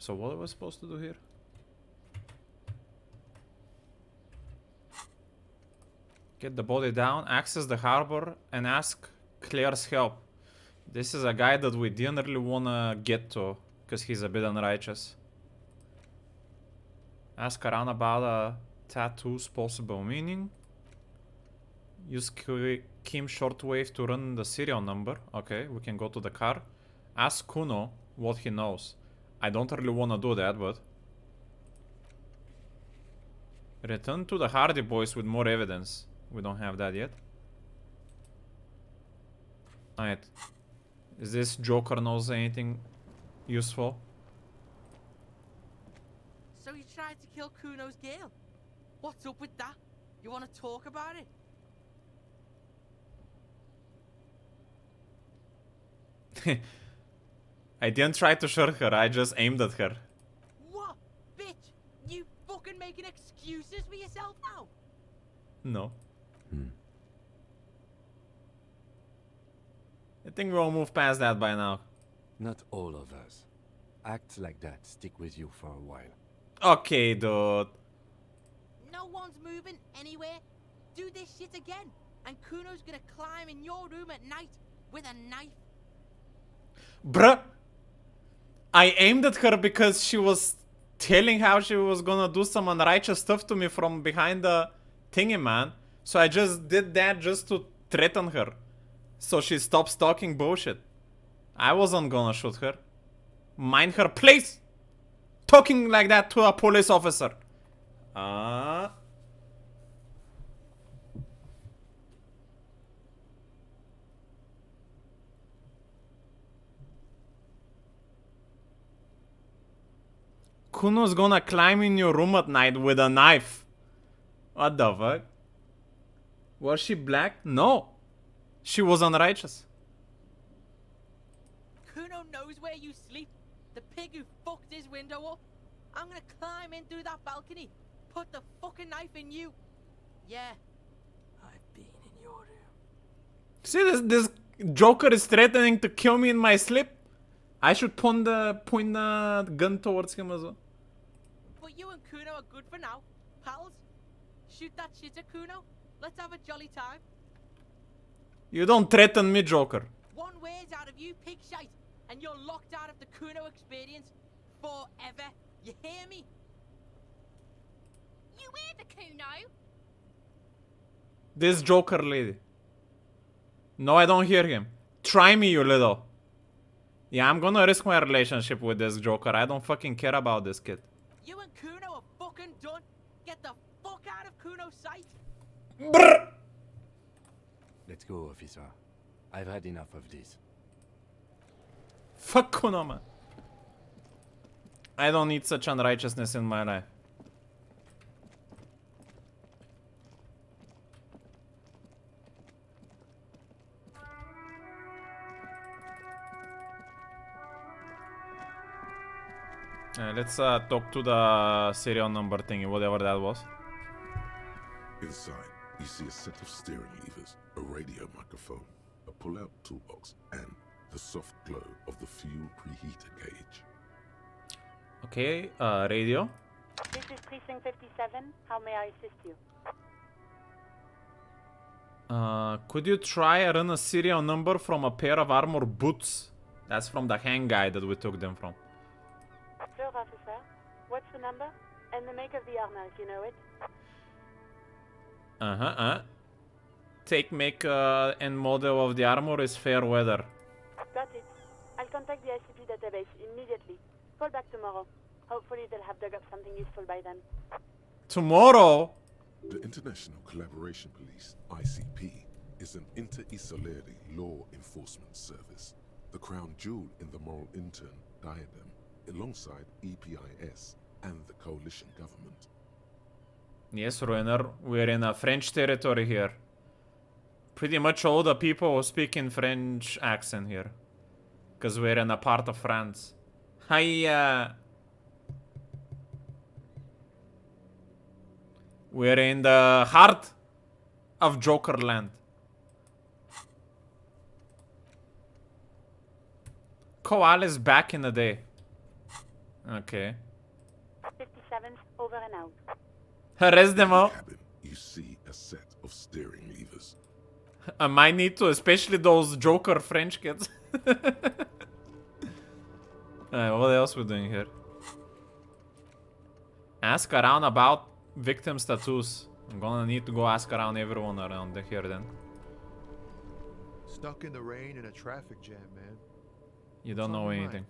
So what are we supposed to do here? Get the body down, access the harbor, and ask Claire's help. This is a guy that we didn't really wanna get to, because he's a bit unrighteous. Ask around about a tattoo's possible meaning. Use Kim shortwave to run the serial number. Okay, we can go to the car. Ask Kuno what he knows. I don't really wanna do that, but... Return to the Hardy Boys with more evidence. We don't have that yet. Alright. Is this Joker knows anything useful? So you tried to kill Kuno's girl? What's up with that? You want to talk about it? I didn't try to shoot her, I just aimed at her. What? Bitch! You fucking making excuses for yourself now? No. I think we'll move past that by now. Not all of us. Acts like that stick with you for a while. Okay, dude. No one's moving anywhere. Do this shit again, and Kuno's gonna climb in your room at night with a knife. Bruh! I aimed at her because she was telling how she was gonna do some unrighteous stuff to me from behind the thingy, man. So I just did that just to threaten her. So she stops talking bullshit. I wasn't gonna shoot her. Mind her place! Talking like that to a police officer. Kuno's gonna climb in your room at night with a knife. What the fuck? Was she black? No. She was unrighteous. Kuno knows where you sleep. The pig who fucked his window up. I'm gonna climb in through that balcony. Put the fucking knife in you. Yeah. I've been in your room. See, this Joker is threatening to kill me in my sleep. I should point the gun towards him as well. But you and Kuno are good for now. Pals. Shoot that shit at Kuno. Let's have a jolly time. You don't threaten me, Joker. One word out of you, pig shite, and you're locked out of the Kuno experience forever. You hear me? You hear the Kuno? This Joker lady. No, I don't hear him. Try me, you little. Yeah, I'm gonna risk my relationship with this Joker. I don't fucking care about this kid. You and Kuno are fucking done. Get the fuck out of Kuno's sight. Brr! Let's go, officer. I've had enough of this. Fuck Kuno, man. I don't need such unrighteousness in my life. Let's talk to the serial number thingy, whatever that was. Inside, you see a set of steering levers, a radio microphone, a pull-out toolbox, and the soft glow of the fuel preheater gauge. Okay, radio. This is Precinct 57. How may I assist you? Could you try run a serial number from a pair of armor boots? That's from the hang guy that we took them from. Sure, officer. What's the number? And the make of the armor, if you know it. Take, make, and model of the armor is fair weather. Got it. I'll contact the ICP database immediately. Call back tomorrow. Hopefully they'll have dug up something useful by then. Tomorrow? The International Collaboration Police, ICP, is an inter-Isolari law enforcement service, the crown jewel in the moral intern diadem, alongside EPIS and the coalition government. Yes, Ruiner, we're in a French territory here. Pretty much all the people speak in French accent here. Because we're in a part of France. Hiya! We're in the heart of Jokerland. Koala's back in the day. Okay. 57th, over and out. Arrest them all. Cabin, you see a set of steering levers. I might need to, especially those Joker French kids. What else we doing here? Ask around about victims' tattoos. I'm gonna need to go ask around everyone around here then. Stuck in the rain in a traffic jam, man. You don't It's know on my anything.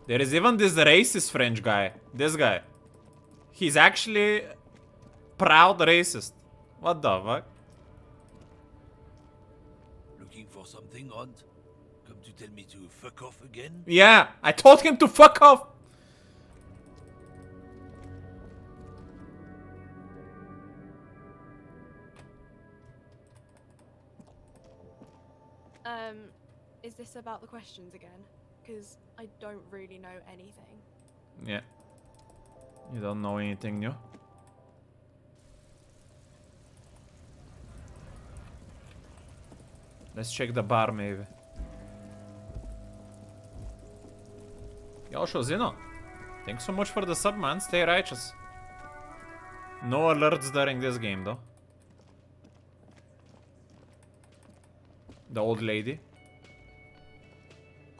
There is even this racist French guy. This guy. He's actually proud racist. What the fuck? Looking for something, Hunt? Come to tell me to fuck off again? Yeah, I told him to fuck off. Is this about the questions again? Because I don't really know anything. Yeah. You don't know anything new? Let's check the bar maybe. Yo, Zino. Thanks so much for the sub, man. Stay righteous. No alerts during this game, though. The old lady.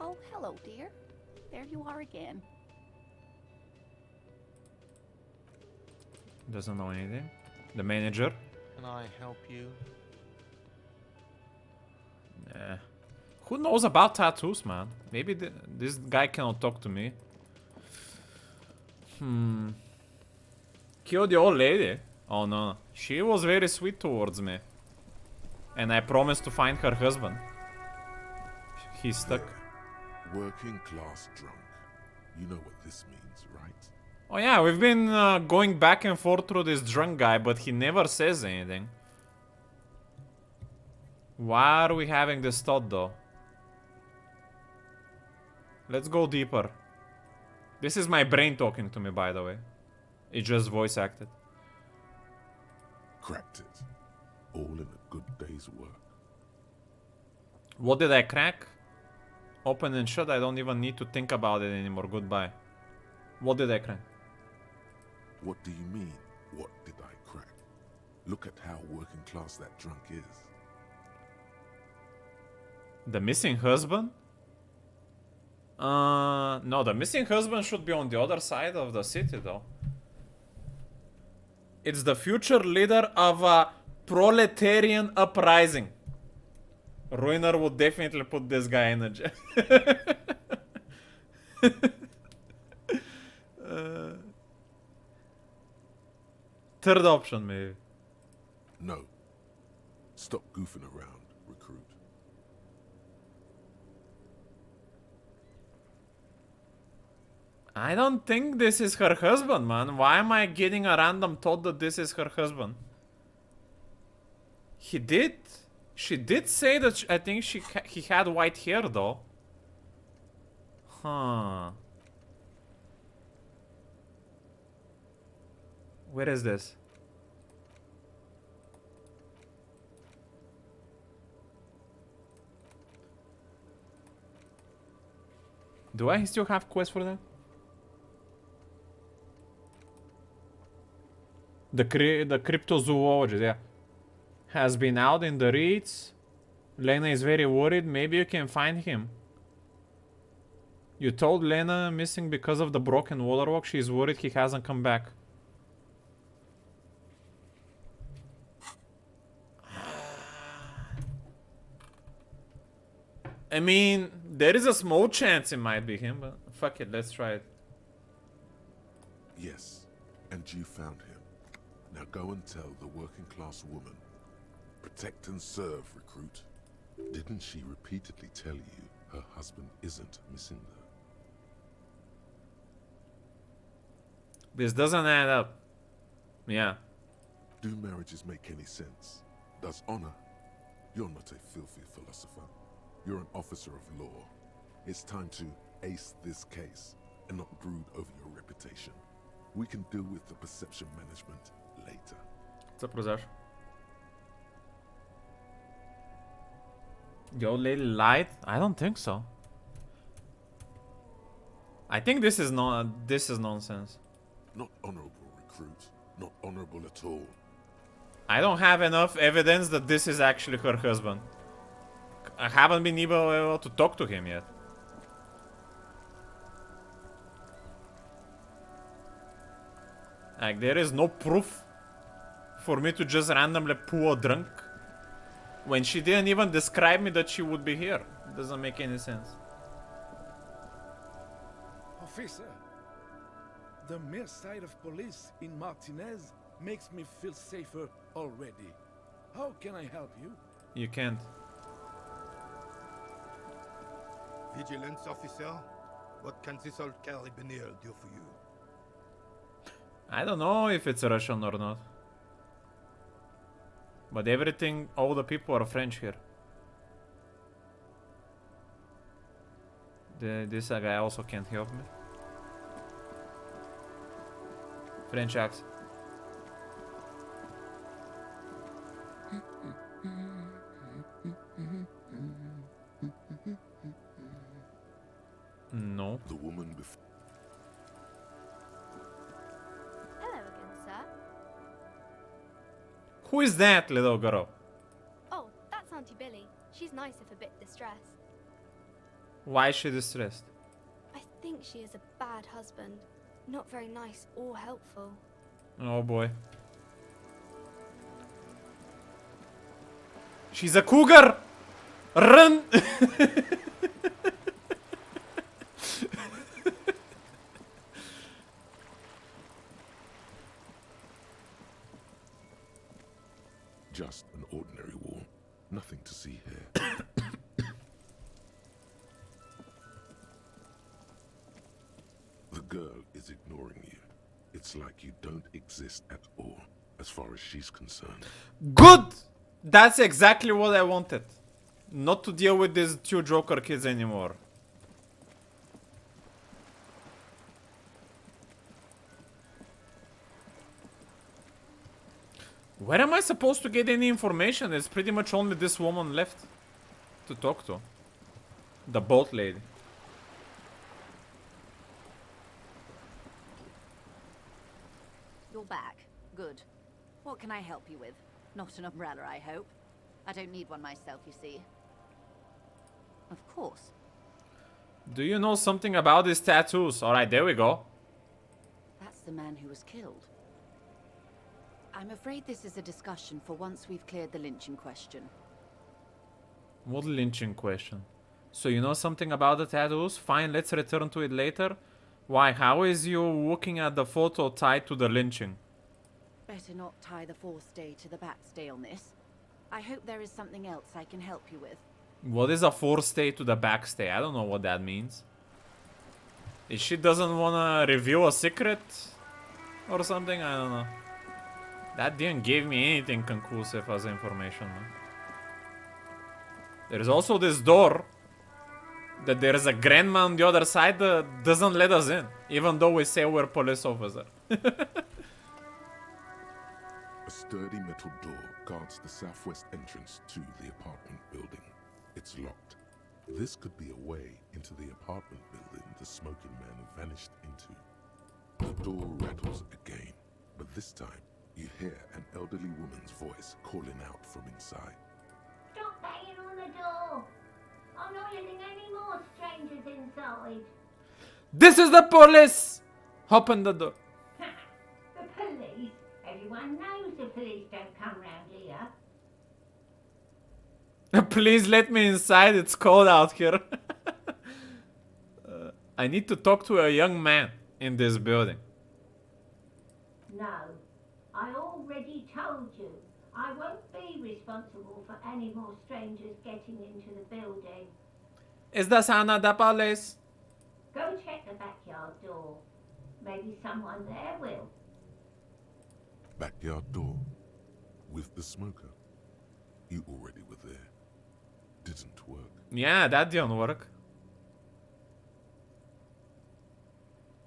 Oh, hello, dear. There you are again. Doesn't know anything. The manager. Can I help you? Nah. Who knows about tattoos, man? Maybe this guy cannot talk to me. Kill the old lady? Oh no. She was very sweet towards me. And I promised to find her husband. He's stuck. There. Working class drunk. You know what this means, right? Oh yeah, we've been going back and forth through this drunk guy, but he never says anything. Why are we having this thought though? Let's go deeper. This is my brain talking to me, by the way. It just voice acted. Cracked it. All in a good day's work. What did I crack? Open and shut, I don't even need to think about it anymore. Goodbye. What did I crack? What do you mean, what did I crack? Look at how working class that drunk is. The missing husband? No, the missing husband should be on the other side of the city, though. It's the future leader of a proletarian uprising. Ruiner would definitely put this guy in a jail. Third option, maybe. No. Stop goofing around, recruit. I don't think this is her husband, man. Why am I getting a random thought that this is her husband? He did. She did say that I think he had white hair, though. Huh. Where is this? Do I still have quests for that? The cryptozoologist, yeah. Has been out in the reeds. Lena is very worried. Maybe you can find him. You told Lena missing because of the broken waterwalk. She's worried he hasn't come back. I mean, there is a small chance it might be him, but fuck it, let's try it. Yes, and you found him. Now go and tell the working class woman. Protect and serve, recruit. Didn't she repeatedly tell you her husband isn't missing her? This doesn't add up. Yeah. Do marriages make any sense? Does honor? You're not a filthy philosopher. You're an officer of law. It's time to ace this case and not brood over your reputation. We can deal with the perception management later. What's up, Rosar? The old lady lied? I don't think so. I think this is not. This is nonsense. Not honorable, recruit. Not honorable at all. I don't have enough evidence that this is actually her husband. I haven't been able to talk to him yet. Like, there is no proof for me to just randomly pull a drunk when she didn't even describe me that she would be here. It doesn't make any sense. Officer, the mere sight of police in Martinez makes me feel safer already. How can I help you? You can't. Vigilance officer, what can this old carabinier do for you? I don't know if it's Russian or not. But everything, all the people are French here. This guy also can't help me. French accent. No. The woman before. Hello again, sir. Who is that little girl? Oh, that's Auntie Billy. She's nice if a bit distressed. Why is she distressed? I think she is a bad husband. Not very nice or helpful. Oh boy. She's a cougar! Run! Just an ordinary war. Nothing to see here. The girl is ignoring you. It's like you don't exist at all, as far as she's concerned. Good! That's exactly what I wanted. Not to deal with these two Joker kids anymore. Where am I supposed to get any information? There's pretty much only this woman left to talk to. The boat lady. You're back. Good. What can I help you with? Not an umbrella, I hope. I don't need one myself, you see. Of course. Do you know something about these tattoos? Alright, there we go. That's the man who was killed. I'm afraid this is a discussion for once we've cleared the lynching question. What lynching question? So you know something about the tattoos? Fine, let's return to it later. Why? How is you looking at the photo tied to the lynching? Better not tie the forestay to the backstay on this. I hope there is something else I can help you with. What is a forestay to the backstay? I don't know what that means. If she doesn't wanna reveal a secret or something, I don't know. That didn't give me anything conclusive as information, man. There's also this door that there's a grandma on the other side that doesn't let us in, even though we say we're police officer. A sturdy metal door guards the southwest entrance to the apartment building. It's locked. This could be a way into the apartment building the smoking man vanished into. The door rattles again, but this time you hear an elderly woman's voice calling out from inside. Stop banging on the door! I'm not letting any more strangers inside. This is the police! Open the door. The police? Everyone knows the police don't come round here. Please let me inside, it's cold out here. I need to talk to a young man in this building. No, I already told you. I won't be responsible for any more strangers getting into the building. Is the Sana the police? Go check the backyard door. Maybe someone there will. Backyard door? With the smoker? You already were there. Didn't work. Yeah, that didn't work.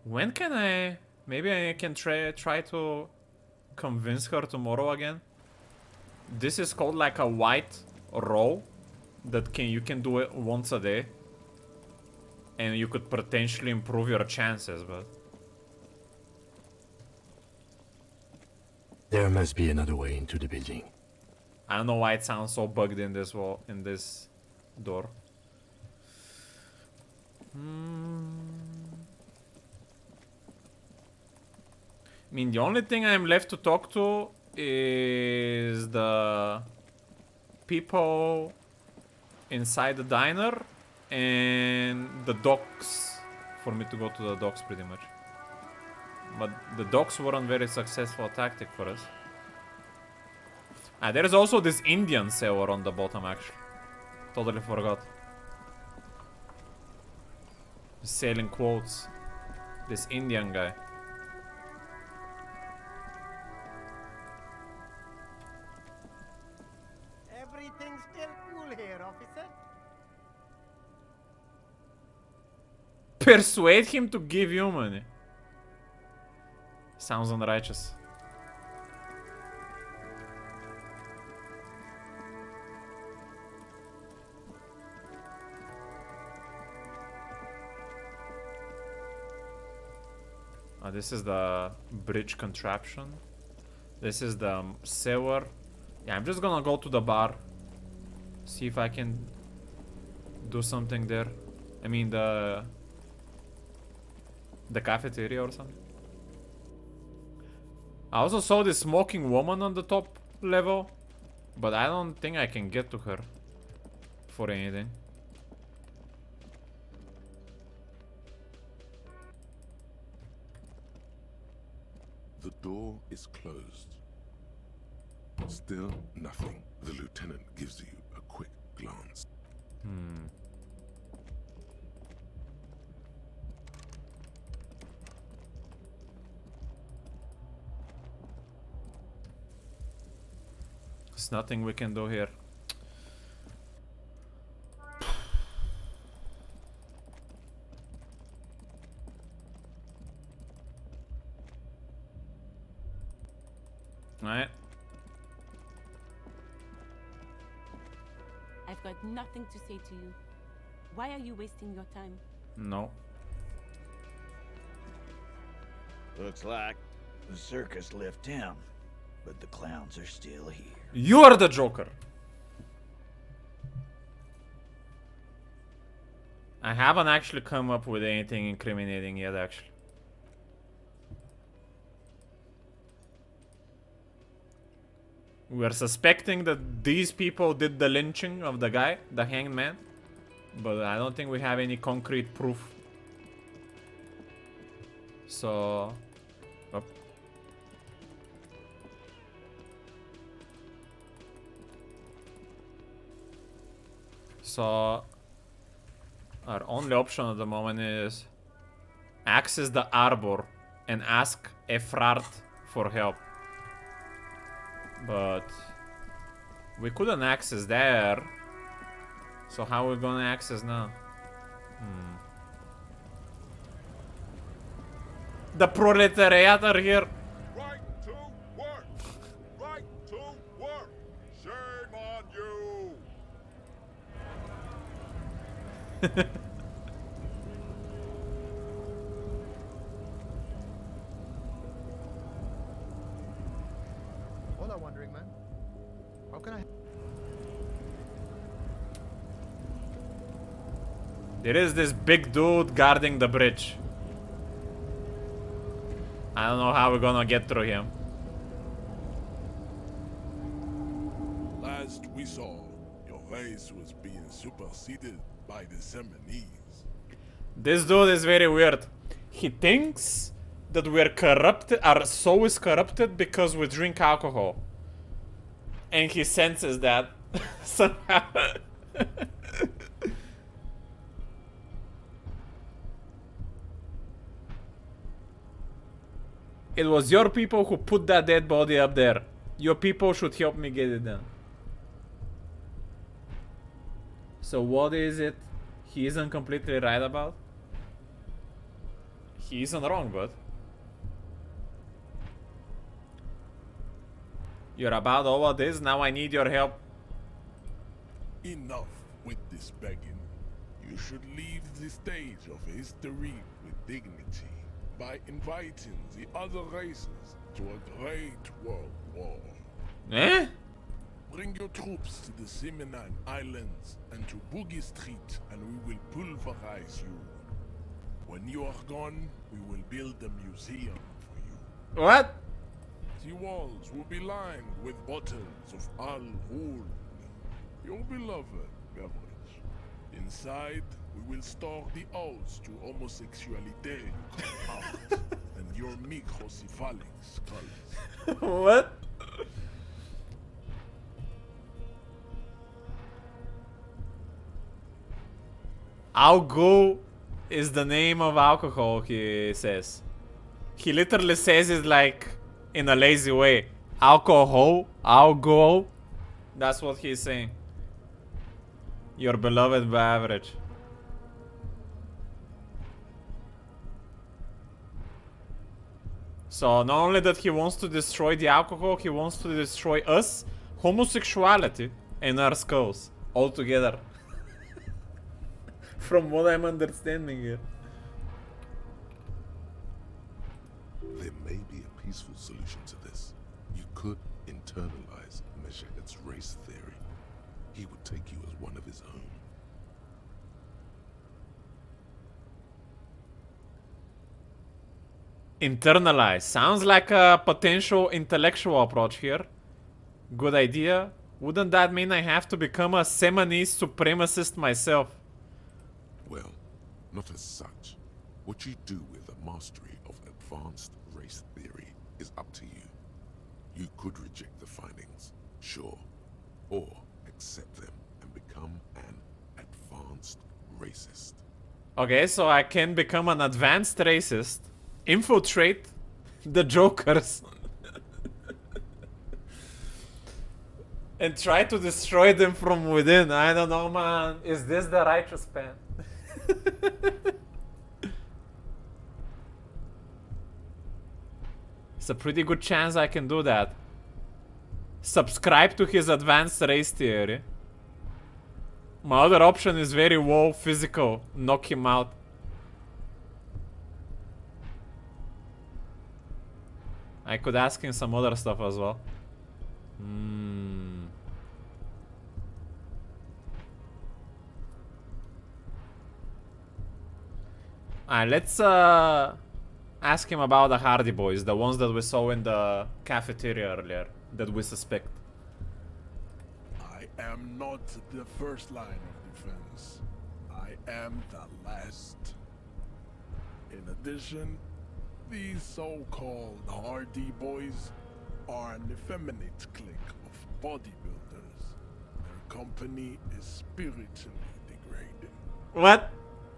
When can I... Maybe I can try to convince her tomorrow again. This is called like a white roll that you can do it once a day. and you could potentially improve your chances, but There must be another way into the building. I don't know why it sounds so bugged in this wall, in this door. I mean, the only thing I'm left to talk to is the people inside the diner and the docks, for me to go to the docks pretty much. But the docks weren't very successful tactic for us. Ah, there's also this Indian sailor on the bottom actually. Totally forgot. Sailing quotes. This Indian guy. Everything's still cool here, officer. Persuade him to give you money. Sounds unrighteous. This is the bridge contraption. This is the sewer. Yeah, I'm just gonna go to the bar. See if I can do something there. I mean the cafeteria or something. I also saw this smoking woman on the top level, but I don't think I can get to her for anything. The door is closed. Still nothing. The lieutenant gives you a quick glance. There's nothing we can do here. Alright. I've got nothing to say to you. Why are you wasting your time? No. Looks like the circus left town, but the clowns are still here. You are the Joker. I haven't actually come up with anything incriminating yet, actually. We're suspecting that these people did the lynching of the guy, the hanged man, but I don't think we have any concrete proof. So... oh. So... our only option at the moment is access the arbor and ask Efrart for help. But we couldn't access there. So how are we gonna access now? The proletariat are here. Right to work! Right to work! Shame on you! Hola, wandering man. How can I? There is this big dude guarding the bridge. I don't know how we're gonna get through him. Last we saw, your race was being superseded by the Seminese. This dude is very weird. He thinks that we're corrupted, our soul is corrupted because we drink alcohol. And he senses that somehow. It was your people who put that dead body up there. Your people should help me get it done. So what is it he isn't completely right about? He isn't wrong, but you're about over this, now I need your help. Enough with this begging. You should should leave the stage of history with dignity by inviting the other races to a great world war. Eh? Bring your troops to the Seminine Islands and to Boogie Street, and we will pulverize you. When you are gone, we will build a museum for you. What? The walls will be lined with bottles of Al Ghul, your beloved beverage. Inside, we will store the odes to homosexuality you call art and your microcephalic skulls. What? Al Ghul is the name of alcohol, he says. He literally says it like in a lazy way. Alcohol, Al Ghul. That's what he's saying. Your beloved beverage. So not only that he wants to destroy the alcohol, he wants to destroy us, homosexuality, and our skulls altogether. From what I'm understanding here. There may be a peaceful solution to this. You could internalize Meshached's race theory. He would take you as one of his own. Internalize. Sounds like a potential intellectual approach here. Good idea. Wouldn't that mean I have to become a Seminese supremacist myself? Well, not as such. What you do with the mastery of advanced race theory is up to you. You could reject the findings, sure, or accept them and become an advanced racist. Okay, so I can become an advanced racist, infiltrate the Jokers, and try to destroy them from within. I don't know, man. Is this the righteous pen? It's a pretty good chance I can do that. Subscribe to his advanced race theory. My other option is very low physical. Knock him out. I could ask him some other stuff as well. Alright, let's ask him about the Hardy Boys, the ones that we saw in the cafeteria earlier, that we suspect. I am not the first line of defense. I am the last. In addition, these so-called Hardy Boys are an effeminate clique of bodybuilders. Their company is spiritually degrading. What?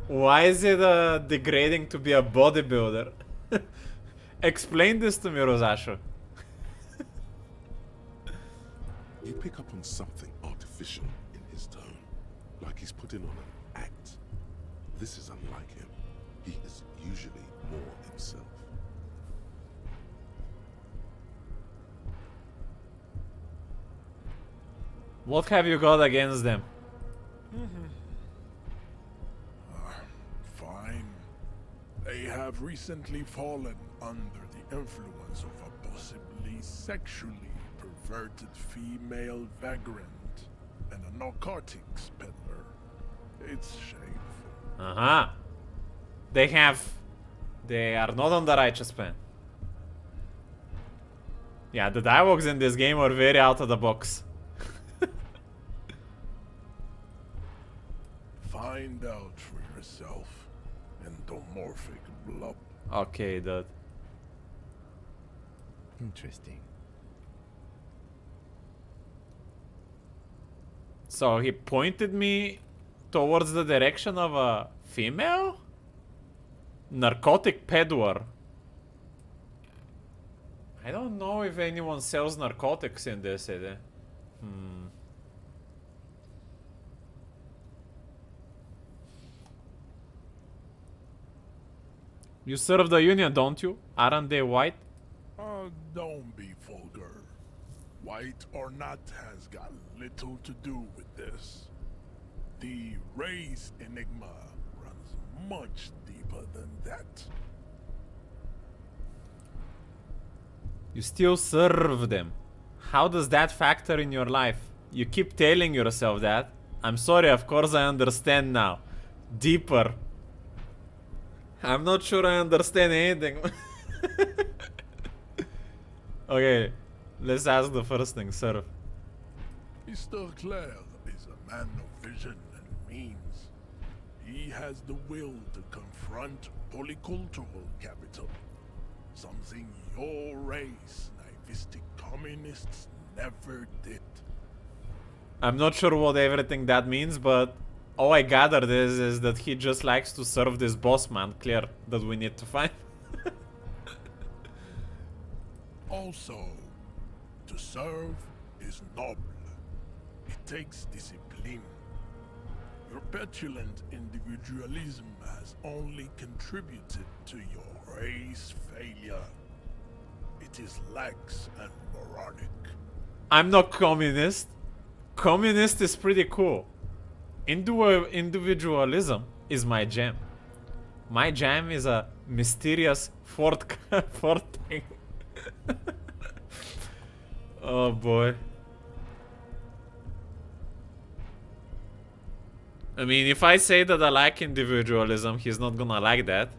Why is it degrading to be a bodybuilder? Explain this to me, Rosasho. You pick up on something artificial in his tone, like he's putting on an act. This is unlike him. He is usually more himself. What have you got against them? Fine. They have recently fallen under the influence of a possibly sexually perverted female vagrant and a narcotics peddler. It's shameful. They are not on the righteous pen. Yeah, the dialogues in this game are very out of the box. Find out for yourself, endomorphic blob. Okay, dude. Interesting. So he pointed me towards the direction of a female? Narcotic peddler. I don't know if anyone sells narcotics in this city. You serve the union, don't you? Aren't they white? Don't be vulgar. White or not has got little to do with this. The race enigma runs much deeper than that. You still serve them. How does that factor in your life? You keep telling yourself that. I'm sorry, of course I understand now. Deeper. I'm not sure I understand anything. Okay, let's ask the first thing, sir. Mr. Clare is a man of vision and means. He has the will to confront polycultural capital. Something your race, naivistic communists, never did. I'm not sure what everything that means, but all I gathered is that he just likes to serve this boss man, Claire, that we need to find. Also, to serve is noble. It takes discipline. Your petulant individualism has only contributed to your race failure. It is lax and moronic. I'm not communist. Communist is pretty cool. Individualism is my jam. My jam is a mysterious fourth thing. Oh boy. I mean, if I say that I like individualism, he's not gonna like that.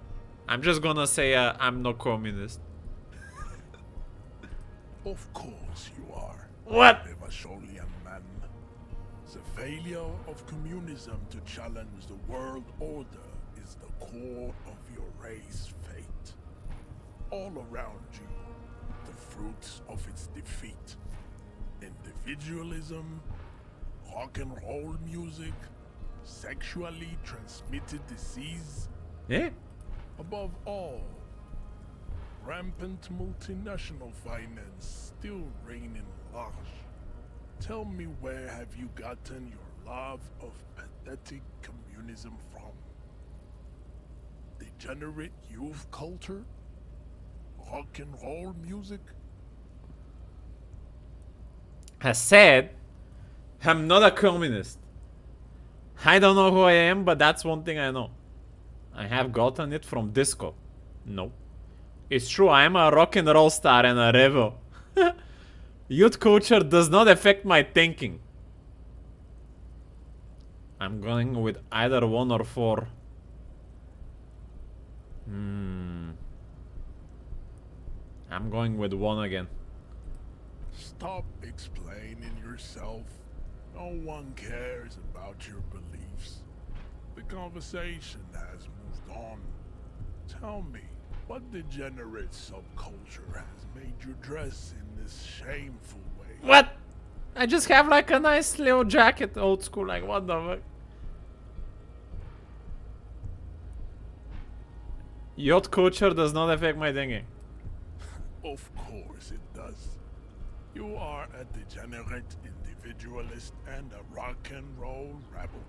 I'm just gonna say I'm not communist. Of course you are. What? Evasholian man. The failure of communism to challenge the world order is the core of your race fate. All around you, the fruits of its defeat. Individualism, rock and roll music, sexually transmitted disease. Yeah. Above all, rampant multinational finance still reigning large. Tell me, where have you gotten your love of pathetic communism from? Degenerate youth culture? Rock and roll music? I said, I'm not a communist. I don't know who I am, but that's one thing I know. I have gotten it from disco. No. It's true, I am a rock and roll star and a rebel. Youth culture does not affect my thinking. I'm going with either 1 or 4. I'm going with 1 again. Stop explaining yourself. No one cares about your beliefs. The conversation has moved on. Tell me, what degenerate subculture has made you dress in this shameful way? What? I just have like a nice little jacket, old school, like what the fuck? Yacht culture does not affect my thinking. Of course it does. You are a degenerate individualist and a rock and roll rebel.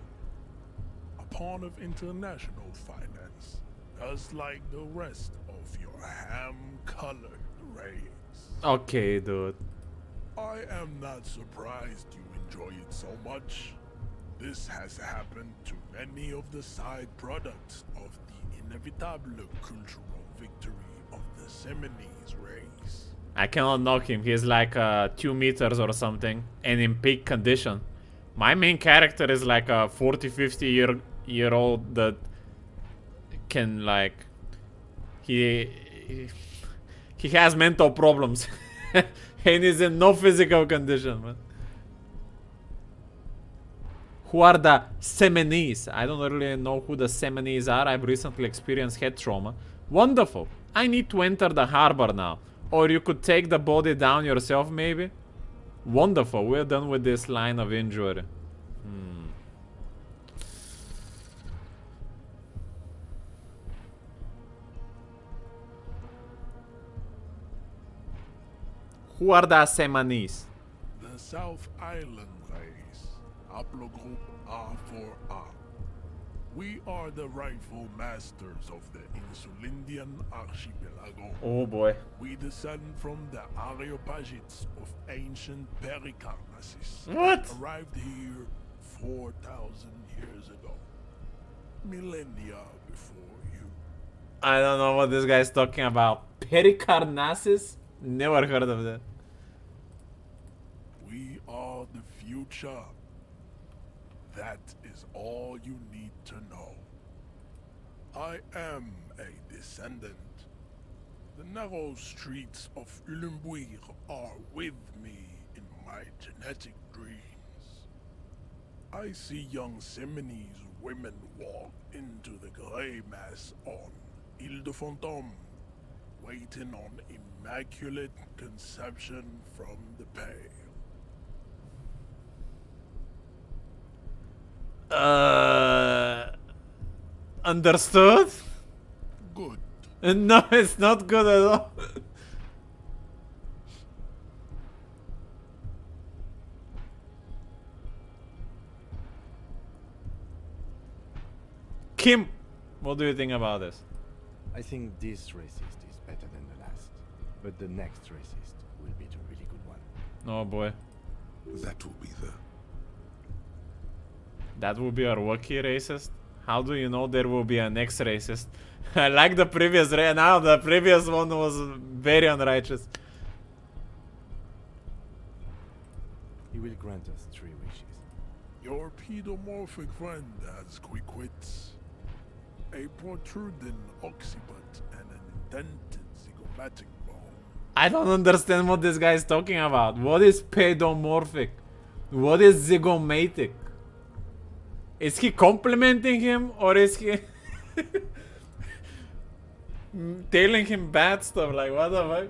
A pawn of international finance, just like the rest of your ham-colored race. Okay, dude. I am not surprised you enjoy it so much. This has happened to many of the side products of the inevitable cultural victory of the Seminoles race. I cannot knock him. He's like 2 meters or something and in peak condition. My main character is like a 40-50 year old that can like he has mental problems and is in no physical condition, man. Who are the Seminoles? I don't really know who the Seminoles are. I've recently experienced head trauma. Wonderful. I need to enter the harbor now. Or you could take the body down yourself, maybe? Wonderful. We're done with this line of injury. Who are the Seminoles? The South Island race, haplogroup R4R. We are the rightful masters of the Insulindian archipelago. Oh boy. We descend from the Areopagites of ancient Pericarnassus. What? Arrived here 4,000 years ago. Millennia before you. I don't know what this guy's talking about. Pericarnassus? Never heard of that. We are the future. That is all you need to know. I am a descendant. The narrow streets of Elysium are with me in my genetic dreams. I see young Seminoles women walk into the grey mass on Ile de Fantôme, waiting on immaculate conception from the pale. Understood? Good. No, it's not good at all. Kim, what do you think about this? I think this racist is better than the last, but the next racist will be the really good one. Oh boy. That will be the... That will be a rookie racist? How do you know there will be a next racist? I like the previous now the previous one was very unrighteous. He will grant us 3 wishes. Your pedomorphic friend has quick wits, a protruding occiput, and an indented zygomatic bone. I don't understand what this guy is talking about. What is pedomorphic? What is zygomatic? Is he complimenting him or is he telling him bad stuff? Like, what the fuck?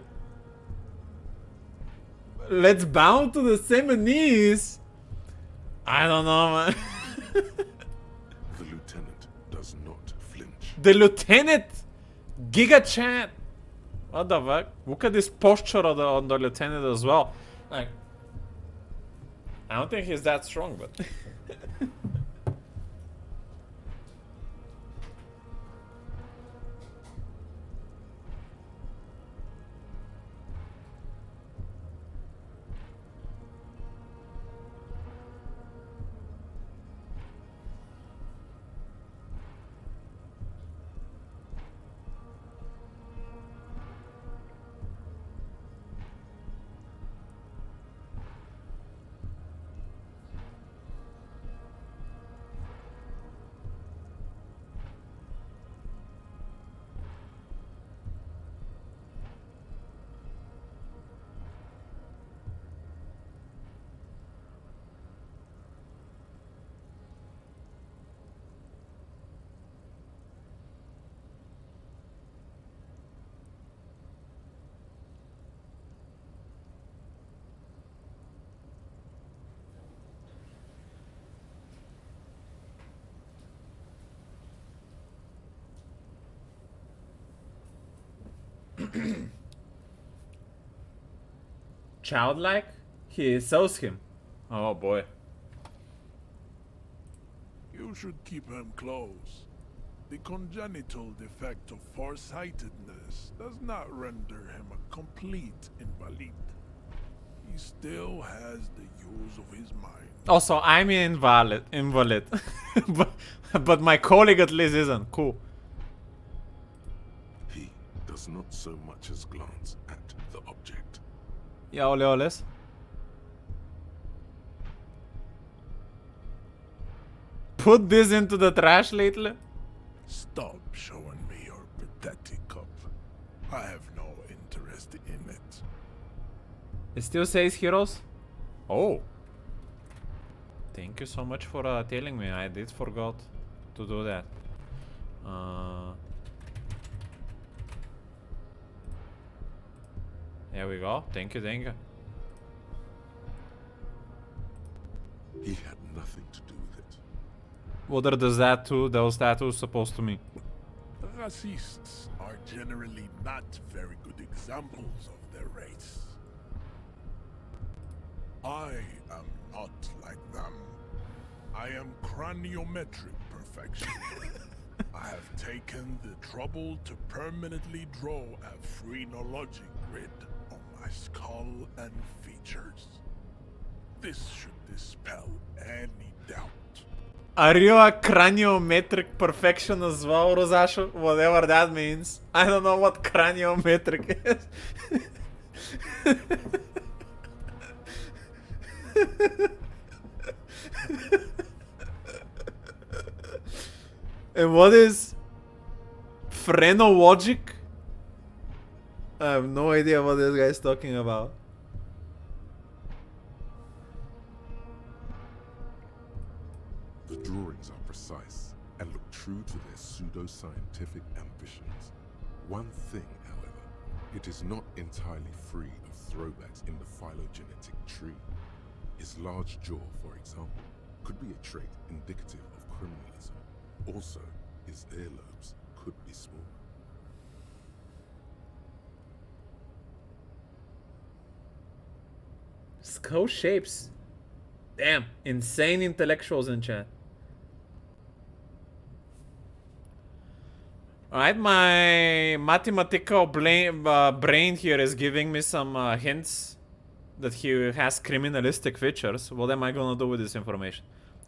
Let's bow to the Seminoles. I don't know, man. The lieutenant does not flinch. The lieutenant! Giga chat! What the fuck? Look at this posture on the lieutenant as well. Like, I don't think he's that strong, but... Childlike? He shows him. Oh boy. You should keep him close. The congenital defect of farsightedness does not render him a complete invalid. He still has the use of his mind. Also, I'm an invalid. but my colleague at least isn't. Cool. He does not so much as glance at the object. Yeah, ole oles. Put this into the trash lately. Stop showing me your pathetic cup. I have no interest in it. It still says heroes? Oh. Thank you so much for telling me. I did forgot to do that. There we go. Thank you, thank you. He had nothing to do with it. What are those tattoos supposed to mean? Racists are generally not very good examples of their race. I am not like them. I am craniometric perfection. I have taken the trouble to permanently draw a phrenologic grid on my skull and features. This should dispel any doubt. Are you a craniometric perfection as well, Rosasho? Whatever that means. I don't know what craniometric is. And what is phrenologic? I have no idea what this guy is talking about. The drawings are precise and look true to their pseudo-scientific ambitions. One thing, however, it is not entirely free of throwbacks in the phylogenetic tree. His large jaw, for example, could be a trait indicative of criminalism. Also, his earlobes could be small. Skull shapes. Damn, insane intellectuals in chat. Alright, my mathematical brain here is giving me some hints that he has criminalistic features. What am I gonna do with this information?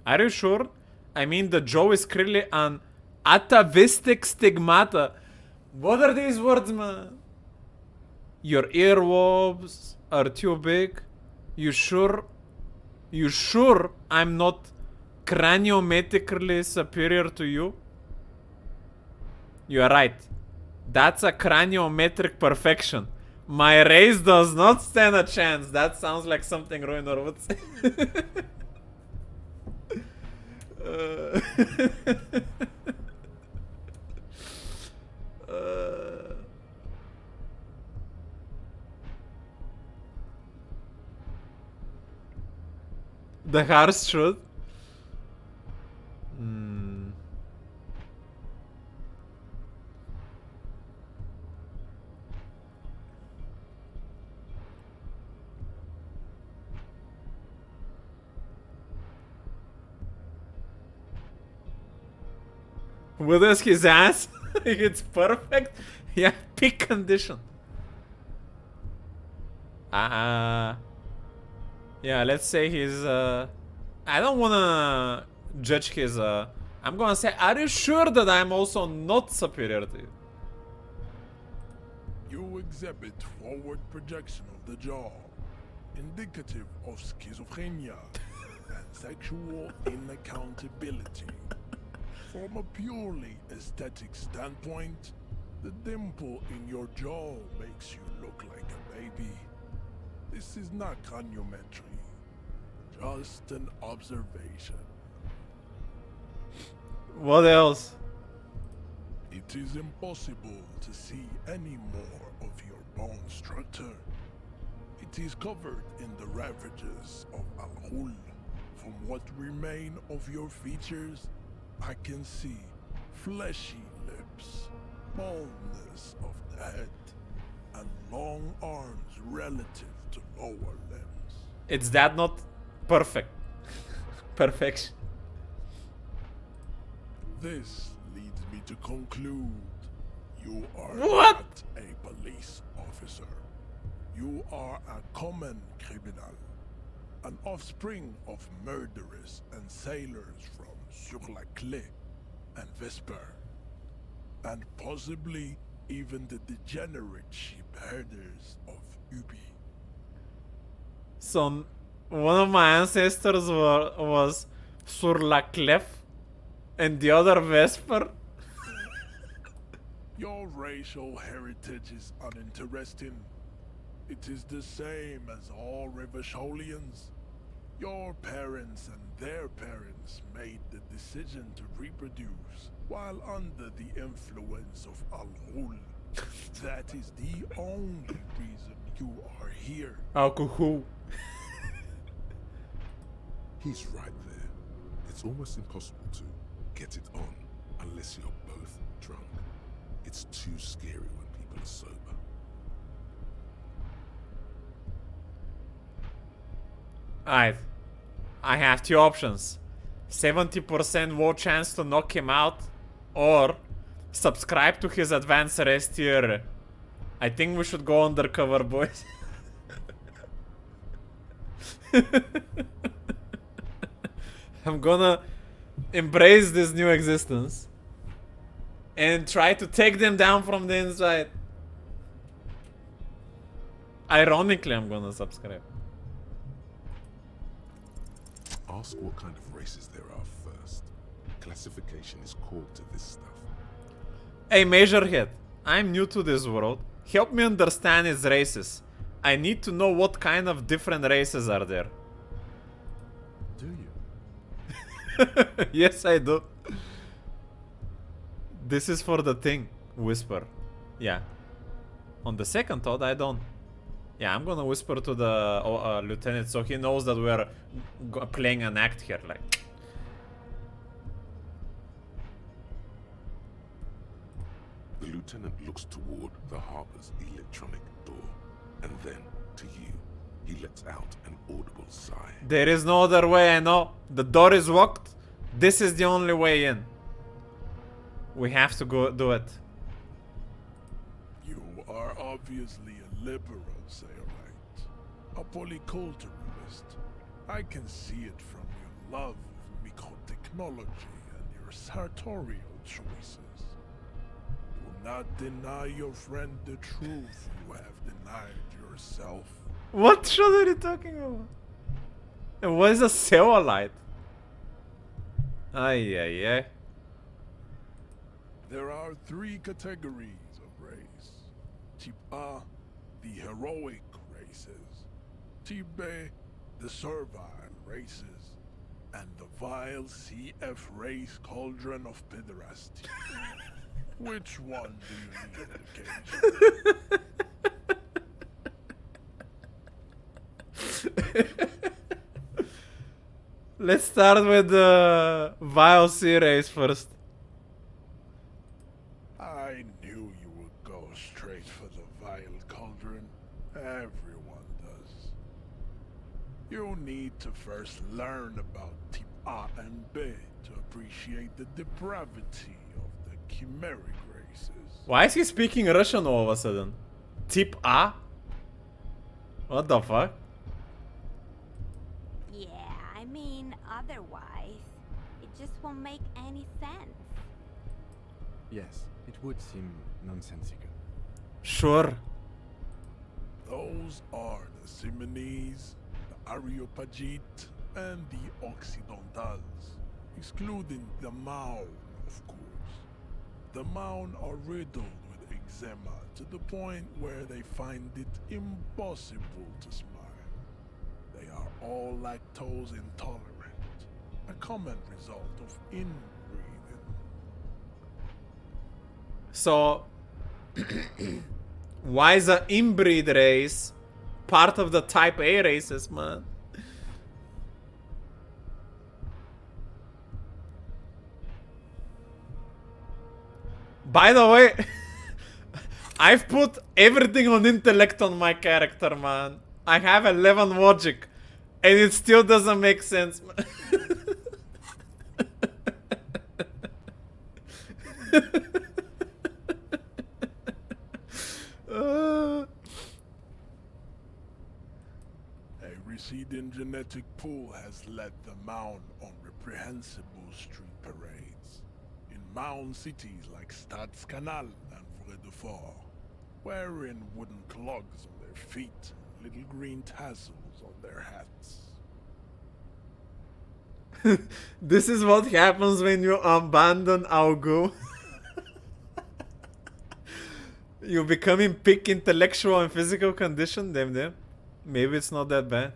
Are you sure? I mean, the jaw is clearly an atavistic stigmata. What are these words, man? Your earlobes are too big. You sure? You sure I'm not craniometrically superior to you? You are right. That's a craniometric perfection. My race does not stand a chance. That sounds like something Ruiner would say. The horse should. What is his ass? It's perfect. Yeah, peak condition. Yeah, let's say he's I don't wanna judge his I'm gonna say, are you sure that I'm also not superior to you? You exhibit forward projection of the jaw, indicative of schizophrenia and sexual inaccountability. From a purely aesthetic standpoint, the dimple in your jaw makes you look like a baby. This is not craniometry, just an observation. What else? It is impossible to see any more of your bone structure. It is covered in the ravages of Al-Hul. From what remain of your features, I can see fleshy lips, baldness of the head, and long arms relative to lower limbs. It's that not perfect. Perfection. This leads me to conclude you are What? not a police officer. You are a common criminal, an offspring of murderers and sailors from Sur la Clé and Vesper, and possibly even the degenerate sheep herders of Ubi. So, one of my ancestors was Sur la Clef, and the other Vesper. Your racial heritage is uninteresting. It is the same as all Rivasholians. Your parents and their parents made the decision to reproduce while under the influence of Al-Hul. That is the only reason you are here. Alcohol. He's right there. It's almost impossible to get it on unless you're both drunk. It's too scary when people are sober. Alright. I have two options. 70% more chance to knock him out, or subscribe to his advanced rest tier. I think we should go undercover, boys. I'm gonna embrace this new existence and try to take them down from the inside. Ironically, I'm gonna subscribe. Ask what kind of races there are first. Classification is core to this stuff. Hey, Majorhead, I'm new to this world. Help me understand its races. I need to know what kind of different races are there. Do you? Yes, I do. This is for the thing, whisper. Yeah. On the second thought, I don't. Yeah, I'm gonna whisper to the lieutenant so he knows that we're playing an act here. Like, The lieutenant looks toward the harbor's electronic door, and then to you. He lets out an audible sigh. there is no other way, I know. The door is locked. This is the only way in. We have to go do it. You are obviously a liberal, Sailorite. A polyculturalist. I can see it from your love of microtechnology and your sartorial choices. Do not deny your friend the truth you have denied yourself. What shot are you talking about? And what is a Ceolite? Ay, ay, ay. There are 3 categories of race. Type A, the heroic races. Type B, the servile races. And the vile CF race cauldron of pederasty. Which one do you need education? Let's start with the vile sea race first. I knew you would go straight for the vile cauldron. Everyone does. You need to first learn about Type A and B to appreciate the depravity of the chimeric races. Why is he speaking Russian all of a sudden? Tip A? What the fuck? Yeah, I mean, otherwise, it just won't make any sense. Yes, it would seem nonsensical. Sure. Those are the Simonese, the Areopagite, and the Occidentals, excluding the Maun, of course. The Maun are riddled with eczema to the point where they find it impossible to smile. They are all lactose intolerant, a common result of inbreeding. So, why is the inbreed race part of the Type A races, man? By the way, I've put everything on intellect on my character, man. I have 11 logic, and it still doesn't make sense. A receding genetic pool has led the Maun on reprehensible street parades. In Maun cities like Stadskanal and Vredefort, wearing wooden clogs on their feet and little green tassels on their hats. This is what happens when you abandon Augu. You become in peak intellectual and physical condition, damn. Maybe it's not that bad.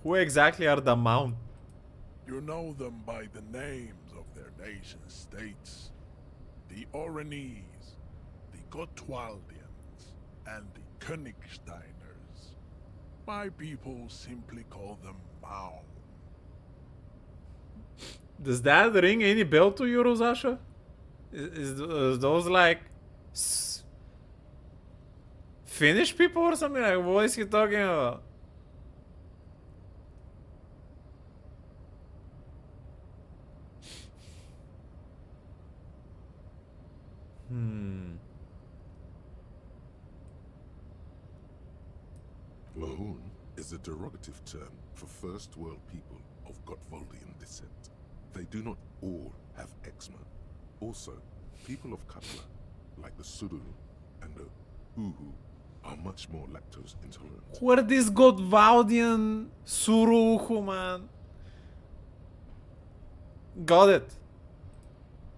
Who exactly are the Maun? You know them by the names of their nation states. The Oranese, the Gotwaldians, and the Königsteiners. My people simply call them Maun. Does that ring any bell to you, Rosasha? Is those like Finnish people or something? Like, what is he talking about? Mahoon, is a derogative term for first world people of Gotvaldian descent. They do not all have eczema. Also, people of Katla, like the Suru and the Uhu, are much more lactose intolerant. Who are these Gotvaldian Suruhu, man? Got it.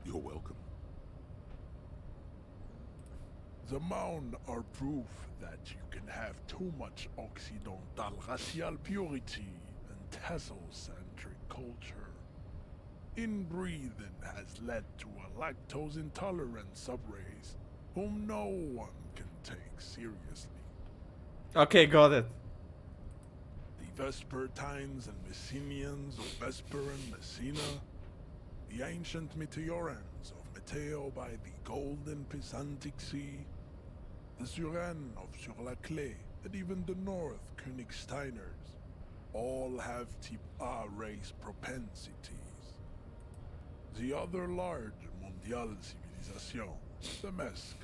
You're welcome. The Mound are proof that you can have too much Occidental racial purity and Tasso-centric culture. Inbreeding has led to a lactose-intolerant subrace whom no one can take seriously. Okay, got it. The Vespertines and Messenians of Vesper and Messina, the ancient Meteorans of Meteo by the Golden Pisantic Sea, the Suren of Sur-la-Clé, and even the North Königsteiners, all have type A race propensities. The other large Mondial civilizations, the Mesk,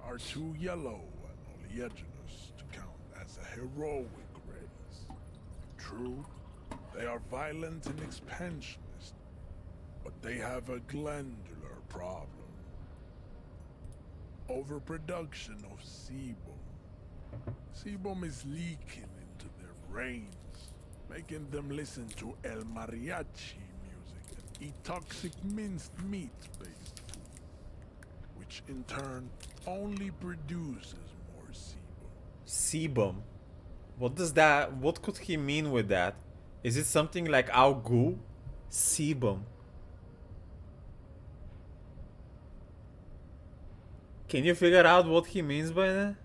are too yellow and oleaginous to count as a heroic race. True, they are violent and expansionist, but they have a glandular problem. Overproduction of sebum. Sebum is leaking into their brains, making them listen to El Mariachi music and eat toxic minced meat-based food, which in turn only produces more sebum. Sebum? What does that... What could he mean with that? Is it something like our goo? Sebum. Can you figure out what he means by that?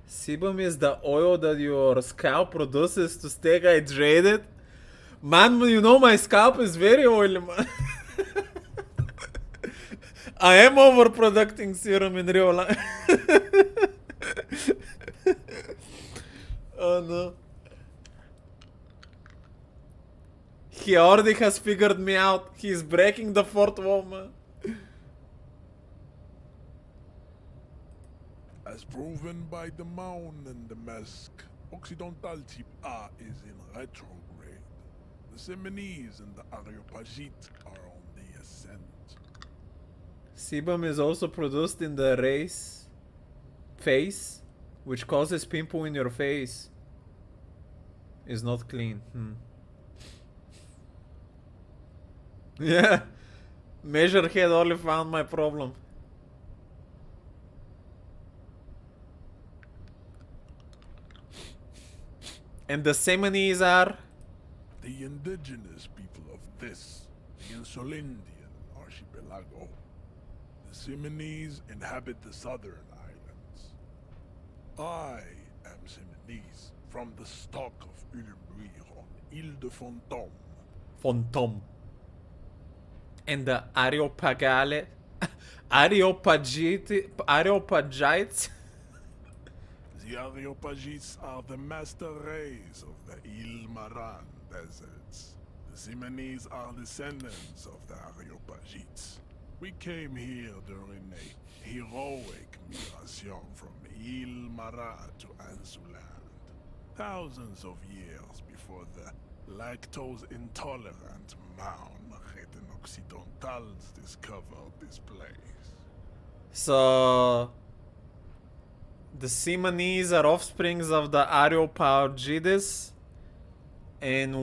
Sebum is the oil that your scalp produces to stay hydrated. Man, you know my scalp is very oily, man. I am overproducing serum in real life. Oh no. He already has figured me out. He's breaking the fourth wall, man. As proven by the Mound and the Mesk, Occidental type A is in retrograde. The Seminese and the Areopagite are on the ascent. Sebum is also produced in the face, which causes pimple in your face. Is not clean. Yeah, Measure had only found my problem. And the Seminese are? The indigenous people of this, the Insulindian archipelago. The Seminese inhabit the southern islands. I am Seminese, from the stock of Ulmuir on Ile de Fantôme. Fantôme. And the Areopagites? Areopagites? The Areopagites are the master race of the Ile Maran deserts. The Seminese are descendants of the Areopagites. We came here during a heroic migration from Ile Maran to Ansuland, thousands of years before the lactose-intolerant Mound Occidentals discovered this place. So... the Seminese are offsprings of the Areopagites, and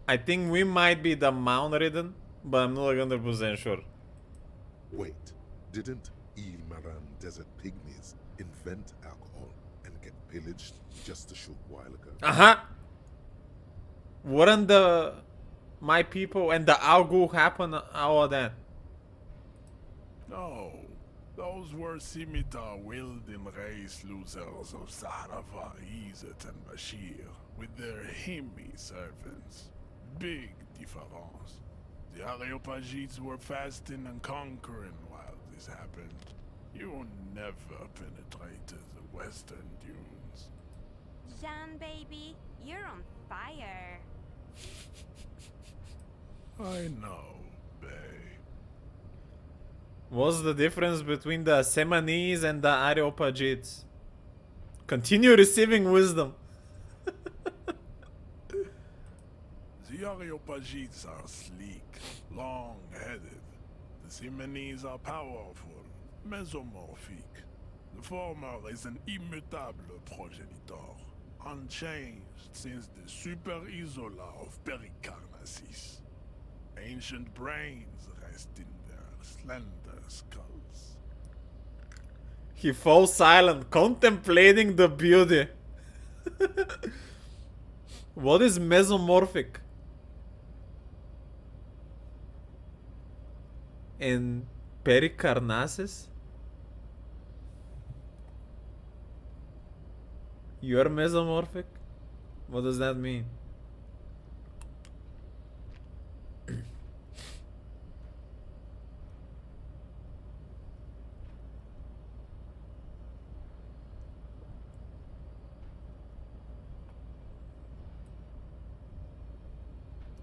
I think we might be the Mound-ridden, but I'm not 100% sure. Wait, didn't Ilmaran desert pygmies invent alcohol and get pillaged just a short while ago? Weren't my people and the Algu happen all of that? No, those were scimitar-wielding race losers of Zahrava, Izzet, and Bashir, with their Himmi servants. Big difference. The Areopagites were fasting and conquering while this happened. You never penetrated the western dunes. Jean, baby, you're on fire. I know, bae. What's the difference between the Seminese and the Areopagites? Continue receiving wisdom. The Areopagites are sleek, long-headed. The Simonese are powerful, mesomorphic. The former is an immutable progenitor, unchanged since the Super Isola of Pericarnassus. Ancient brains rest in their slender skulls. He falls silent, contemplating the beauty. What is mesomorphic? In Pericarnassus? You're mesomorphic? What does that mean?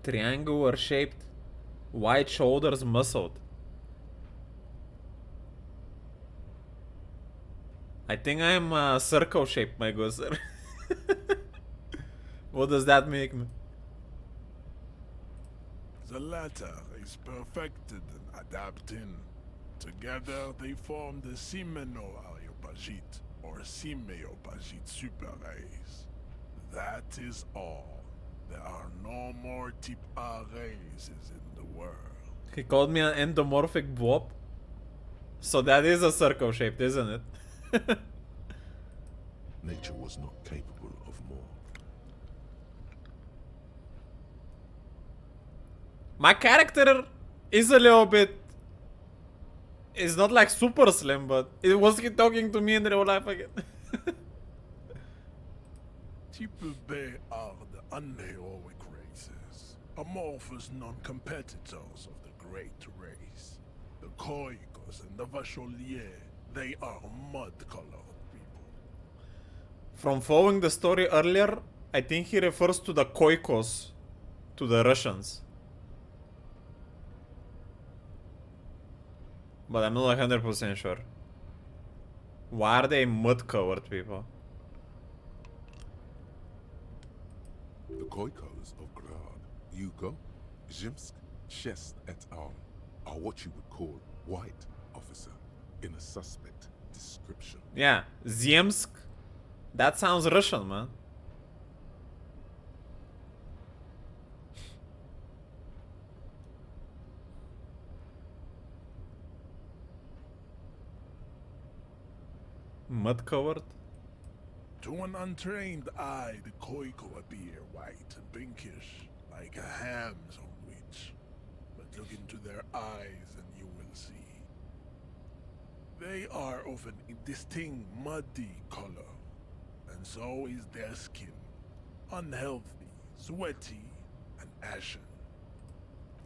Triangular shaped, wide shoulders, muscled. I think I'm circle shaped, my good sir. What does that make me? The latter is perfected and adapting. Together they form the Simeno-Areopagite or Simeopagite super race. That is all. There are no more type A races in the world. He called me an endomorphic blob. So that is a circle shaped, isn't it? Nature was not capable of more. My character is a little bit... It's not like super slim, but it was he talking to me in real life again. Type B are the unheroic races, amorphous non-competitors of the great race. The Koikos and the Vacholier, they are mud-colored people. From following the story earlier, I think he refers to the Koikos, to the Russians. But I'm not 100% sure. Why are they mud-covered people? The Koikos of Grad, Yugo, Zhimsk, Shest et al. Are what you would call white, officer, in a suspect description. Yeah, Zemsk. That sounds Russian, man. Mud covered? To an untrained eye, the Koiko appear white and pinkish, like a ham sandwich. But look into their eyes and you will see. They are of an distinct muddy color, and so is their skin. Unhealthy, sweaty, and ashen.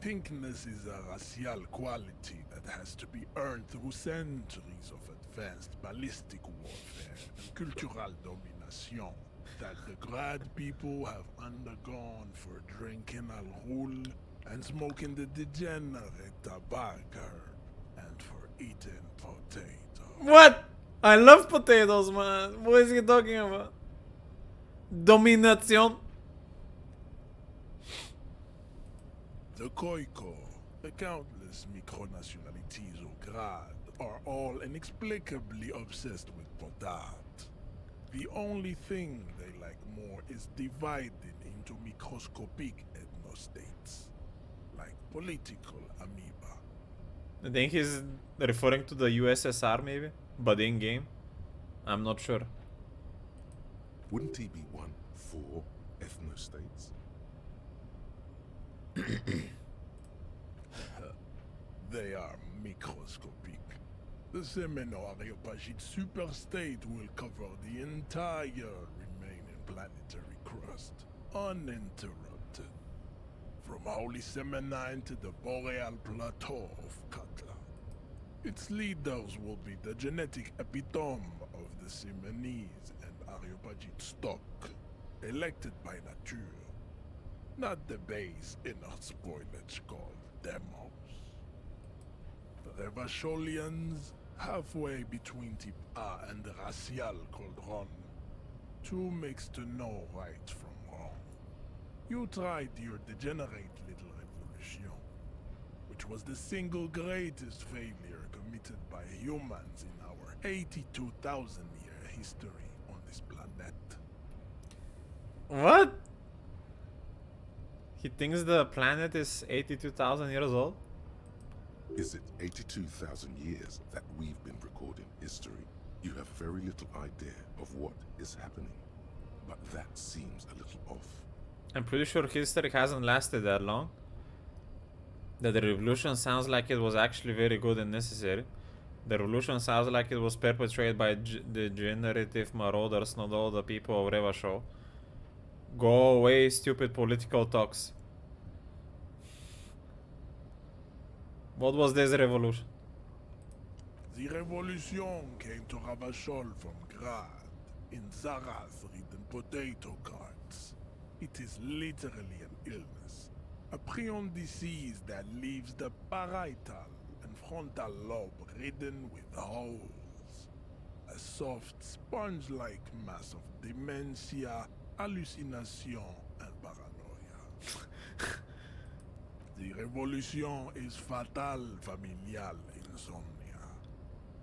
Pinkness is a racial quality that has to be earned through centuries of advanced ballistic warfare and cultural domination that the Grad people have undergone for drinking alcohol and smoking the degenerate tobacco herb and for eating potatoes. What? I love potatoes, man. What is he talking about? Domination? The Koiko, the countless micronationalities of Grad, are all inexplicably obsessed with potat. The only thing they like more is dividing into microscopic ethnostates, like political amoeba. I think he's referring to the USSR maybe, but in game. I'm not sure. Wouldn't he be one for ethnostates? They are microscopic. The Semeno-Areopagite superstate will cover the entire remaining planetary crust, uninterrupted. From Holy Semenine to the Boreal Plateau of Katla. Its leaders will be the genetic epitome of the Simonese and Areopagite stock, elected by nature. Not the base inner spoilage called demos. The Revacholians, halfway between Type A and the racial called Ron, Two makes to know right from wrong. You tried your degenerate little revolution, which was the single greatest failure committed by humans in our 82,000-year history on this planet. What? He thinks the planet is 82,000 years old? Is it 82,000 years that we've been recording history? You have very little idea of what is happening, but that seems a little off. I'm pretty sure history hasn't lasted that long. The revolution sounds like it was actually very good and necessary. The revolution sounds like it was perpetrated by degenerative marauders, not all the people of Reva Show. Go away, stupid political talks. What was this revolution? The revolution came to Ravachol from Grad, in Zaraz-ridden potato carts. It is literally an illness, a prion disease that leaves the parietal and frontal lobe ridden with holes. A soft, sponge-like mass of dementia, hallucination, and paranoia. The revolution is fatal familial insomnia,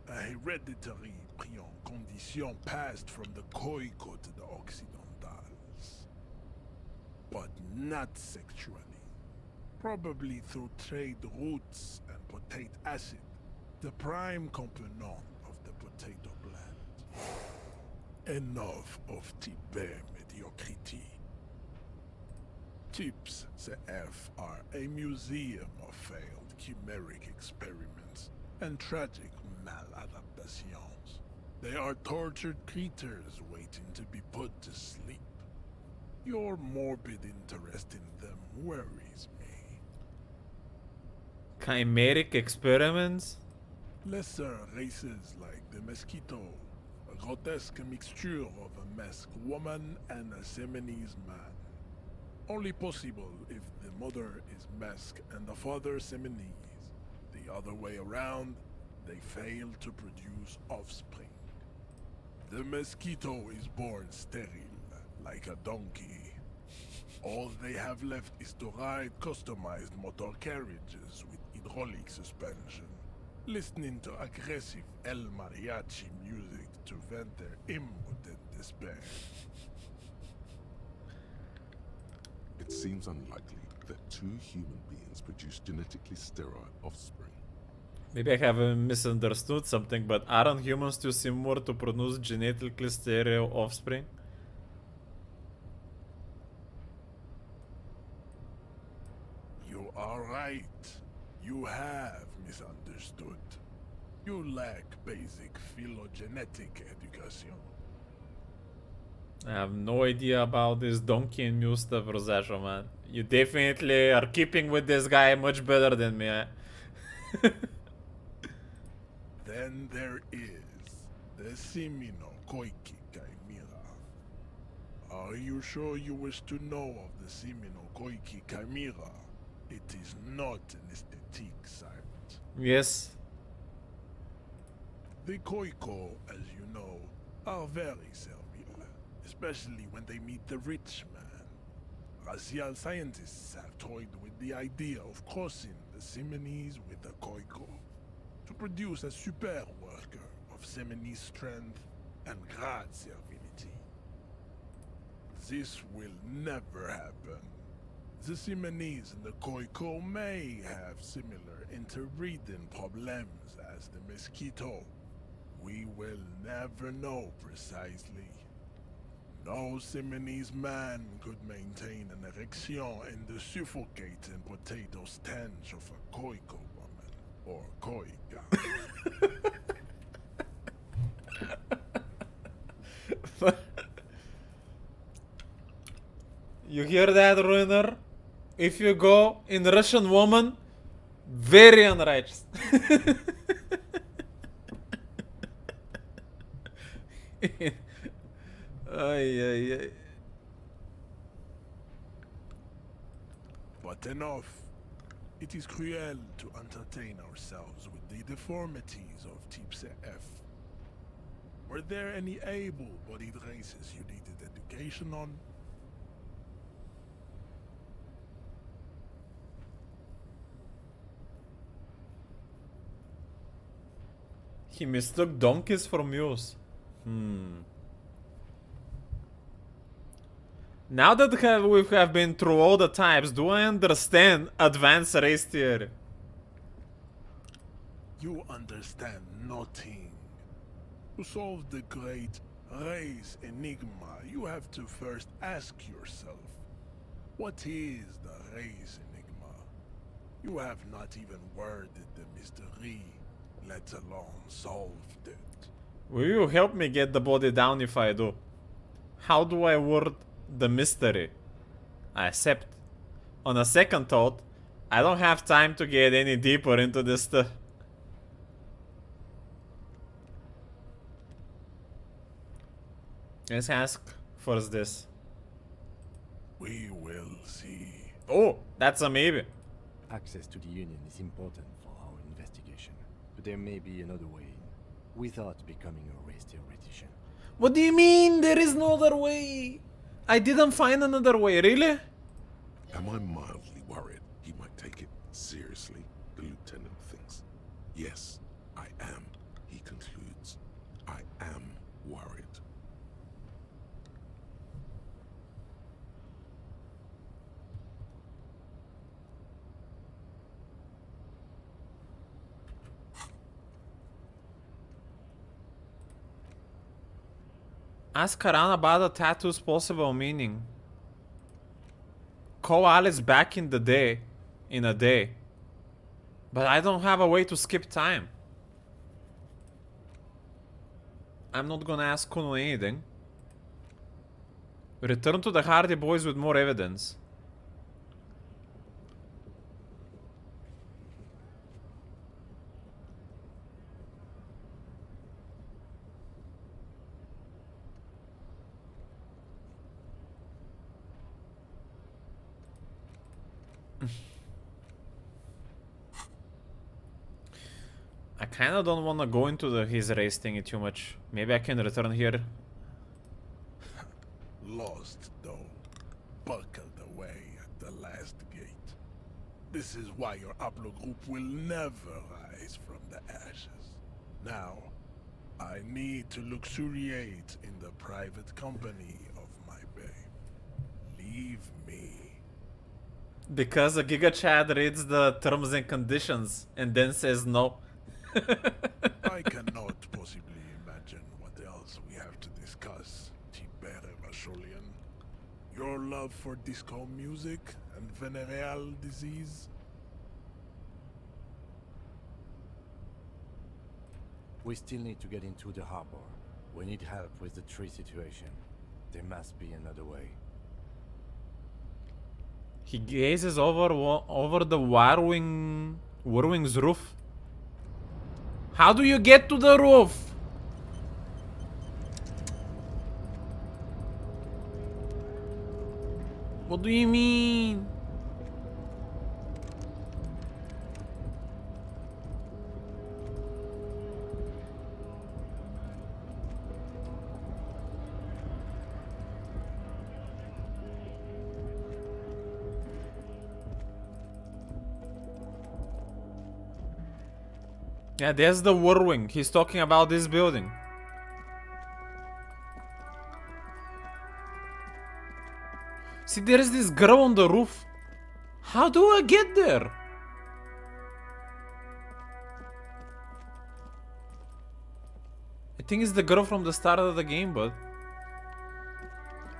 a hereditary prion condition passed from the Koiko to the Occidentals. But not sexually. Probably through trade routes and potate acid, the prime component of the potato plant. Enough of Tibet mediocrity. Tips CF are a museum of failed chimeric experiments and tragic maladaptations. They are tortured creatures waiting to be put to sleep. Your morbid interest in them worries me. Chimeric experiments? Lesser races like the mosquito, a grotesque mixture of a masked woman and a Seminese man. Only possible if the mother is masked and the father Seminese. The other way around, they fail to produce offspring. The mosquito is born sterile, like a donkey. All they have left is to ride customized motor carriages with hydraulic suspension, listening to aggressive El Mariachi music to vent their impotent despair. It seems unlikely that two human beings produce genetically sterile offspring. Maybe I have misunderstood something, but aren't humans too similar to produce genetically sterile offspring? You are right. You have misunderstood. You lack basic phylogenetic education. I have no idea about this donkey and mule stuff, Rosaccio, man. You definitely are keeping with this guy much better than me. Then there is the Simino Koiki Chimera. Are you sure you wish to know of the Simino Koiki Chimera? It is not an aesthetic site. Yes. The Koiko, as you know, are very servile, especially when they meet the rich man. Racial scientists have toyed with the idea of crossing the Seminese with the Koiko to produce a super worker of Seminese strength and Grad servility. This will never happen. The Seminese and the Koiko may have similar interbreeding problems as the mosquito. We will never know precisely. No Seminese man could maintain an erection in the suffocating potato stench of a Koiko woman, or Koika. You hear that, Ruiner? If you go in Russian woman, very unrighteous. Ay. But enough. It is cruel to entertain ourselves with the deformities of Type F. Were there any able-bodied races you needed education on? He mistook donkeys for mules. Now that we have been through all the types, do I understand advanced race theory? You understand nothing. To solve the great race enigma, you have to first ask yourself, what is the race enigma? You have not even worded the mystery, let alone solved it. Will you help me get the body down if I do? How do I word the mystery? I accept. On a second thought, I don't have time to get any deeper into this stuff. Let's ask first this. We will see. Oh, that's a maybe. Access to the Union is important for our investigation, but there may be another way in, without becoming a race theoretician. What do you mean there is no other way? I didn't find another way, really? Am I mildly worried he might take it seriously? The lieutenant thinks. Yes, I am, he concludes. I am worried. Ask around about the tattoo's possible meaning. Call Alice back in a day. But I don't have a way to skip time. I'm not gonna ask Kuno anything. Return to the Hardy Boys with more evidence. I kinda don't wanna go into his race thingy too much. Maybe I can return here. Lost, though. Buckled away at the last gate. This is why your haplogroup will never rise from the ashes. Now, I need to luxuriate in the private company of my babe. Leave me. Because a Giga Chad reads the terms and conditions and then says no. I cannot possibly imagine what else we have to discuss, Tibere Vasholian. Your love for disco music and venereal disease? We still need to get into the harbor. We need help with the tree situation. There must be another way. He gazes over the Warwing's roof. How do you get to the roof? What do you mean? Yeah, there's the Whirlwind. He's talking about this building. See, there is this girl on the roof. How do I get there? I think it's the girl from the start of the game, but...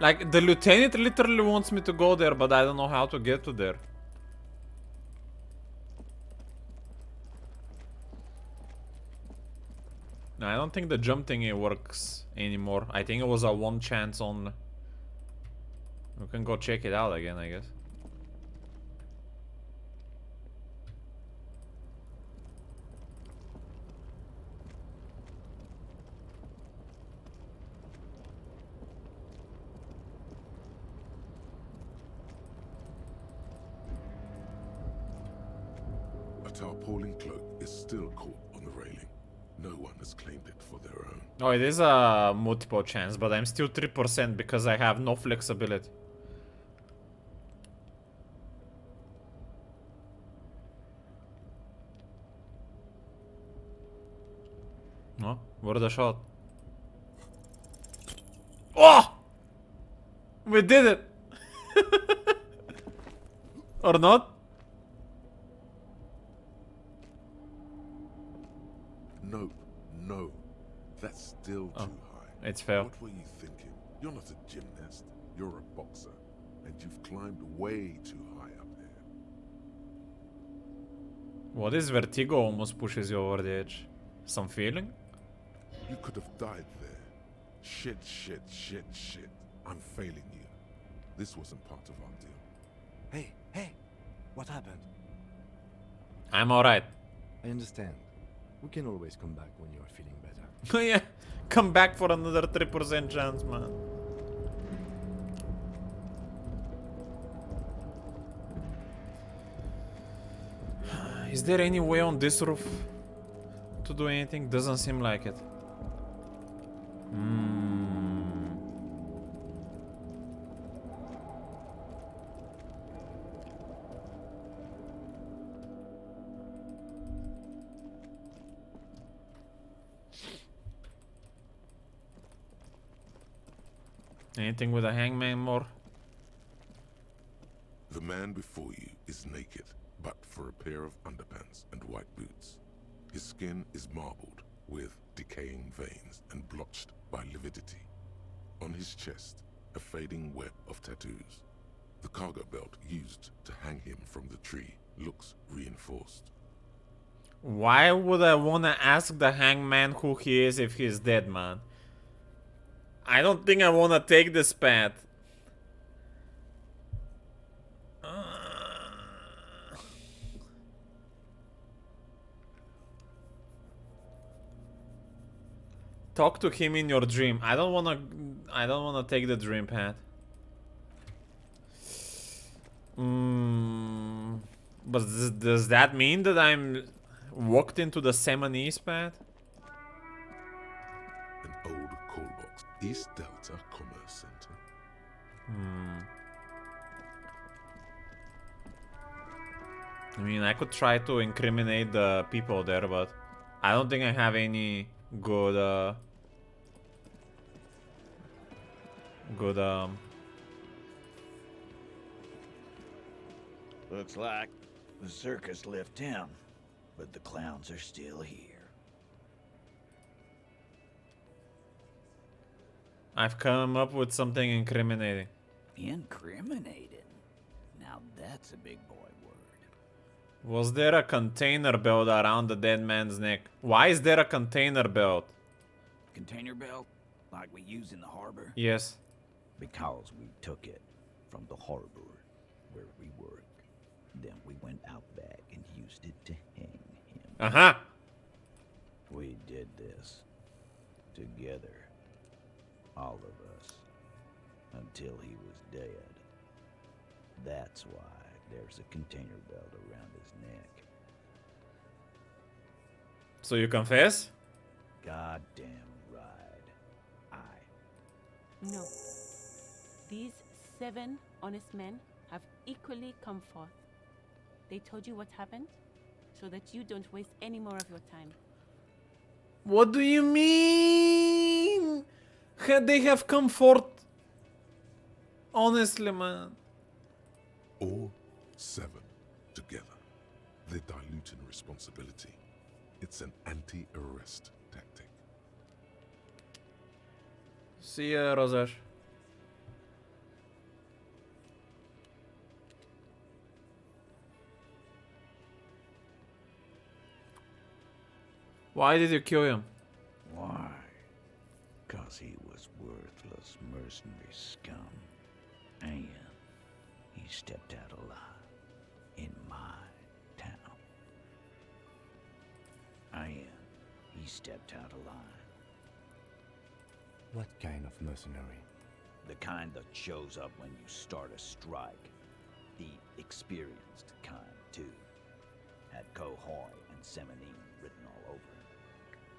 like, the lieutenant literally wants me to go there, but I don't know how to get to there. No, I don't think the jump thingy works anymore. I think it was a one chance on... We can go check it out again, I guess. A tarpaulin cloak is still caught on the railing. No one has claimed it for their own. Oh, it is a multiple chance, but I'm still 3% because I have no flexibility. No, what a shot. Oh! We did it! Or not? Nope, no. That's still too high. It's fair. What were you thinking? You're not a gymnast. You're a boxer. And you've climbed way too high up there. What is vertigo almost pushes you over the edge? Some feeling? You could have died there. Shit. I'm failing you. This wasn't part of our deal. Hey, what happened? I'm alright. I understand. We can always come back when you are feeling better. Yeah, come back for another 3% chance, man. Is there any way on this roof to do anything? Doesn't seem like it. Anything with a hangman more? The man before you is naked, but for a pair of underpants and white boots. His skin is marbled with decaying veins and blotched by lividity. On his chest, a fading web of tattoos. The cargo belt used to hang him from the tree looks reinforced. Why would I wanna ask the hangman who he is if he's dead, man? I don't think I wanna take this path. Talk to him in your dream. I don't wanna take the dream path. But does that mean that I'm walked into the Seminese path? An old call box. East Delta Commerce Center. I mean, I could try to incriminate the people there, but I don't think I have any good Looks like the circus left town, but the clowns are still here. I've come up with something incriminating. Incriminated? Now that's a big boy word. Was there a container belt around the dead man's neck? Why is there a container belt? Container belt? Like we use in the harbor? Yes. Because we took it from the harbor where we work. Then we went out back and used it to hang him. Uh-huh. We did this together. All of us. Until he was dead. That's why there's a container belt around his neck. So you confess? Goddamn right. No. These 7 honest men have equally come forth. They told you what happened, so that you don't waste any more of your time. What do you mean? They have come forth. Honestly, man. All 7 together. They dilute in responsibility. It's an anti-arrest tactic. See ya, Roser. Why did you kill him? Why? 'Cause he was worthless mercenary scum. And he stepped out alive in my town. And he stepped out alive. What kind of mercenary? The kind that shows up when you start a strike. The experienced kind, too. Had Cohoy and Seminine written all over him.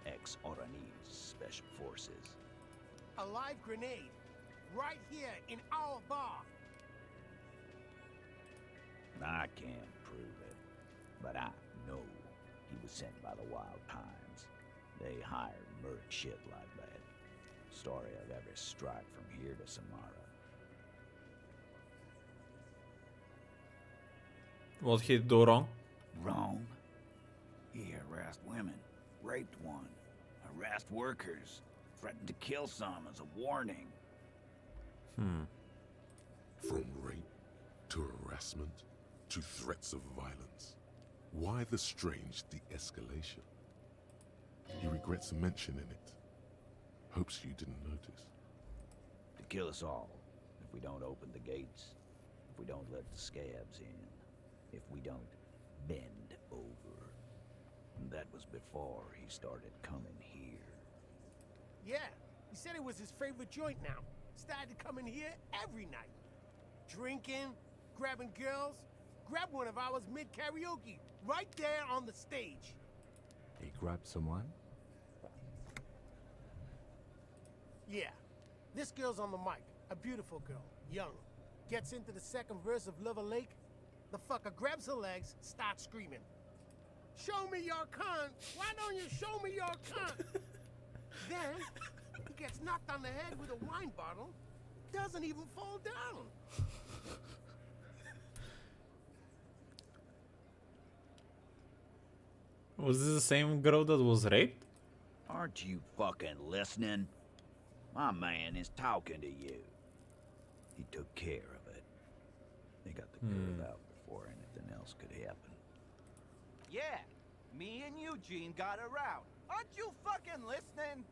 ex-Oranese Special Forces. A live grenade. Right here in our bar. I can't prove it, but I know he was sent by the Wild Pines. They hire merc shit like that. Story of every strike from here to Samara. What he do wrong? Wrong? He harassed women, raped one, harassed workers, threatened to kill some as a warning. From rape to harassment to threats of violence. Why the strange de-escalation? He regrets mentioning it. Hopes you didn't notice. To kill us all, if we don't open the gates, if we don't let the scabs in, if we don't bend over. And that was before he started coming here. Yeah, he said it was his favorite joint now. Started to come in here every night. Drinking, grabbing girls. Grabbed one of ours mid-karaoke, right there on the stage. He grabbed someone? Yeah, this girl's on the mic. A beautiful girl, young. Gets into the second verse of Lover Lake. The fucker grabs her legs, starts screaming. Show me your cunt! Why don't you show me your cunt? Then, he gets knocked on the head with a wine bottle. Doesn't even fall down. Was this the same girl that was raped? Aren't you fucking listening? My man is talking to you. He took care of it. They got the girl out before anything else could happen. Yeah, me and Eugene got around. Aren't you fucking listening?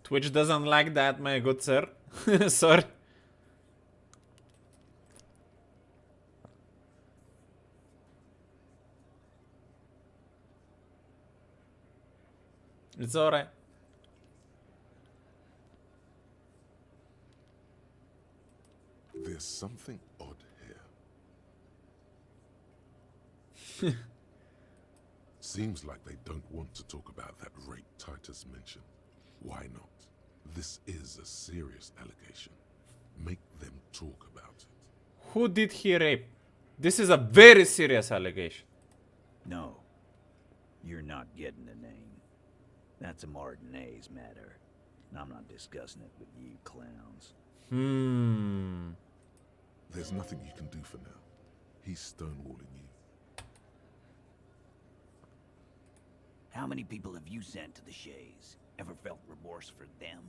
Twitch doesn't like that, my good sir. Sorry. It's alright. There's something odd here. Seems like they don't want to talk about that rape Titus mentioned. Why not? This is a serious allegation. Make them talk about it. Who did he rape? This is a very serious allegation. No, you're not getting the name. That's a Martinez matter. And I'm not discussing it with you clowns. There's nothing you can do for now. He's stonewalling you. How many people have you sent to the Shays? Ever felt remorse for them?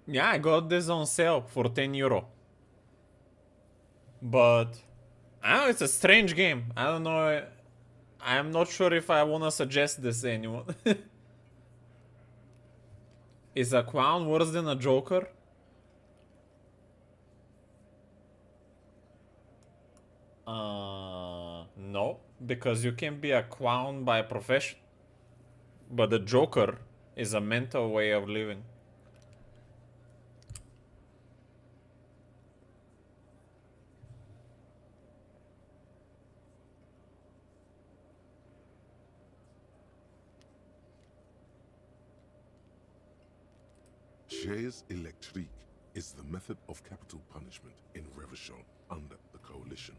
Yeah, I got this on sale for 10 euro. But I don't know, it's a strange game. I don't know. I'm not sure if I wanna suggest this to anyone. Is a clown worse than a Joker? No, because you can be a clown by profession. But the Joker is a mental way of living. Chaise électrique is the method of capital punishment in Revachol under the Coalition.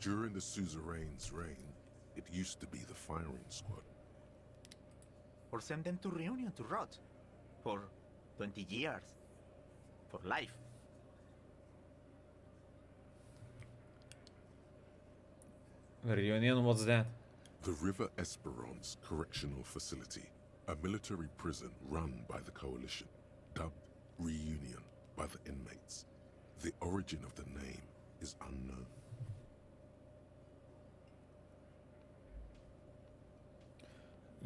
During the suzerain's reign, it used to be the firing squad. Or send them to Reunion to rot. For 20 years. For life. Reunion, what's that? The River Esperance Correctional Facility, a military prison run by the Coalition, dubbed Reunion by the inmates. The origin of the name is unknown.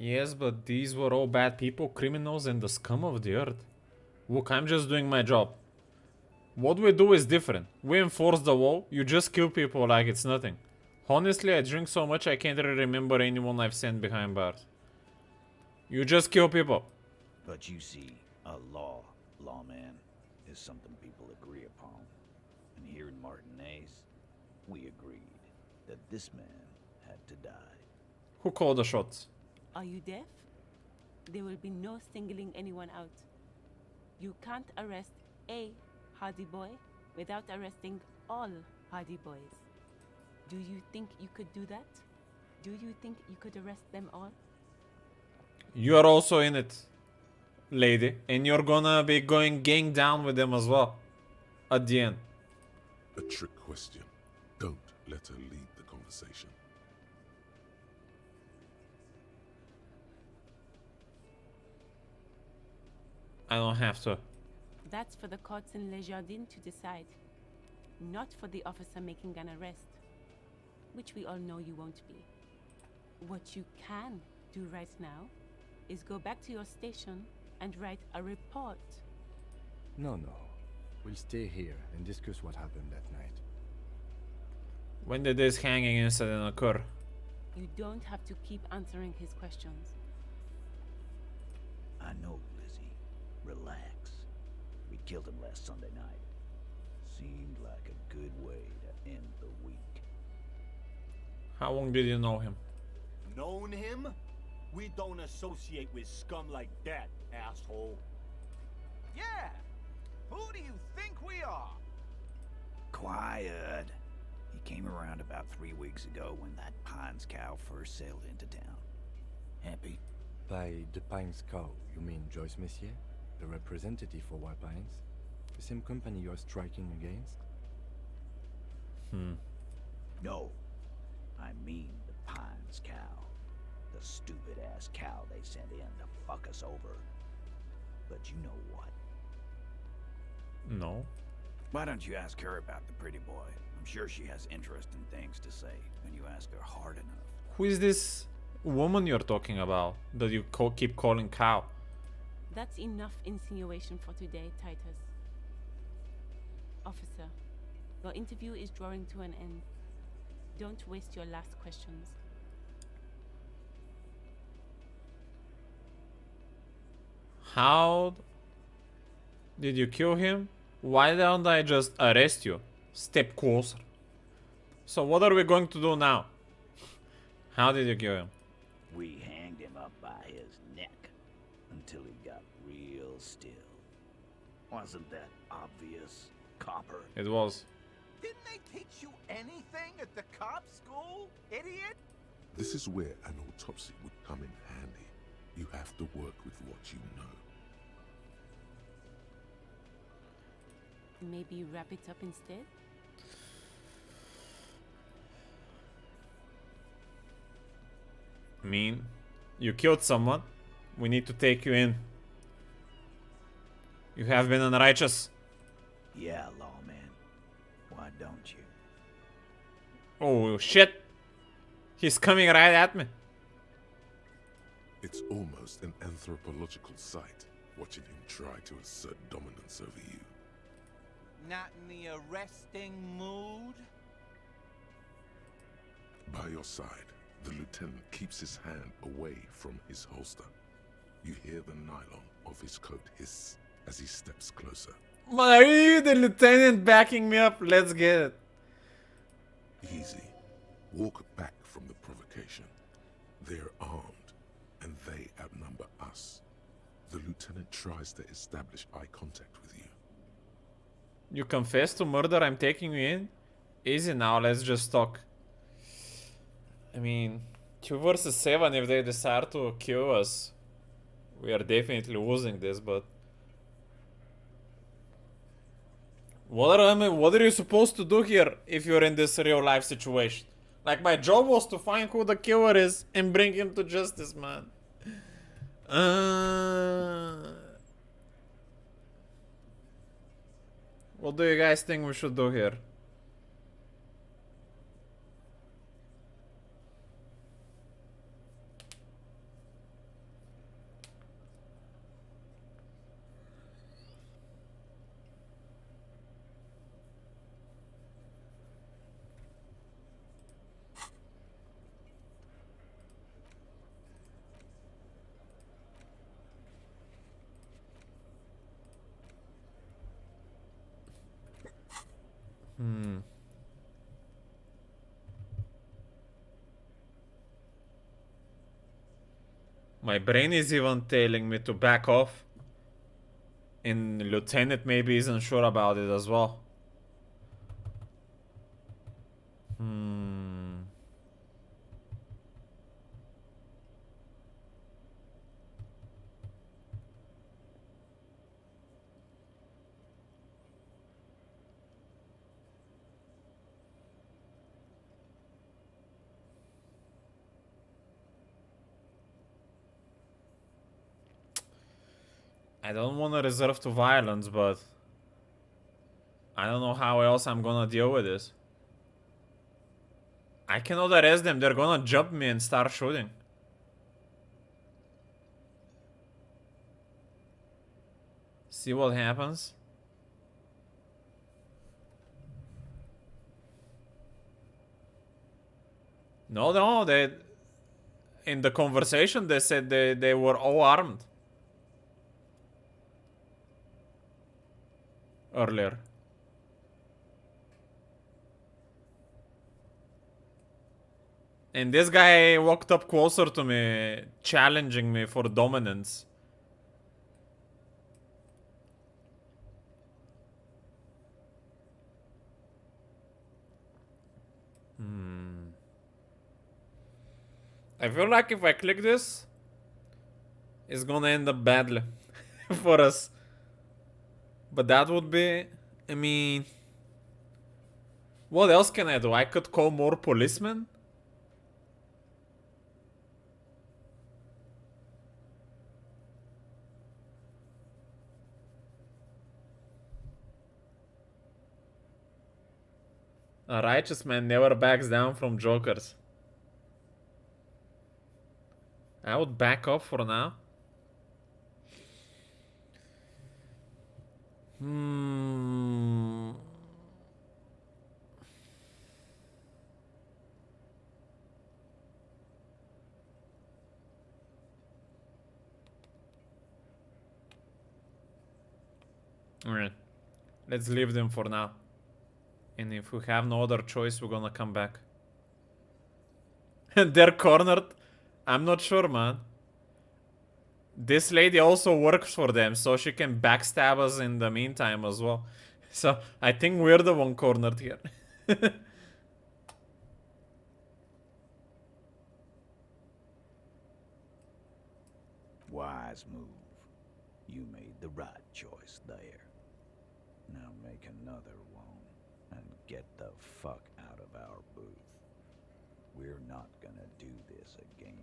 Yes, but these were all bad people, criminals, and the scum of the earth. Look, I'm just doing my job. What we do is different. We enforce the law, you just kill people like it's nothing. Honestly, I drink so much I can't really remember anyone I've sent behind bars. You just kill people. But you see, a lawman, is something people agree upon. And here in Martinez, we agreed that this man had to die. Who called the shots? Are you deaf? There will be no singling anyone out. You can't arrest a Hardy boy without arresting all Hardy boys. Do you think you could do that? Do you think you could arrest them all? You're also in it, lady. And you're gonna be going gang down with them as well. At the end. A trick question. Don't let her lead the conversation. I don't have to. That's for the courts in Les Jardins to decide. Not for the officer making an arrest. Which we all know you won't be. What you can do right now is go back to your station and write a report. No. We'll stay here and discuss what happened that night. When did this hanging incident occur? You don't have to keep answering his questions. I know, Lizzie. Relax. We killed him last Sunday night. Seemed like a good way to end the week. How long did you know him? Known him? We don't associate with scum like that, asshole. Yeah! Who do you think we are? Quiet. He came around about 3 weeks ago when that Pines cow first sailed into town. Happy? By the Pines cow, you mean Joyce Messier? The representative for White Pines? The same company you're striking against? No. I mean the Pines cow. The stupid-ass cow they sent in to fuck us over. But you know what? No. Why don't you ask her about the pretty boy? I'm sure she has interesting things to say when you ask her hard enough. Who is this woman you're talking about that you keep calling cow? That's enough insinuation for today, Titus. Officer, your interview is drawing to an end. Don't waste your last questions. How did you kill him? Why don't I just arrest you? Step closer. So what are we going to do now? How did you kill him? We hanged him up by his neck until he got real still. Wasn't that obvious, Copper? It was. Didn't they teach you anything at the cop school, idiot? This is where an autopsy would come in handy. You have to work with what you know. Maybe wrap it up instead? I mean, you killed someone. We need to take you in. You have been unrighteous. Yeah, lawman. Why don't you? Oh shit. He's coming right at me. It's almost an anthropological sight, watching him try to assert dominance over you. Not in the arresting mood? By your side, the lieutenant keeps his hand away from his holster. You hear the nylon of his coat hiss as he steps closer. But are you the lieutenant backing me up? Let's get it. Easy. Walk back from the provocation. They're armed, and they outnumber us. The lieutenant tries to establish eye contact with you. You confess to murder, I'm taking you in? Easy now, let's just talk. I mean, 2 versus 7 if they decide to kill us. We are definitely losing this, but... What are you supposed to do here if you're in this real life situation? Like, my job was to find who the killer is and bring him to justice, man. What do you guys think we should do here? Hmm. My brain is even telling me to back off. And Lieutenant maybe isn't sure about it as well. Hmm. I don't want to resort to violence, but I don't know how else I'm gonna deal with this. I cannot arrest them. They're gonna jump me and start shooting. See what happens. No, they... In the conversation, they said they were all armed. Earlier. And this guy walked up closer to me, challenging me for dominance. I feel like if I click this, it's gonna end up badly for us. But that would be... I mean... What else can I do? I could call more policemen? A righteous man never backs down from jokers. I would back up for now. Alright. Let's leave them for now. And if we have no other choice, we're gonna come back. They're cornered? I'm not sure, man. This lady also works for them, so she can backstab us in the meantime as well. So, I think we're the one cornered here. Wise move. You made the right choice there. Now make another one and get the fuck out of our booth. We're not gonna do this again.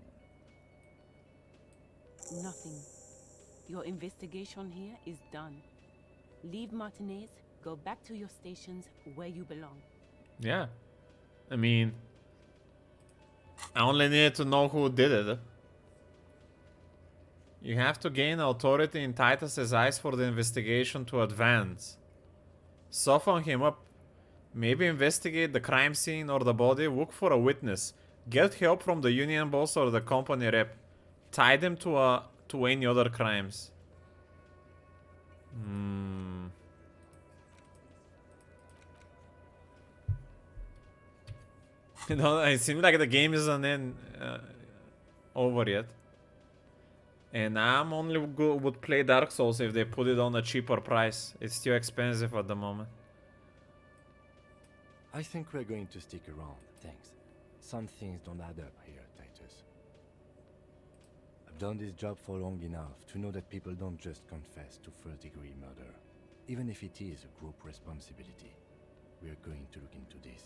Nothing. Your investigation here is done. Leave Martinez, go back to your stations where you belong. Yeah. I mean... I only needed to know who did it. You have to gain authority in Titus's eyes for the investigation to advance. Soften him up. Maybe investigate the crime scene or the body. Look for a witness. Get help from the union boss or the company rep. Tie them to any other crimes. You know, it seems like the game isn't over yet. And I'm only would play Dark Souls if they put it on a cheaper price. It's too expensive at the moment. I think we're going to stick around, thanks. Some things don't add up here, Titus. I've done this job for long enough to know that people don't just confess to first-degree murder. Even if it is a group responsibility. We're going to look into this.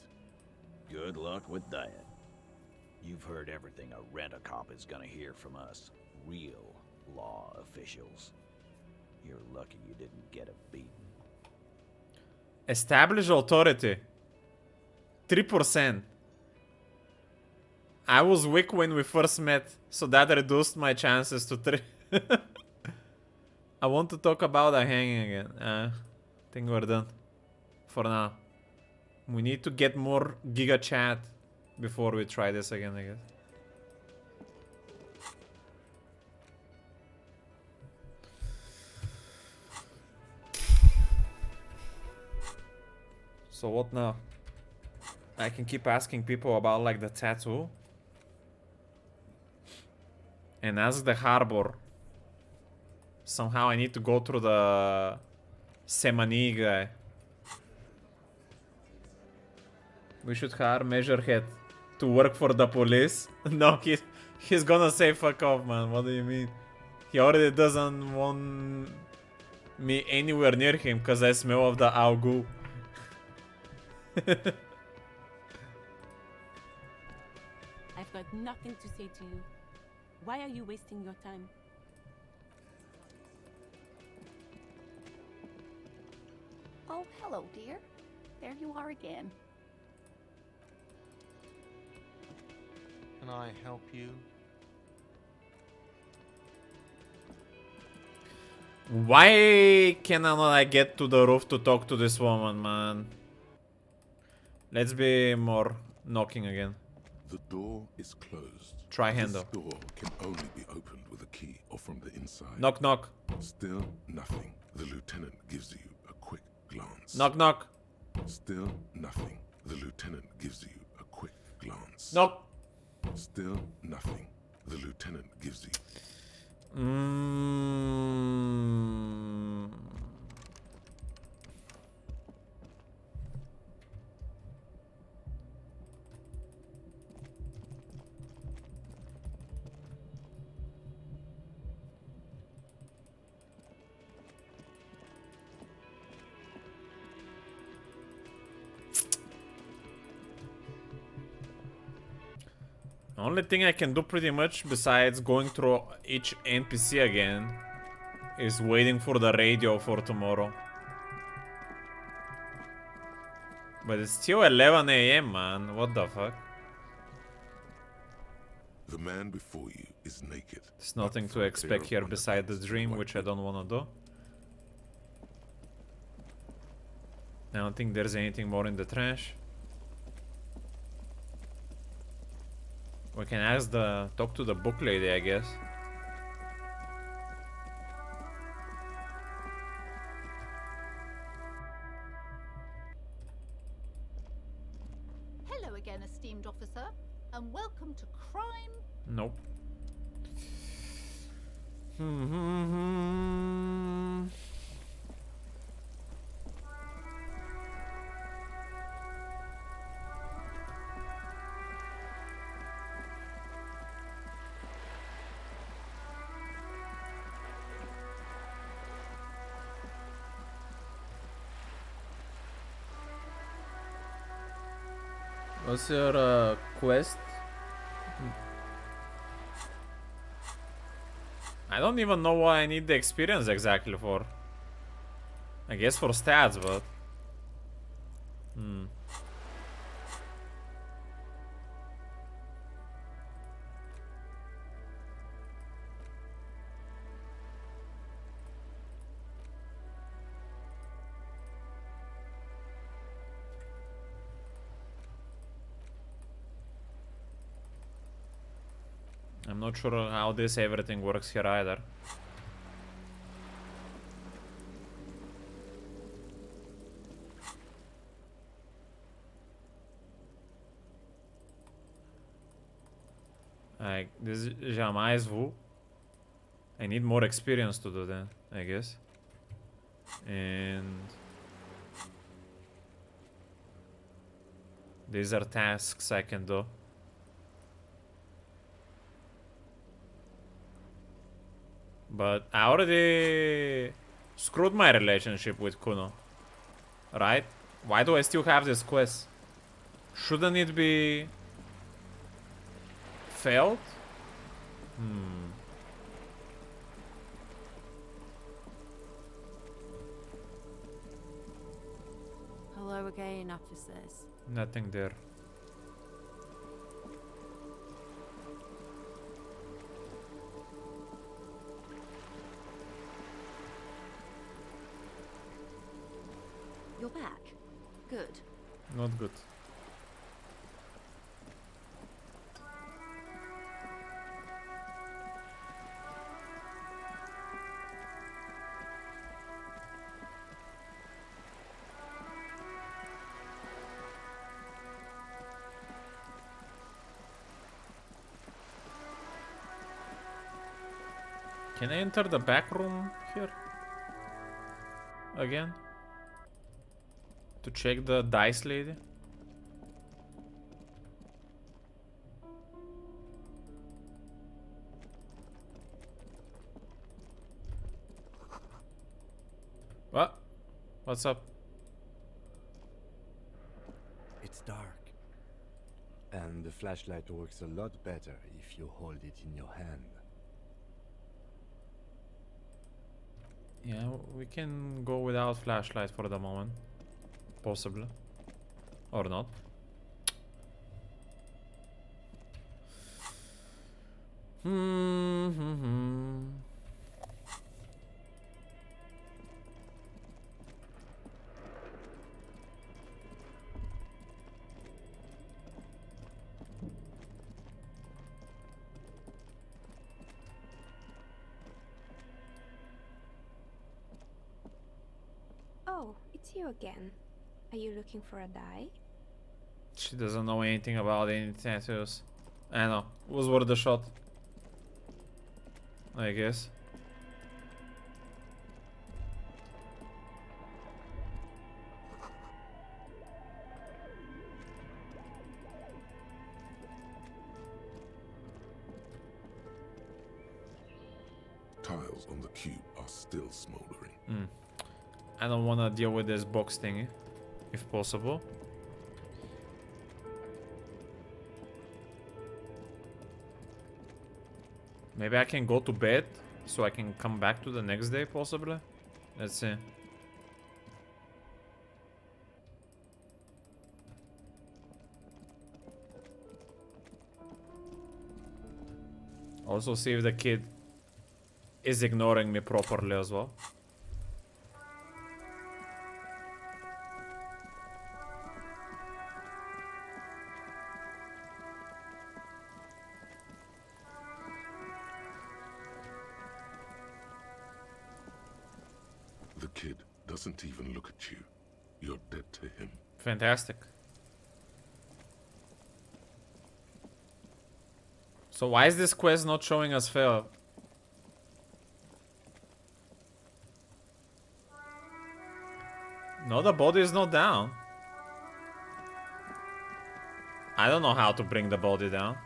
Good luck with that. You've heard everything a rent-a-cop is gonna hear from us. Real law officials. You're lucky you didn't get a beating. Establish authority. 3%. I was weak when we first met, so that reduced my chances to 3. I want to talk about a hanging again. I think we're done. For now. We need to get more Giga Chat before we try this again, I guess. So what now? I can keep asking people about like the tattoo. And ask the harbor. Somehow I need to go through the Semani guy. We should hire Measurehead to work for the police. No, he's gonna say fuck off, man. What do you mean? He already doesn't want me anywhere near him because I smell of the Augu. I've got nothing to say to you. Why are you wasting your time? Oh, hello, dear. There you are again. Can I help you? Why can I not like, get to the roof to talk to this woman, man? Let's be more knocking again. The door is closed. Try handle. This door can only be opened with a key or from the inside. Knock, knock. Still nothing. The lieutenant gives you a quick glance. Knock, knock. Still nothing. The lieutenant gives you a quick glance. Knock. Still nothing. The lieutenant gives you. The only thing I can do pretty much besides going through each NPC again is waiting for the radio for tomorrow. But it's still 11 AM, man. What the fuck? The man before you is naked. There's nothing to expect here beside the dream, which I don't want to do. I don't think there's anything more in the trash. We can talk to the book lady, I guess. Hello again, esteemed officer, and welcome to crime. Nope. What's your quest? I don't even know what I need the experience exactly for. I guess for stats, but... I'm not sure how this everything works here either. Like, this jamais vou. I need more experience to do that, I guess. And... these are tasks I can do. But I already screwed my relationship with Kuno, right? Why do I still have this quest? Shouldn't it be failed? Hello again, officers. Nothing there. You're back. Good. Not good. Can I enter the back room here? Again? To check the dice lady? What? What's up? It's dark. And the flashlight works a lot better if you hold it in your hand. Yeah, we can go without flashlight for the moment. Possibly. Or not. Oh, it's you again. Are you looking for a die? She doesn't know anything about any tattoos. I know. It was worth a shot. I guess. Tiles on the cube are still smoldering. I don't want to deal with this box thingy, if possible. Maybe I can go to bed, so I can come back to the next day, possibly? Let's see. Also see if the kid is ignoring me properly as well. The kid doesn't even look at you. You're dead to him. Fantastic. So why is this quest not showing us fail? No, the body is not down. I don't know how to bring the body down.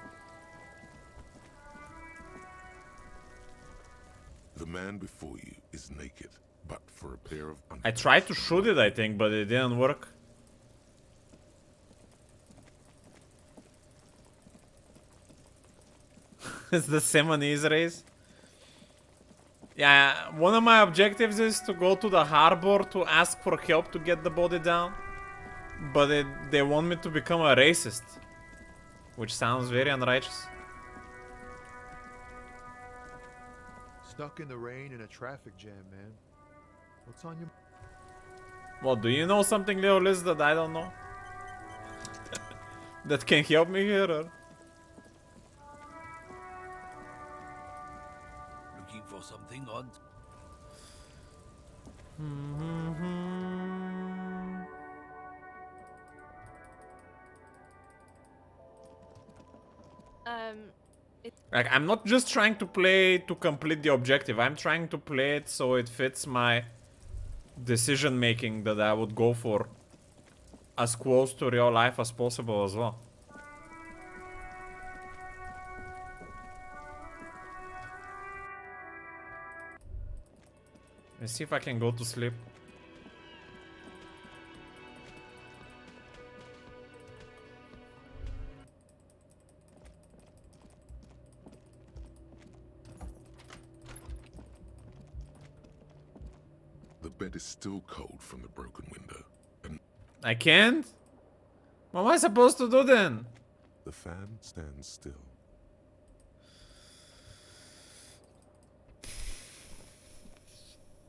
The man before you is naked, but for a pair of I tried to shoot it, I think, but it didn't work. It's the Semonese race. Yeah, one of my objectives is to go to the harbor to ask for help to get the body down. But they want me to become a racist. Which sounds very unrighteous. Stuck in the rain in a traffic jam, man. What's on your... Well, do you know something, Leo Liz, that I don't know? That can help me here, or? Looking for something odd? Like, I'm not just trying to play to complete the objective. I'm trying to play it so it fits my decision making that I would go for as close to real life as possible as well. Let's see if I can go to sleep. The bed is still cold from the broken window, and I can't? What am I supposed to do then? the fan stands still.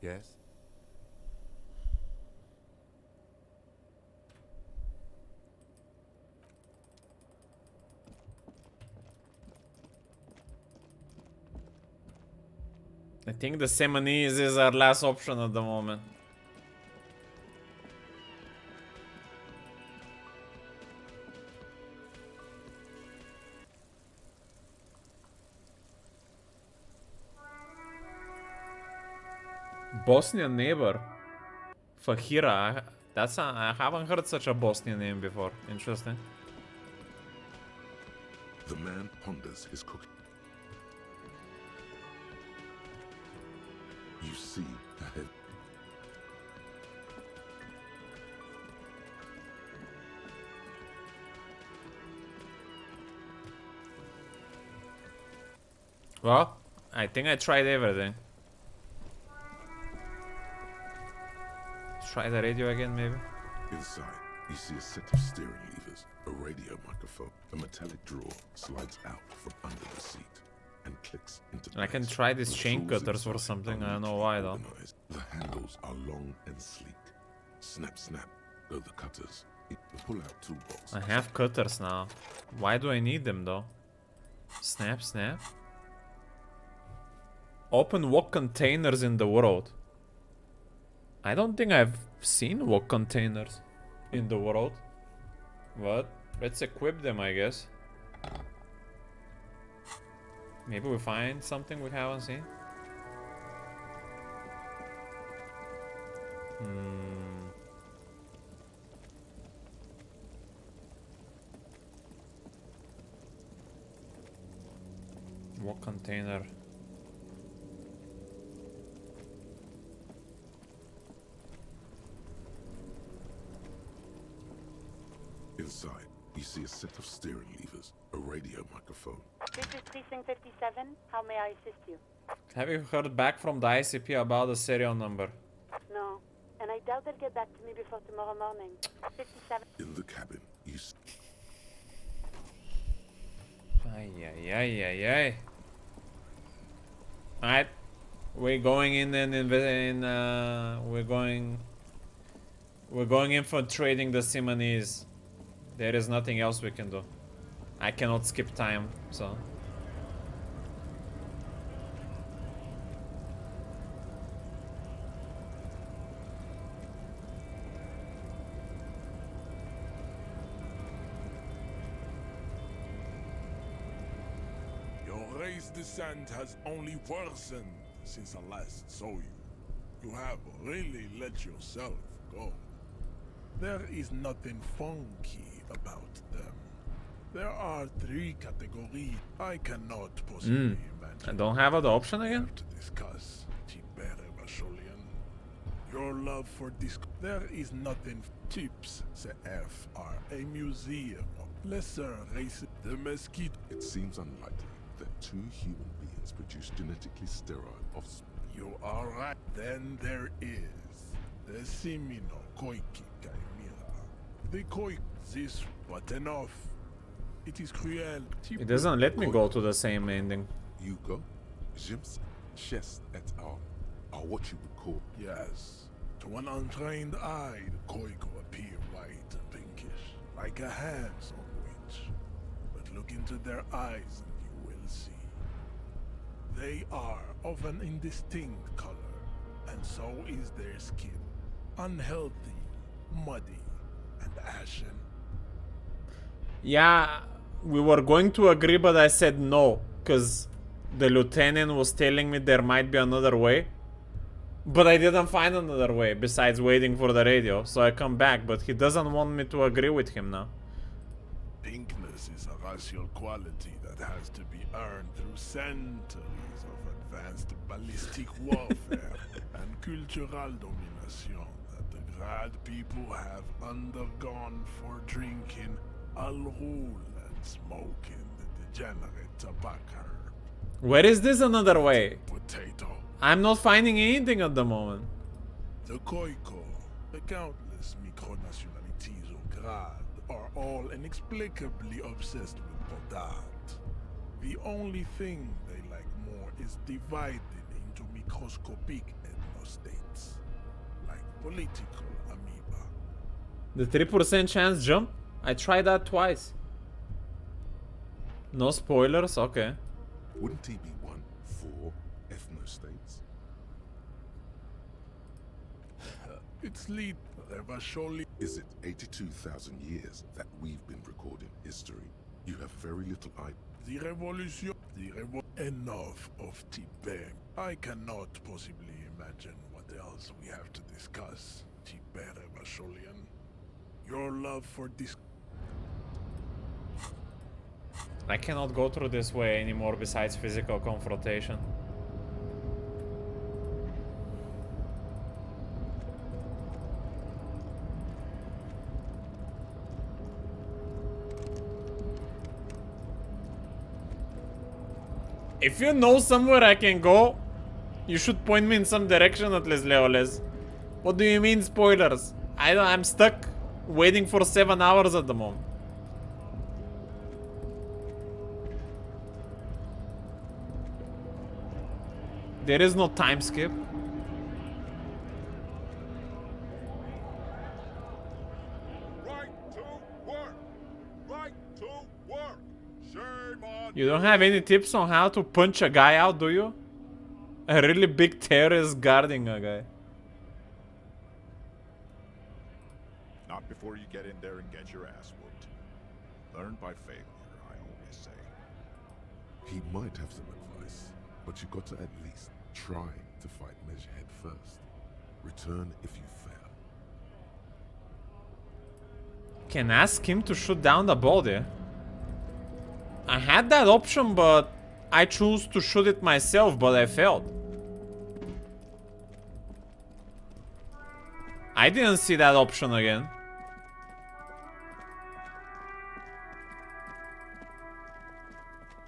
Yes? I think the Semonese is our last option at the moment. Bosnian neighbor. Fahira. I haven't heard such a Bosnian name before. Interesting. The man ponders his cooking. You see ahead. Well, I think I tried everything. Try the radio again, maybe? Inside, you see a set of steering levers, a radio microphone. A metallic drawer slides out from under the seat and clicks into place. I can try these The chain tools cutters or inside something. are I don't know neatly why though. organized. The handles are long and sleek. Snap, snap, go the cutters. The pull-out toolbox. I have cutters now. Why do I need them though? Snap, snap. Open wok containers in the world. I don't think I've seen wok containers in the world. What? Let's equip them, I guess. Maybe we find something we haven't seen. Wok container. Inside, you see a set of steering levers, a radio microphone. This is Precinct 57. How may I assist you? Have you heard back from the ICP about the serial number? No. And I doubt they'll get back to me before tomorrow morning. 57. In the cabin, you see... Ay, ay, ay, ay, ay. Alright. We're going in and we're going infiltrating the Simonese. There is nothing else we can do. I cannot skip time, so. Your race descent has only worsened since I last saw you. You have really let yourself go. There is nothing funky about them. There are 3 categories I cannot possibly imagine. I don't have the option again? To discuss Tibere Vasholian. Your love for this. There is nothing. Tips CF are a museum of lesser races. The mesquite. It seems unlikely that 2 human beings produce genetically sterile offspring. You are right. Then there is the Simino Koiki Kaimira. The Koik this, but enough. It is cruel. It doesn't let me go to the same ending. Hugo, Jims, Chest et al. Are what you would call. Yes. To an untrained eye, the Koiko appear white and pinkish, like a hands-on witch. But look into their eyes and you will see. They are of an indistinct color, and so is their skin. Unhealthy, muddy, and ashen. Yeah, we were going to agree, but I said no, because the lieutenant was telling me there might be another way. But I didn't find another way besides waiting for the radio, so I come back, but he doesn't want me to agree with him now. Pinkness is a racial quality that has to be earned through centuries of advanced ballistic warfare and cultural domination that the Grad people have undergone for drinking Al-Ghul and smoking the degenerate tobacco. Where is this another way? Potato. I'm not finding anything at the moment. The Koiko, the countless micronationalities of Grad, are all inexplicably obsessed with Podat. The only thing they like more is divided into microscopic ethnostates, like political amoeba. The 3% chance jump? I tried that twice. No spoilers? Okay. Wouldn't he be 1 for ethnostates? It's lead surely. Is it 82,000 years that we've been recording history? You have very little idea. The revolution, enough of Tibet. I cannot possibly imagine what what else we have to discuss, Tipere Basolian. Your love for this. I cannot go through this way anymore besides physical confrontation. If you know somewhere I can go, you should point me in some direction at least, Leoles. What do you mean spoilers? I'm stuck waiting for 7 hours at the moment. There is no time skip. Right to work! Right to work! Shame on You don't have any tips on how to punch a guy out, do you? A really big terrorist guarding a guy. Not before you get in there and get your ass whooped. Learn by failure, I always say. He might have some advice, but you got to at least try to fight Mej head first. Return if you fail. Can ask him to shoot down the body. I had that option, but I chose to shoot it myself, but I failed. I didn't see that option again.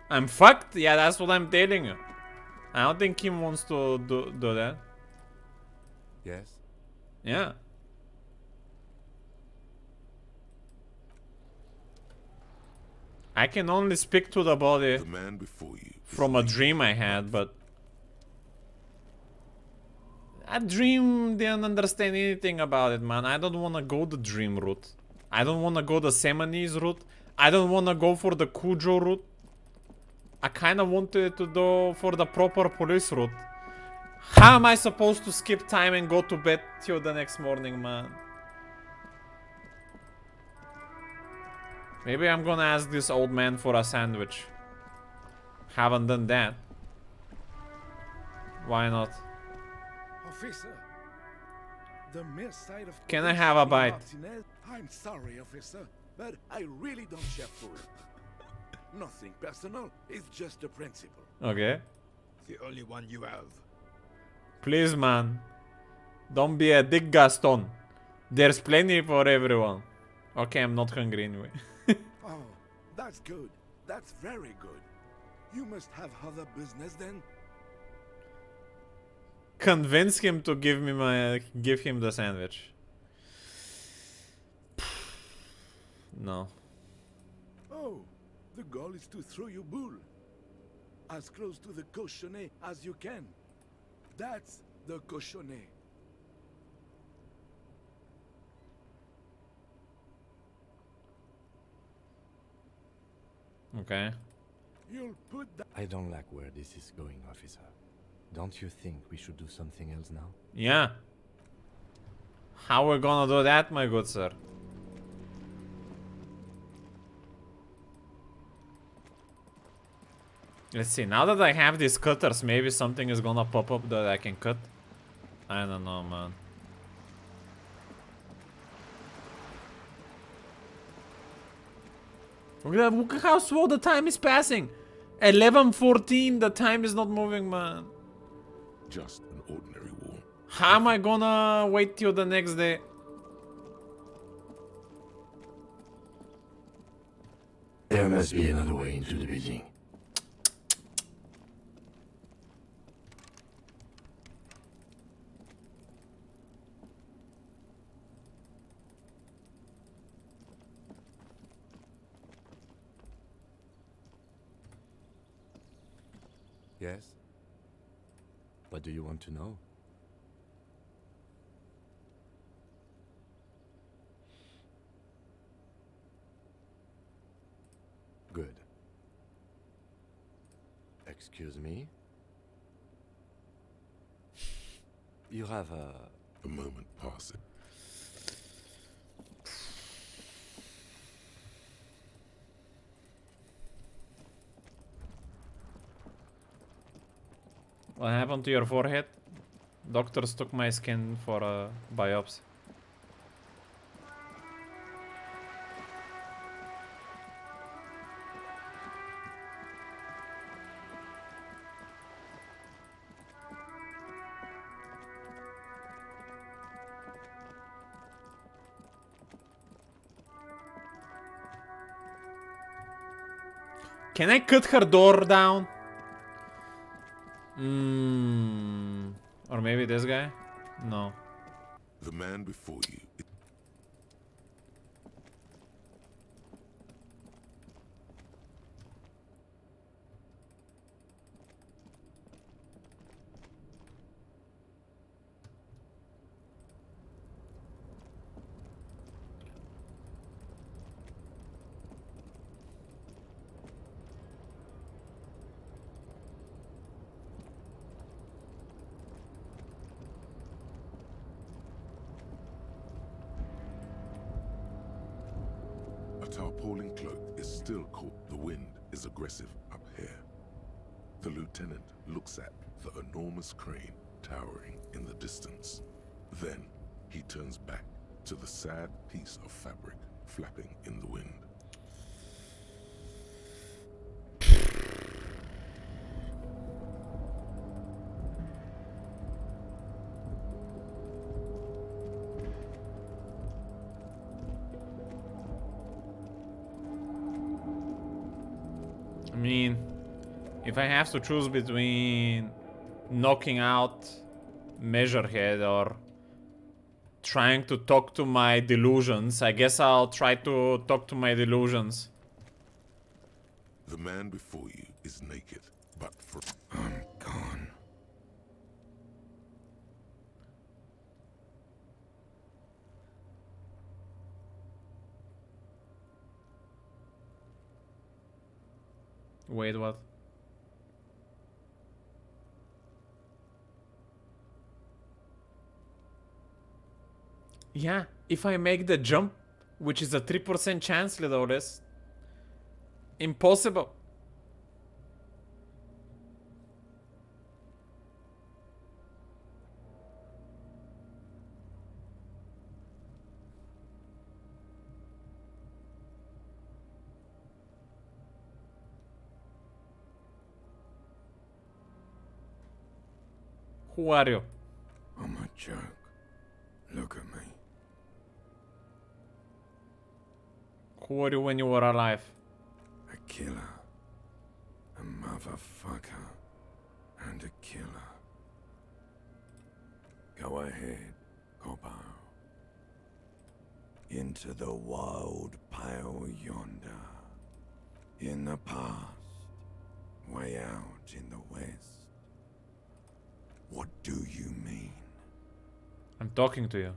I'm fucked? Yeah, that's what I'm telling you. I don't think Kim wants to do that. Yes? Yeah. I can only speak to the body from a dream I had, but that dream didn't understand anything about it, man. I don't want to go the dream route. I don't want to go the Semanese route. I don't want to go for the Cujo route. I kind of wanted to go for the proper police route. How am I supposed to skip time and go to bed till the next morning, man? Maybe I'm gonna ask this old man for a sandwich. Haven't done that. Why not? Officer, the mere sight of Can I have a bite? Martinez, I'm sorry, officer, but I really don't care for it. Nothing personal, it's just a principle. Okay. The only one you have. Please, man. Don't be a dick, Gaston. There's plenty for everyone. Okay, I'm not hungry anyway. Oh, that's good. That's very good. You must have other business then? Convince him to give him the sandwich. No. Oh, the goal is to throw you bull. As close to the cochonnet as you can. That's the cochonnet. Okay. You'll put that. I don't like where this is going, officer. Don't you think we should do something else now? Yeah. How we're gonna do that, my good sir? Let's see, now that I have these cutters, maybe something is gonna pop up that I can cut. I don't know, man. Look at how slow the time is passing. 11:14, the time is not moving, man. Just an ordinary war. How am I gonna wait till the next day? There must be another way into the building. Yes? What do you want to know? Good. Excuse me? You have a moment passes. What happened to your forehead? Doctors took my skin for a biopsy. Can I cut her door down? Or maybe this guy? No. The man before you. A tarpaulin cloak is still caught. The wind is aggressive up here. The lieutenant looks at the enormous crane towering in the distance. Then he turns back to the sad piece of fabric flapping in the wind. I mean, if I have to choose between knocking out Measurehead or trying to talk to my delusions, I guess I'll try to talk to my delusions. The man before you is naked, but for I'm gone. Wait, what? Yeah, if I make the jump, which is a 3% chance, Lidores. Impossible. Who are you? I'm a joke. Look at me. Who were you when you were alive? A killer. A motherfucker. And a killer. Go ahead, Coppo. Into the wild pale yonder. In the past. Way out in the west. What do you mean? I'm talking to you.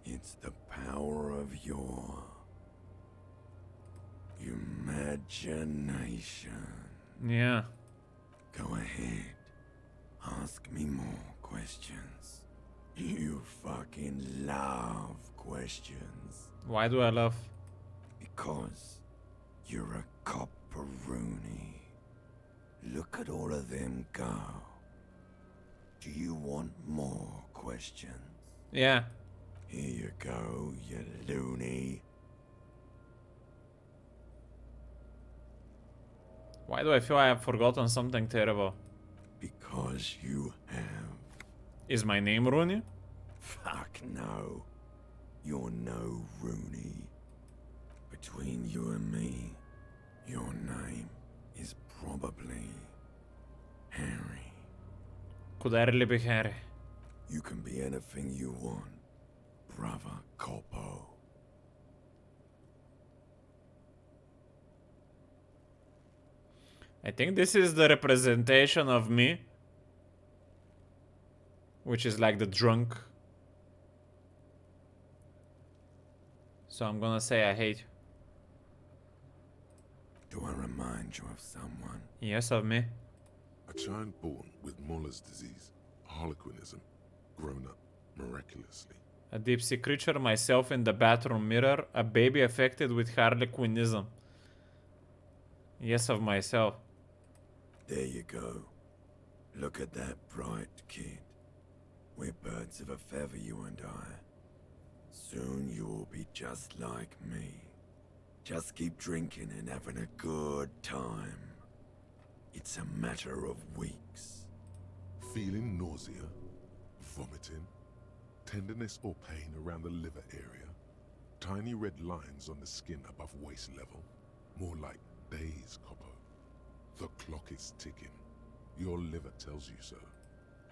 It's the power of your imagination. Yeah. Go ahead. Ask me more questions. You fucking love questions. Why do I love? Because you're a copperoonie. Look at all of them go. Do you want more questions? Yeah. Here you go, you loony. Why do I feel I have forgotten something terrible? Because you have. Is my name Rooney? Fuck no. You're no Rooney. Between you and me, your name is probably Harry. Could I really be Harry? You can be anything you want, brother Coppo. I think this is the representation of me. Which is like the drunk. So I'm gonna say I hate you. Do I remind you of someone? Yes, of me. A child born with Muller's disease, harlequinism, grown up miraculously. A deep sea creature, myself in the bathroom mirror, a baby affected with harlequinism. Yes, of myself. There you go. Look at that bright kid. We're birds of a feather, you and I. Soon you will be just like me. Just keep drinking and having a good time. It's a matter of weeks. Feeling nausea, vomiting, tenderness or pain around the liver area, tiny red lines on the skin above waist level, more like days, Coppo. The clock is ticking. Your liver tells you so.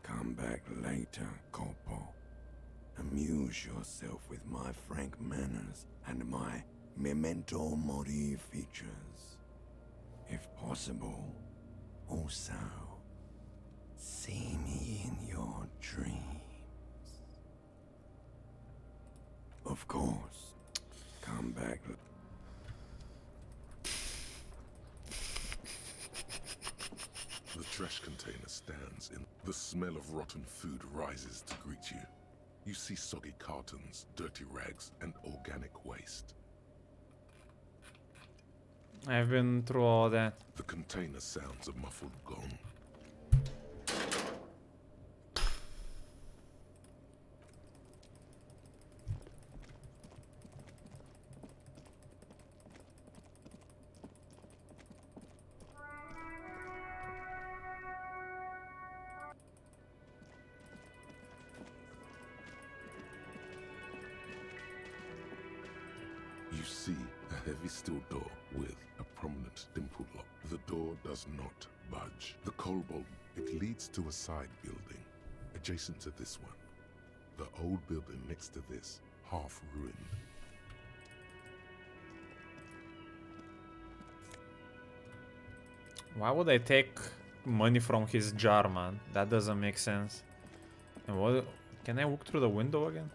Come back later, Corpo. Amuse yourself with my frank manners and my memento mori features. If possible, also, see me in your dreams. Of course, come back. The trash container stands in. The smell of rotten food rises to greet you. You see soggy cartons, dirty rags, and organic waste. I've been through all that. The container sounds a muffled gong. You see a heavy steel door with a prominent dimple lock. The door does not budge. The cobalt, it leads to a side building, adjacent to this one. The old building next to this, half ruined. Why would I take money from his jar, man? That doesn't make sense. And what? Can I walk through the window again?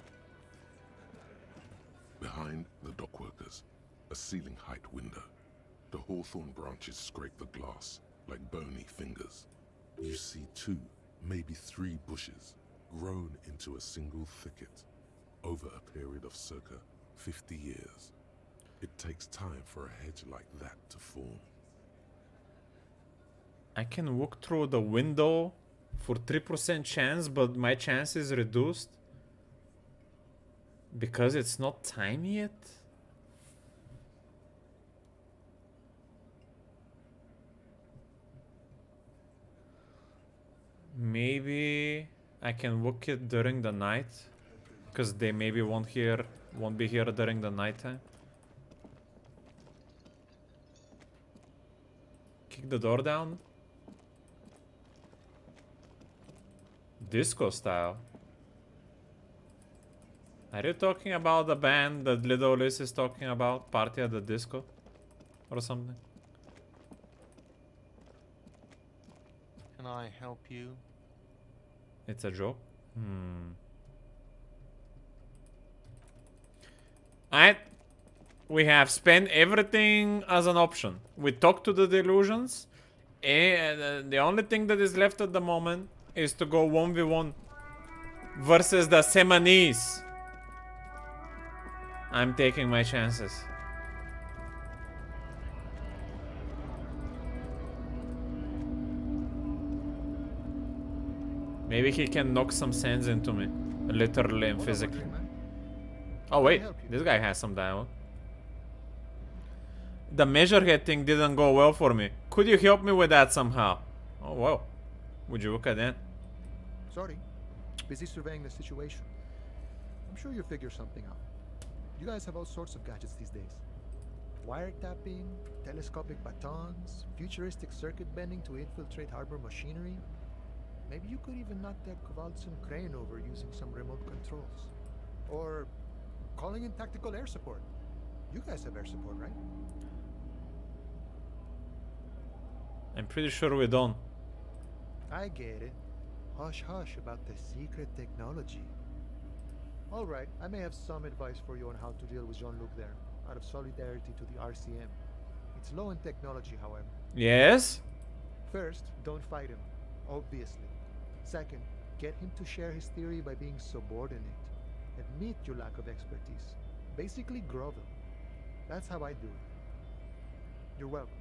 Behind the dockworkers, a ceiling height window. The hawthorn branches scrape the glass like bony fingers. You see 2, maybe 3 bushes grown into a single thicket over a period of circa 50 years. It takes time for a hedge like that to form. I can walk through the window for 3% chance, but my chance is reduced because it's not time yet. Maybe I can walk it during the night, because they maybe won't be here during the nighttime. Kick the door down. Disco style. Are you talking about the band that Little Liz is talking about? Party at the Disco? Or something? Can I help you? It's a joke? We have spent everything as an option. We talked to the delusions, and the only thing that is left at the moment is to go 1v1 versus the Semanese. I'm taking my chances. Maybe he can knock some sense into me, literally and physically. Oh wait, this guy has some dialogue. The measurehead thing didn't go well for me. Could you help me with that somehow? Oh wow. Would you look at that? Sorry. Busy surveying the situation. I'm sure you'll figure something out. You guys have all sorts of gadgets these days. Wiretapping, telescopic batons, futuristic circuit bending to infiltrate harbor machinery. Maybe you could even knock that Kowalson crane over using some remote controls. Or calling in tactical air support. You guys have air support, right? I'm pretty sure we don't. I get it. Hush hush about the secret technology. Alright, I may have some advice for you on how to deal with Jean-Luc there, out of solidarity to the RCM. It's low in technology, however. Yes? First, don't fight him, obviously. Second, get him to share his theory by being subordinate. Admit your lack of expertise. Basically grovel. That's how I do it. You're welcome.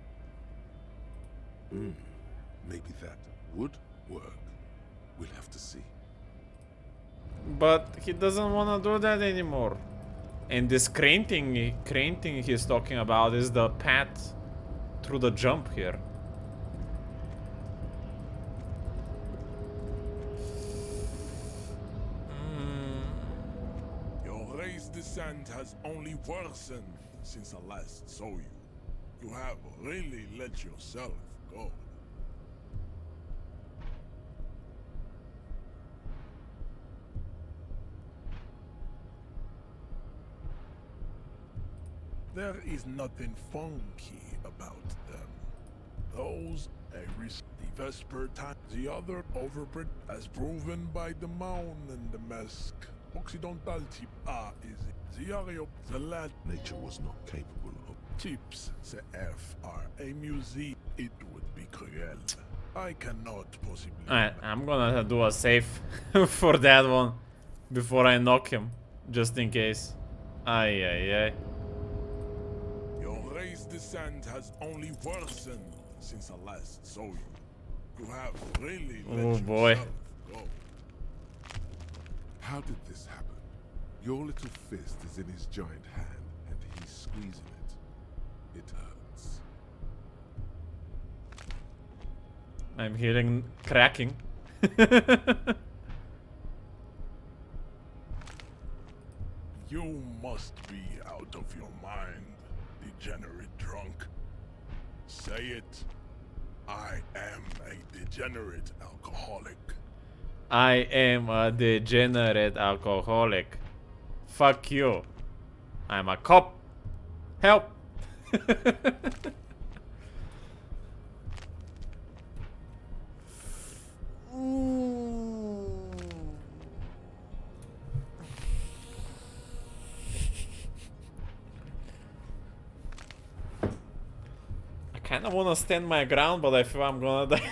Maybe that would work. We'll have to see. But he doesn't want to do that anymore. And this crane thing he's talking about is the path through the jump here. Your race descent has only worsened since I last saw you. You have really let yourself go. There is nothing funky about them. Those the Vesper time, the other overbred, as proven by the mound and the mask. Occidental tip is the area the land. Nature was not capable of. Tips the F are a museum. It would be cruel. I cannot possibly. Alright, I'm gonna do a save for that one before I knock him, just in case. Ay, ay, ay. Your race descent has only worsened since I last saw you. You have really let boy. yourself go. How did this happen? Your little fist is in his giant hand, and he's squeezing it. It hurts. I'm hearing cracking. You must be out of your mind, degenerate drunk. Say it. I am a degenerate alcoholic. I am a degenerate alcoholic. Fuck you. I'm a cop. Help. I kind of want to stand my ground, but I feel I'm gonna die.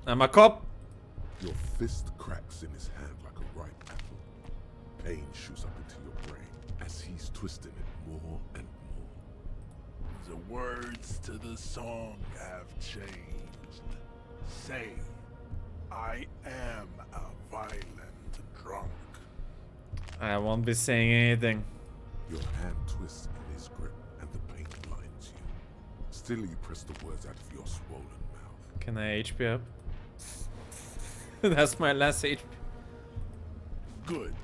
I'm a cop. Your fist cracks in his hand like a ripe apple. Pain shoots up into your brain as he's twisting it more and more. The words to the song have changed. Say, I am a violent drunk. I won't be saying anything. Your hand twists in his grip and the pain blinds you. Still you press the words out of your swollen mouth. Can I HP up? That's my last HP. Good.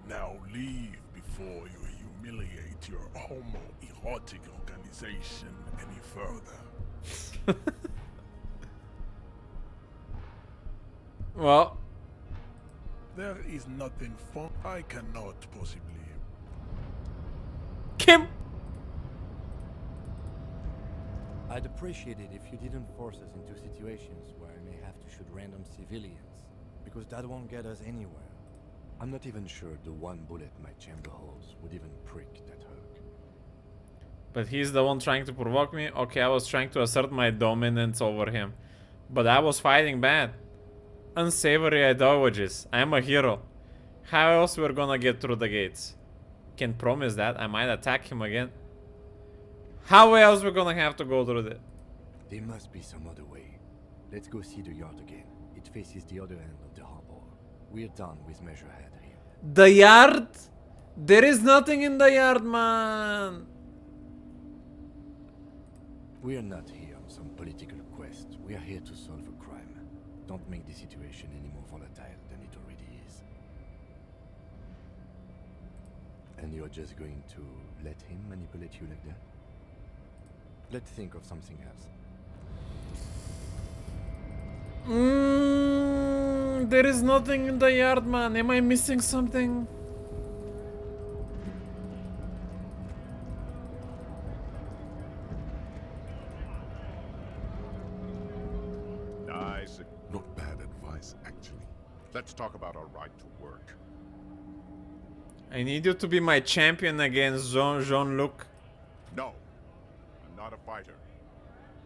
Now leave before you humiliate your homoerotic organization any further. Well, there is nothing fun. I cannot possibly. Kim! I'd appreciate it if you didn't force us into situations where I may have to shoot random civilians, because that won't get us anywhere. I'm not even sure the one bullet my chamber holds would even prick that hook. But he's the one trying to provoke me? Okay, I was trying to assert my dominance over him. But I was fighting bad. Unsavory ideologies. I am a hero. How else we're gonna get through the gates? Can promise that. I might attack him again. How else we're gonna have to go through that? There must be some other way. Let's go see the yard again. It faces the other end of the harbor. We're done with Measurehead here. The yard? There is nothing in the yard, man. We're not here on some political quest. We are here to solve a crime. Don't make the situation any more volatile than it already is. And you're just going to let him manipulate you like that? Let's think of something else. There is nothing in the yard, man. Am I missing something? Nice. Not bad advice, actually. Let's talk about our right to work. I need you to be my champion against Jean-Luc. No, I'm not a fighter.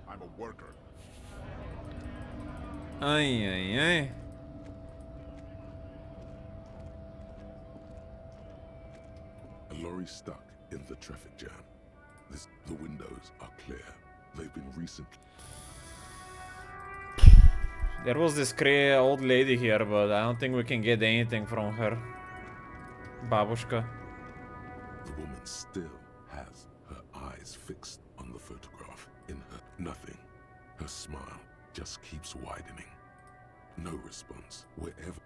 I'm a worker. Ay, ay, ay. Lorry stuck in the traffic jam. The windows are clear. They've been recently... There was this crazy old lady here, but I don't think we can get anything from her. Babushka. The woman still has her eyes fixed on the photograph. In her nothing. Her smile just keeps widening. No response wherever.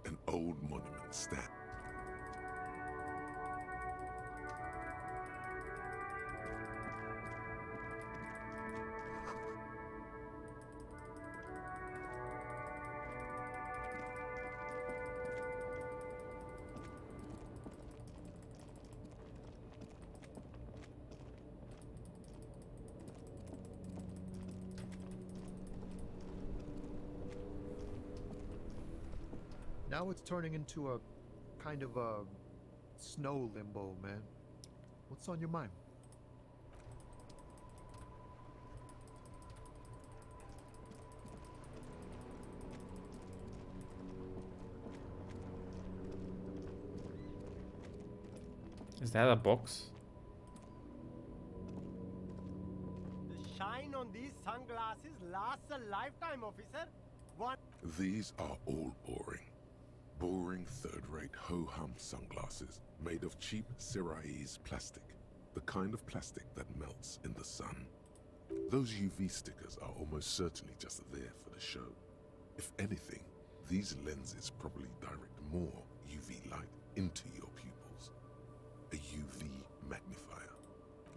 An old monument stands. Now it's turning into a kind of a snow limbo, man. What's on your mind? Is that a box? The shine on these sunglasses lasts a lifetime, officer. These are all boring. Boring third-rate ho-hum sunglasses made of cheap Syrahese plastic. The kind of plastic that melts in the sun. Those UV stickers are almost certainly just there for the show. If anything, these lenses probably direct more UV light into your pupils. A UV magnifier.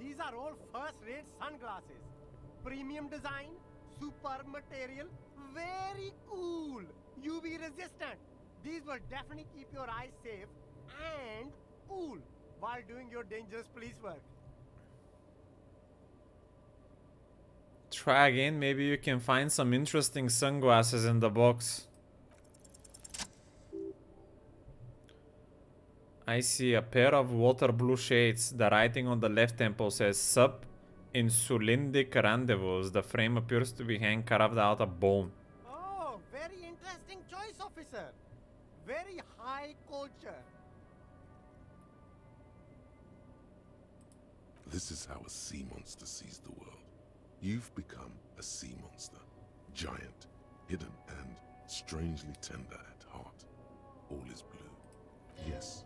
These are all first-rate sunglasses. Premium design, superb material, very cool, UV resistant. These will definitely keep your eyes safe and cool while doing your dangerous police work. Try again, maybe you can find some interesting sunglasses in the box. I see a pair of water blue shades. The writing on the left temple says Sub Insulindic Rendezvous. The frame appears to be hand carved out of bone. Oh, very interesting choice, officer. Very high culture. This is how a sea monster sees the world. You've become a sea monster. Giant, hidden, and strangely tender at heart. All is blue. Yes,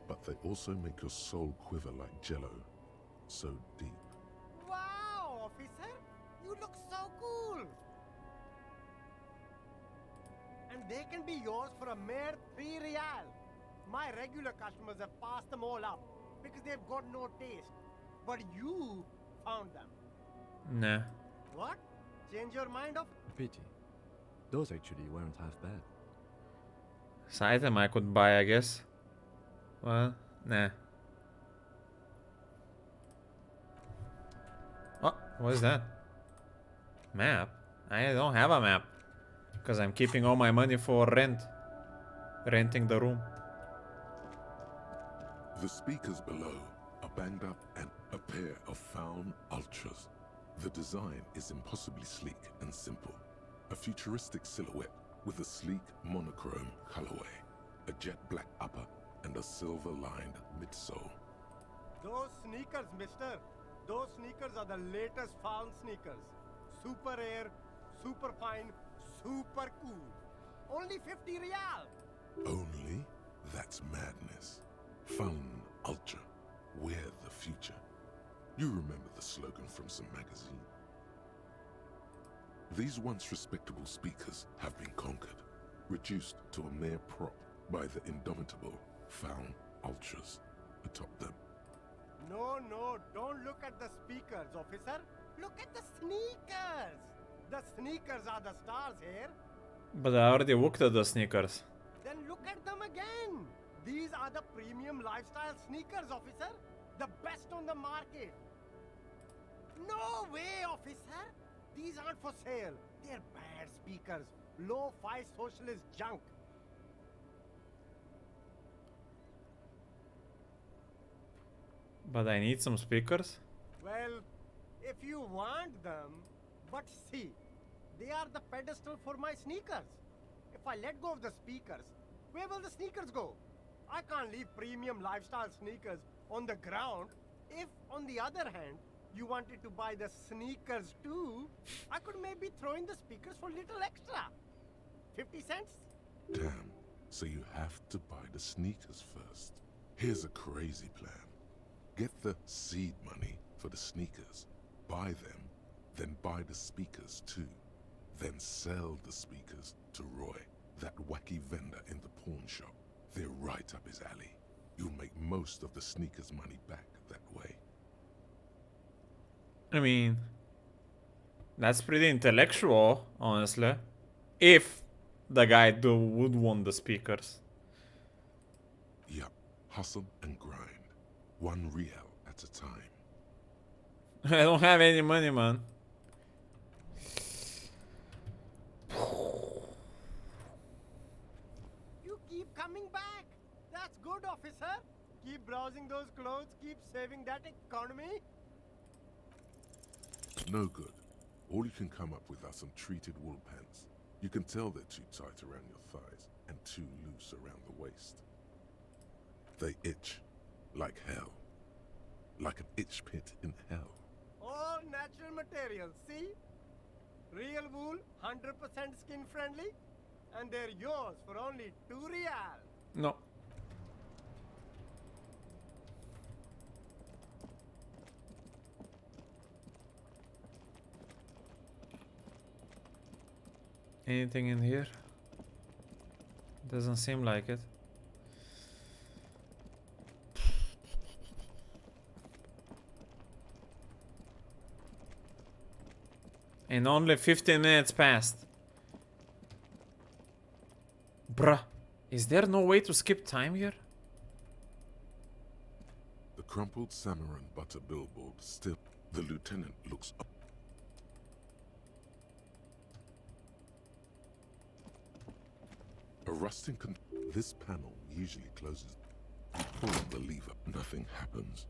but they also make your soul quiver like jello. So deep. Wow, officer. You look so cool. And they can be yours for a mere 3 real. My regular customers have passed them all up because they've got no taste. But you found them. Nah. What? Change your mind of? Pity. Those actually weren't half bad. It's an item I could buy, I guess. Well, nah. Oh, what is that? Map? I don't have a map. Because I'm keeping all my money for rent. Renting the room. The speakers below are banged up and a pair of Faun Ultras. The design is impossibly sleek and simple. A futuristic silhouette with a sleek monochrome colorway, a jet black upper, and a silver-lined midsole. Those sneakers, mister. Those sneakers are the latest Faun sneakers. Super air, super fine, super cool. Only 50 real. Only? That's madness. Faun Ultra. We're the future. You remember the slogan from some magazine. These once respectable speakers have been conquered, reduced to a mere prop by the indomitable Faun Ultras atop them. No, don't look at the speakers, officer. Look at the sneakers. The sneakers are the stars here. But I already looked at the sneakers. Then look at them again. These are the premium lifestyle sneakers, officer. The best on the market. No way, officer. These aren't for sale. They're bad speakers. Low-fi socialist junk. But I need some speakers. Well, if you want them, but see, They are the pedestal for my sneakers. If I let go of the speakers, where will the sneakers go? I can't leave premium lifestyle sneakers on the ground. If, on the other hand, you wanted to buy the sneakers too, I could maybe throw in the speakers for little extra. 50 cents? Damn, so you have to buy the sneakers first. Here's a crazy plan. Get the seed money for the sneakers, buy them, then buy the speakers too. Then sell the speakers to Roy, that wacky vendor in the pawn shop. They're right up his alley. You'll make most of the sneakers money back that way. I mean, that's pretty intellectual, honestly. If the guy would want the speakers. Yup, hustle and grind. 1 real at a time. I don't have any money, man. You keep coming back. That's good, officer. Keep browsing those clothes, keep saving that economy. No good. All you can come up with are some treated wool pants. You can tell they're too tight around your thighs and too loose around the waist. They itch like hell. Like an itch pit in hell. All natural materials, see? Real wool, 100% skin friendly, and they're yours for only 2 real. No. Anything in here? Doesn't seem like it. And only 15 minutes passed. Bruh, is there no way to skip time here? The crumpled Samaran butter billboard still. The lieutenant looks up. A rusting this panel usually closes. You pull the lever, nothing happens.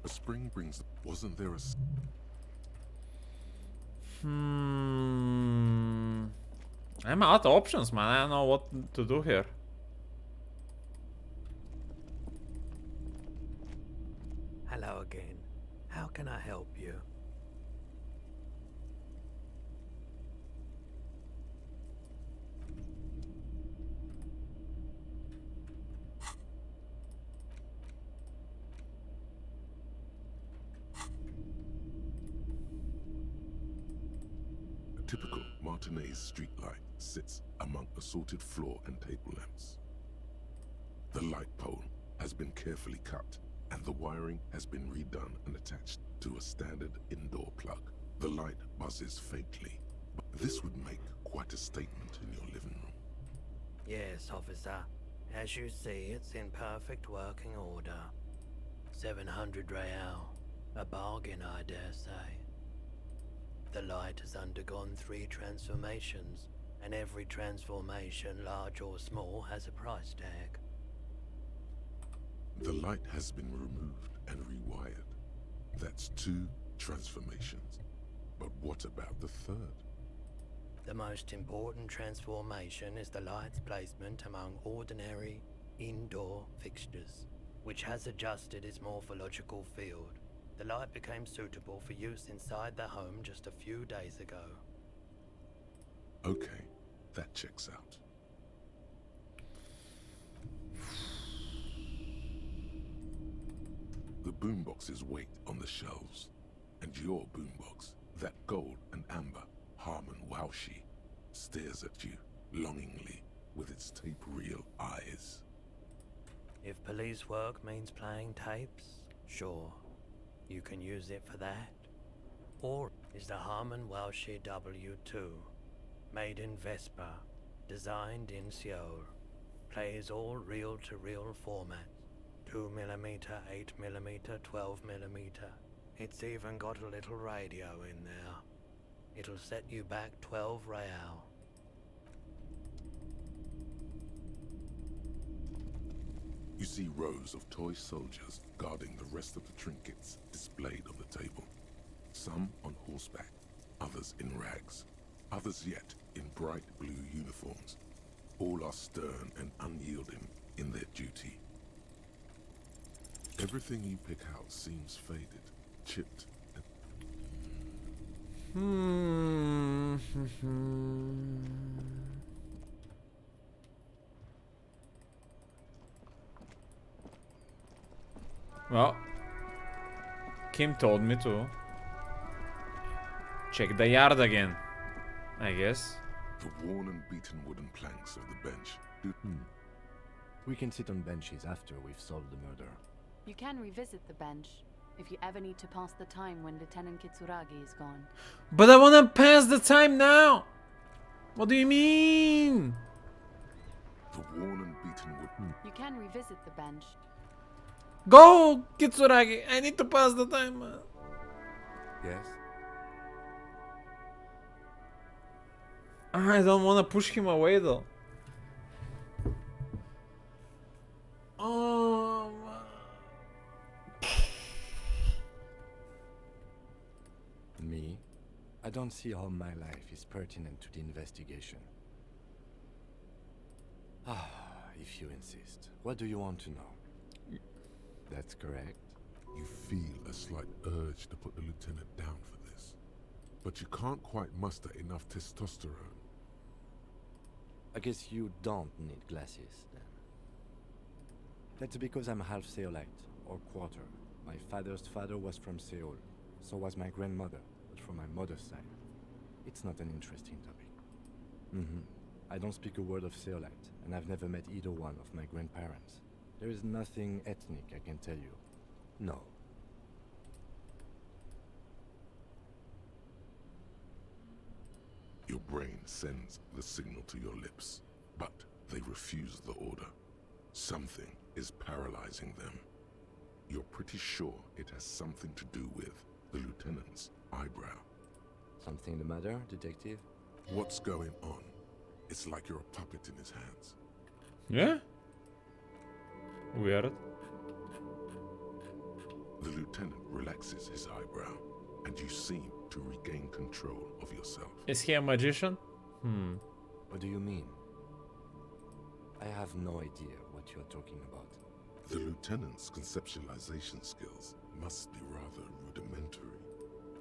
A spring brings. Wasn't there a? I'm out of options, man. I don't know what to do here. Hello again. How can I help you? Typical Martinez streetlight sits among assorted floor and table lamps. The light pole has been carefully cut, and the wiring has been redone and attached to a standard indoor plug. The light buzzes faintly, but this would make quite a statement in your living room. Yes, officer. As you see, it's in perfect working order. 700 real. A bargain, I dare say. The light has undergone 3 transformations, and every transformation, large or small, has a price tag. The light has been removed and rewired. That's 2 transformations. But what about the 3rd? The most important transformation is the light's placement among ordinary indoor fixtures, which has adjusted its morphological field. The light became suitable for use inside the home just a few days ago. Okay, that checks out. The boomboxes wait on the shelves, and your boombox, that gold and amber Harmon Waushi, stares at you longingly with its tape-reel eyes. If police work means playing tapes, sure. You can use it for that. Or is the Harmon Waushi W2, made in Vespa, designed in Seoul, plays all reel-to-reel formats, 2mm, 8mm, 12mm. It's even got a little radio in there. It'll set you back 12 real. You see rows of toy soldiers guarding the rest of the trinkets displayed on the table. Some on horseback, others in rags, others yet in bright blue uniforms. All are stern and unyielding in their duty. Everything you pick out seems faded, chipped, and Well, Kim told me to check the yard again, I guess. the worn and beaten wooden planks of the bench. We can sit on benches after we've solved the murder. You can revisit the bench if you ever need to pass the time when Lieutenant Kitsuragi is gone. But I wanna pass the time now! What do you mean? The worn and beaten wood. You can revisit the bench. Go, Kitsuragi! I need to pass the time. Yes? I don't wanna push him away though. Oh, Me? I don't see how my life is pertinent to the investigation. Ah, if you insist. What do you want to know? That's correct. You feel a slight urge to put the lieutenant down for this, but you can't quite muster enough testosterone. I guess you don't need glasses, then. That's because I'm half Seolite, or quarter. My father's father was from Seoul. So was my grandmother, but from my mother's side. It's not an interesting topic. I don't speak a word of Seolite, and I've never met either one of my grandparents. There is nothing ethnic, I can tell you. No. Your brain sends the signal to your lips, but they refuse the order. Something is paralyzing them. You're pretty sure it has something to do with the lieutenant's eyebrow. Something the matter, detective? What's going on? It's like you're a puppet in his hands. Yeah? Weird. The lieutenant relaxes his eyebrow, and you seem to regain control of yourself. Is he a magician? What do you mean? I have no idea what you're talking about. The lieutenant's conceptualization skills must be rather rudimentary.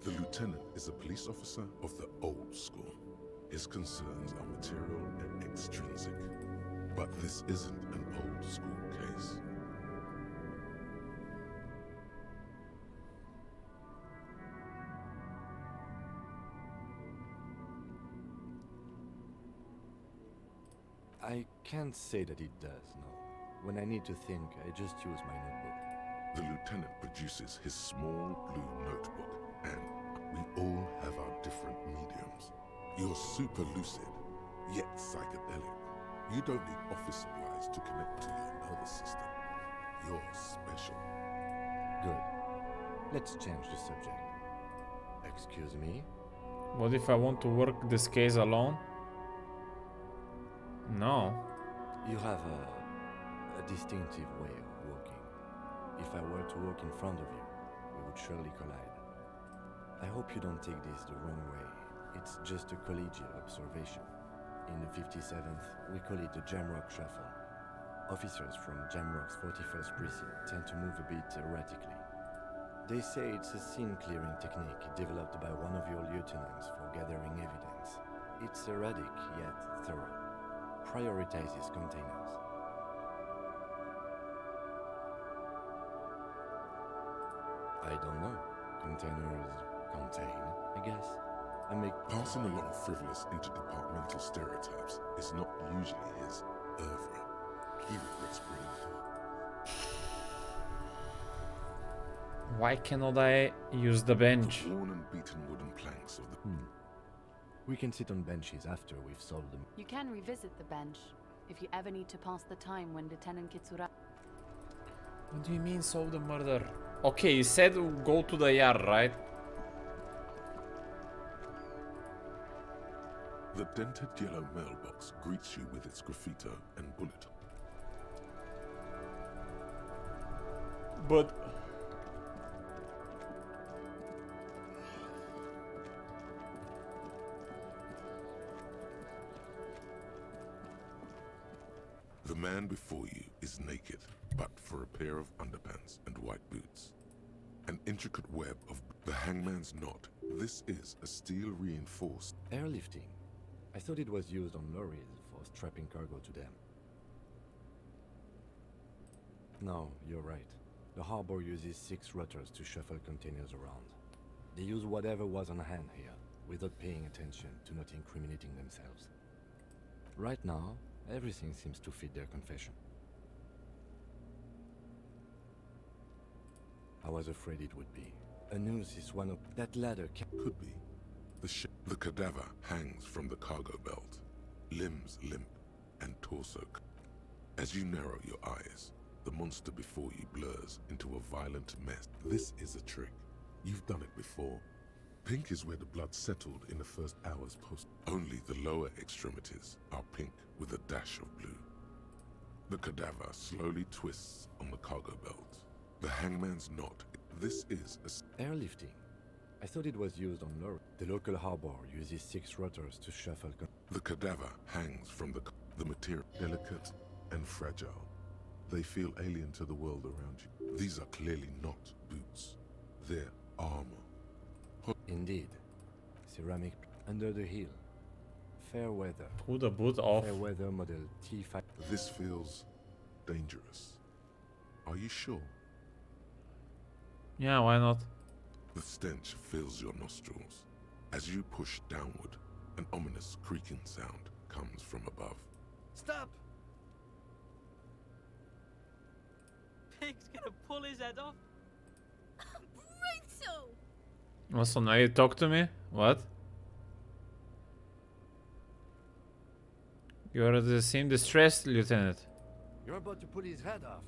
The lieutenant is a police officer of the old school. His concerns are material and extrinsic. But this isn't an old school case. I can't say that it does, no. When I need to think, I just use my notebook. The lieutenant produces his small blue notebook, and we all have our different mediums. You're super lucid, yet psychedelic. You don't need office supplies to connect to your nervous system. You're special. Good. Let's change the subject. Excuse me? What if I want to work this case alone? No. You have a distinctive way of walking. If I were to walk in front of you, we would surely collide. I hope you don't take this the wrong way. It's just a collegiate observation. In the 57th, we call it the Jamrock Shuffle. Officers from Jamrock's 41st Precinct tend to move a bit erratically. They say it's a scene-clearing technique developed by one of your lieutenants for gathering evidence. It's erratic, yet thorough. Prioritizes containers. I don't know. Containers contain, I guess. I make... Passing along frivolous interdepartmental stereotypes is not usually his oeuvre. He regrets bringing it. Why cannot I use the bench? The worn and beaten wooden planks of the... We can sit on benches after we've solved them. You can revisit the bench if you ever need to pass the time when Lieutenant Kitsuragi... What do you mean solve the murder? Okay, you said go to the yard, right? The dented yellow mailbox greets you with its graffito and bullet. But... man before you is naked, but for a pair of underpants and white boots. An intricate web of the hangman's knot. This is a steel-reinforced Airlifting. I thought it was used on lorries for strapping cargo to them. No, you're right. The harbor uses 6 rutters to shuffle containers around. They use whatever was on hand here, without paying attention to not incriminating themselves. Right now, everything seems to fit their confession. I was afraid it would be. A noose is one of... That ladder could be. The cadaver hangs from the cargo belt, limbs limp and torso. As you narrow your eyes, the monster before you blurs into a violent mess. This is a trick. You've done it before. Pink is where the blood settled in the first hours post. Only the lower extremities are pink with a dash of blue. The cadaver slowly twists on the cargo belt. The hangman's knot. This is a... Airlifting. I thought it was used on lorry. The local harbor uses 6 rutters to shuffle... The cadaver hangs from the material. Delicate and fragile. They feel alien to the world around you. These are clearly not boots. They're armor. Indeed. Ceramic under the heel. Fair weather. Pull the boot off. Fair weather model T5. This feels dangerous. Are you sure? Yeah, why not? The stench fills your nostrils. As you push downward, an ominous creaking sound comes from above. Stop! Pig's gonna pull his head off. Brutal! Also, now you talk to me? What? You're the same distressed, Lieutenant. You're about to pull his head off.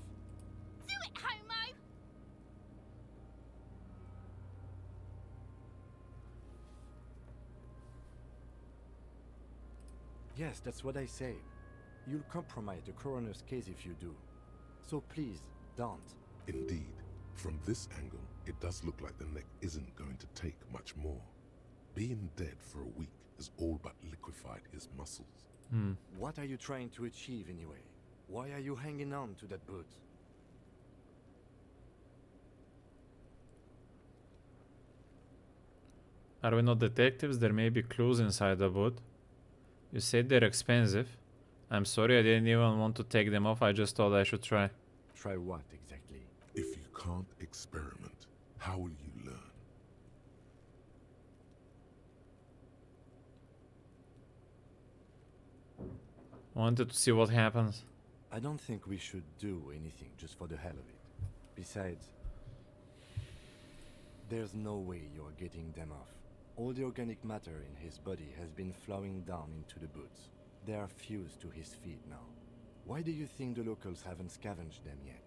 Do it, homo! Yes, that's what I say. You'll compromise the coroner's case if you do. So please, don't. Indeed. From this angle, it does look like the neck isn't going to take much more. Being dead for a week has all but liquefied his muscles. What are you trying to achieve anyway? Why are you hanging on to that boot? Are we not detectives? There may be clues inside the boot. You said they're expensive. I'm sorry, I didn't even want to take them off. I just thought I should try. Try what exactly? If you can't experiment, how will you learn? Wanted to see what happens. I don't think we should do anything just for the hell of it. Besides, there's no way you're getting them off. All the organic matter in his body has been flowing down into the boots. They are fused to his feet now. Why do you think the locals haven't scavenged them yet?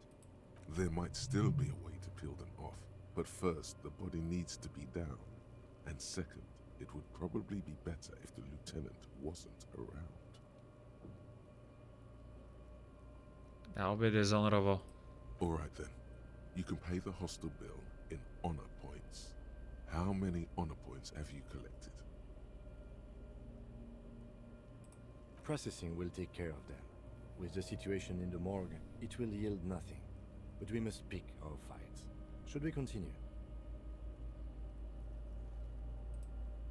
There might still be a way to peel them off, but first the body needs to be down. And second, it would probably be better if the lieutenant wasn't around. That'll be dishonorable. Alright then. You can pay the hostel bill in honor points. How many honor points have you collected? Processing will take care of them. With the situation in the morgue, it will yield nothing. But we must pick our fights. Should we continue?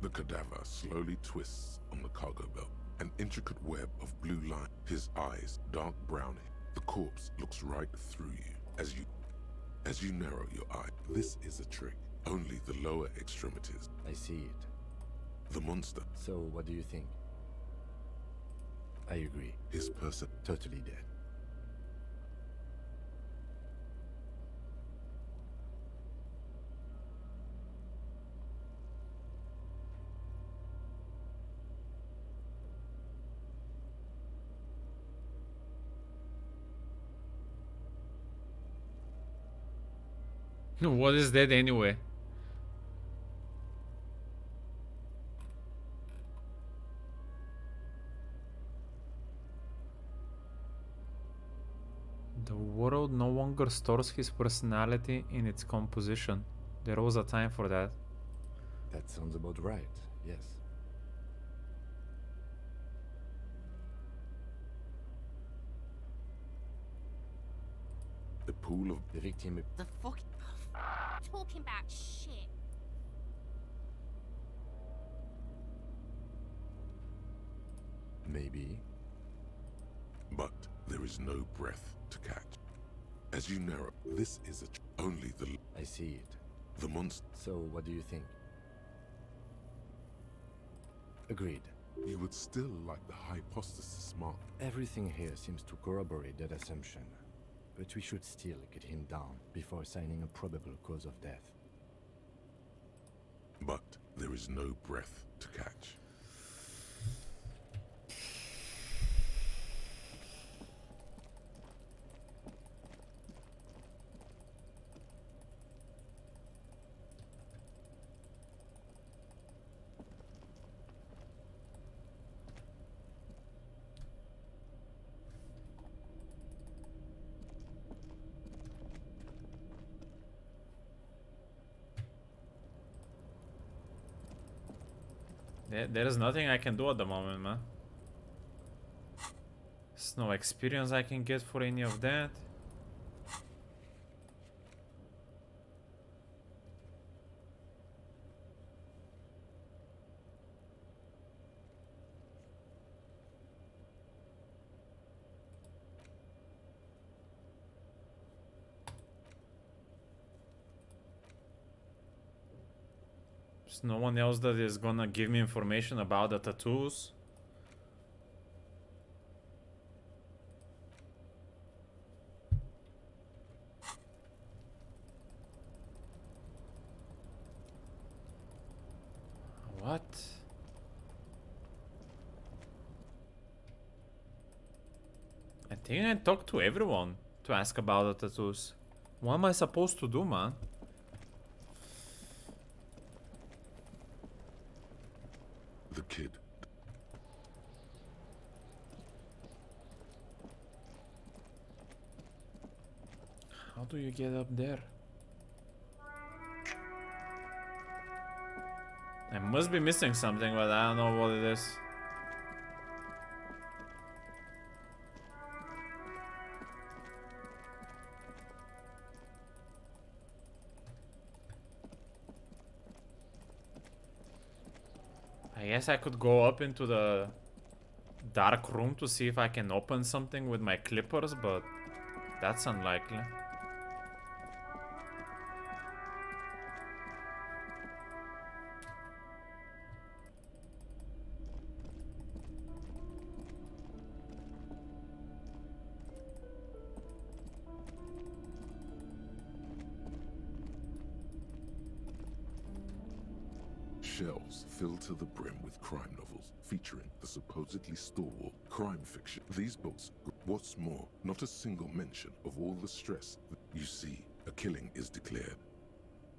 The cadaver slowly twists on the cargo belt. An intricate web of blue line. His eyes dark brown. The corpse looks right through you as you narrow your eye. This is a trick. Only the lower extremities. I see it. The monster. So what do you think? I agree. His person totally dead. What is that anyway? The world no longer stores his personality in its composition. There was a time for that. That sounds about right, yes. pool of The victim. The fuck? Talking about shit. Maybe. But there is no breath to catch. As you narrow, this is only the... I see it. The monster. So, what do you think? Agreed. You would still like the hypothesis mark. Everything here seems to corroborate that assumption. But we should still get him down before assigning a probable cause of death. But there is no breath to catch. There is nothing I can do at the moment, man. There's no experience I can get for any of that. There's no one else that is gonna give me information about the tattoos. What? I think I talked to everyone to ask about the tattoos. What am I supposed to do, man? The kid. How do you get up there? I must be missing something, but I don't know what it is. I guess I could go up into the dark room to see if I can open something with my clippers, but that's unlikely. Shelves filled to the brim with crime novels featuring the supposedly stalwart crime fiction. These books, what's more, not a single mention of all the stress. You see, a killing is declared.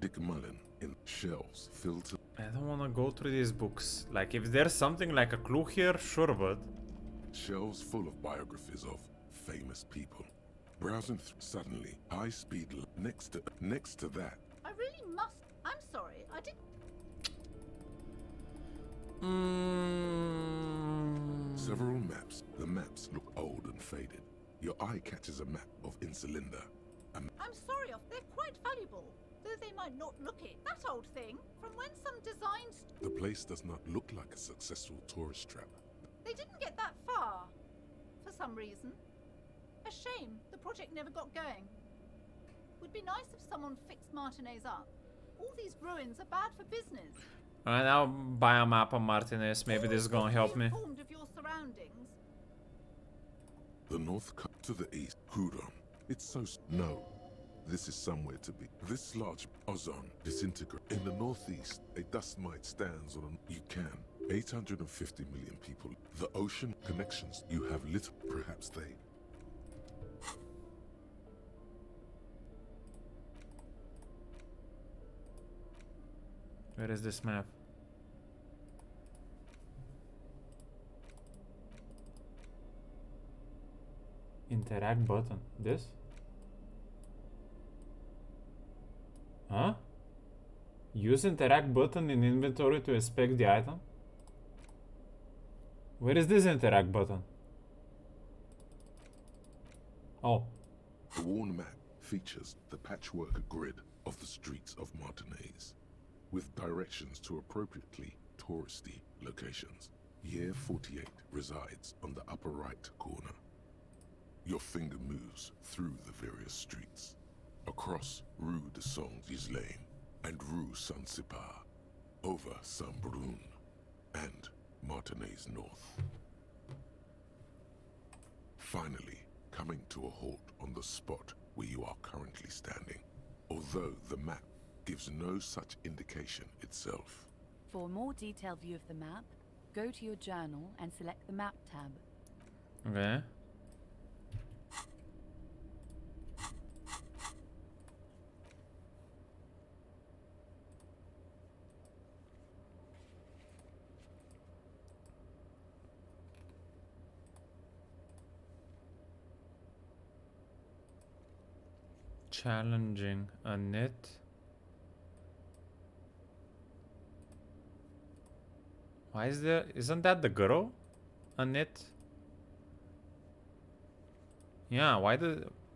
Dick Mullen in shelves filled to... I don't want to go through these books. Like, if there's something like a clue here, sure, but... Shelves full of biographies of famous people. Browsing suddenly, high speed next to that. I really must. I'm sorry. I didn't. Several maps. The maps look old and faded. Your eye catches a map of Insulinda. I'm sorry, they're quite valuable, though they might not look it. That old thing, from when some designs... The place does not look like a successful tourist trap. They didn't get that far, for some reason. A shame the project never got going. Would be nice if someone fixed Martinez up. All these ruins are bad for business. Alright, I'll buy a map on Martinez. Maybe this is gonna help me. Informed of your surroundings. The north cut to the east, Hudon. It's so... No. This is somewhere to be. This large ozone disintegrate. In the northeast, a dust mite stands on an... You can. 850 million people. The ocean connections you have lit. Perhaps they... Where is this map? Interact button. This? Huh? Use interact button in inventory to inspect the item? Where is this interact button? Oh. A worn map features the patchwork grid of the streets of Martinez, with directions to appropriately touristy locations. Year 48 resides on the upper right corner. Your finger moves through the various streets, across Rue de Saint-Ghislain and Rue Saint-Sipar, over Saint-Brun and Martinez North. Finally, coming to a halt on the spot where you are currently standing, although the map gives no such indication itself. For a more detailed view of the map, go to your journal and select the map tab. Okay. Challenging a knit. Why is there? Isn't that the girl? A knit? Yeah, why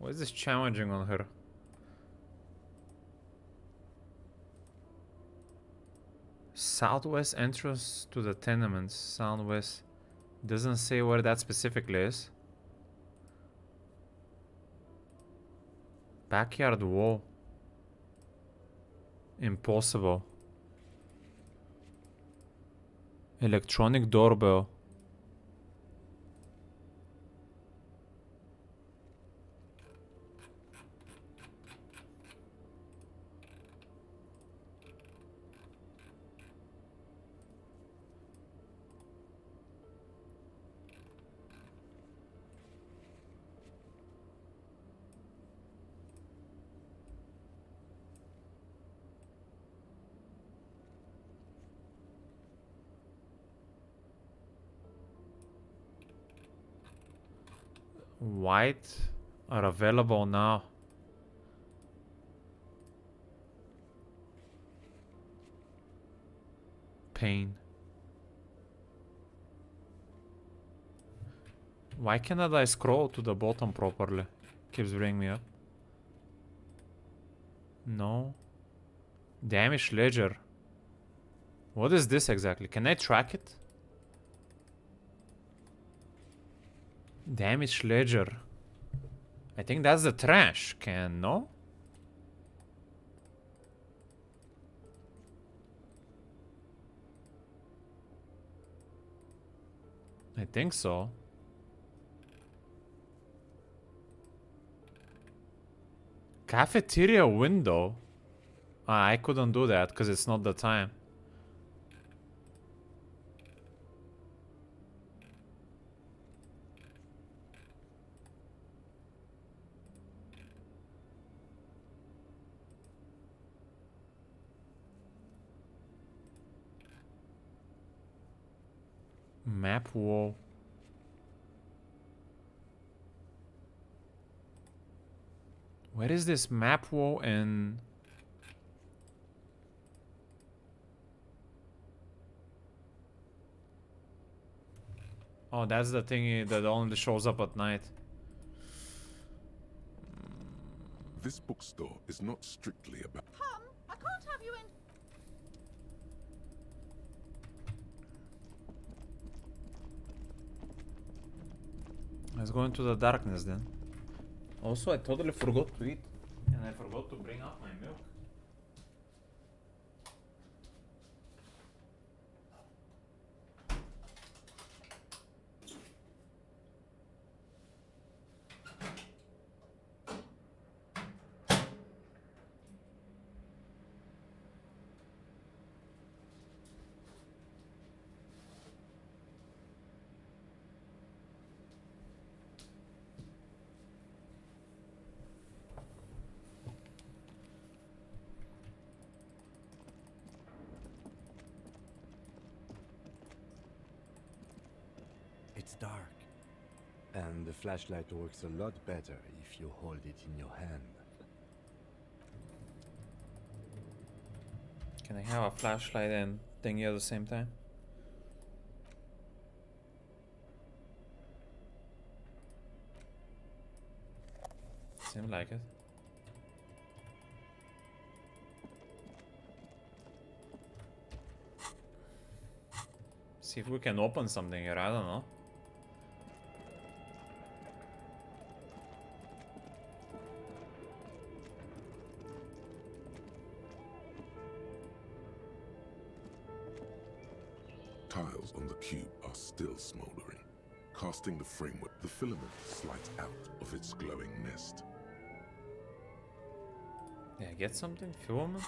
is this challenging on her? Southwest entrance to the tenements. Southwest. Doesn't say where that specifically is. Backyard wall. Impossible. Electronic doorbell. White are available now. Pain. Why cannot I scroll to the bottom properly? Keeps bringing me up. No. Damage ledger. What is this exactly? Can I track it? Damage ledger. I think that's the trash can, no? I think so. Cafeteria window? Ah, I couldn't do that because it's not the time. Map wall. Where is this map wall in? Oh, that's the thingy that only shows up at night. This bookstore is not strictly about... Come, I can't have you in... Let's go into the darkness then. Also, I totally forgot to eat. And I forgot to bring up my milk. It's dark. And the flashlight works a lot better if you hold it in your hand. Can I have a flashlight and thingy at the same time? Seems like it. See if we can open something here, I don't know. Tiles on the cube are still smoldering. Casting the framework, the filament slides out of its glowing nest. Did I get something? Filament?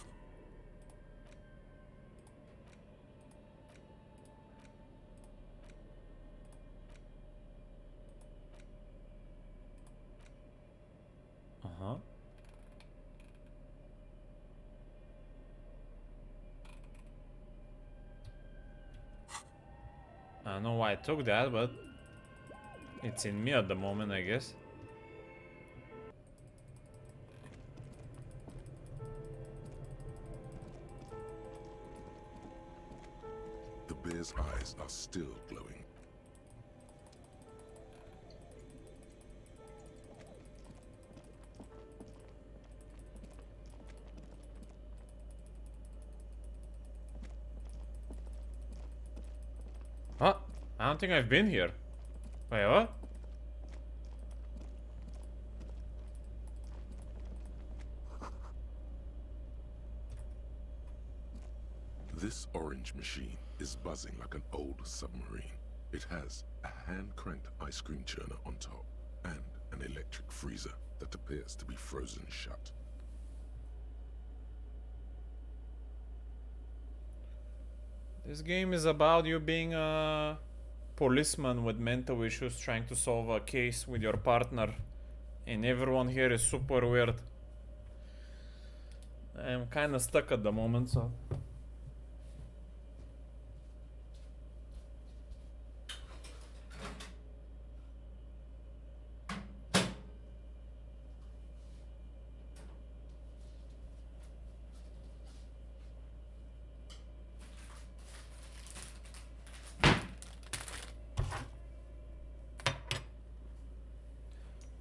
Uh-huh. I don't know why I took that, but it's in me at the moment, I guess. The bear's eyes are still glowing. Huh? I don't think I've been here. Wait, what? This orange machine is buzzing like an old submarine. It has a hand-cranked ice cream churner on top and an electric freezer that appears to be frozen shut. This game is about you being a policeman with mental issues trying to solve a case with your partner, and everyone here is super weird. I'm kinda stuck at the moment, so...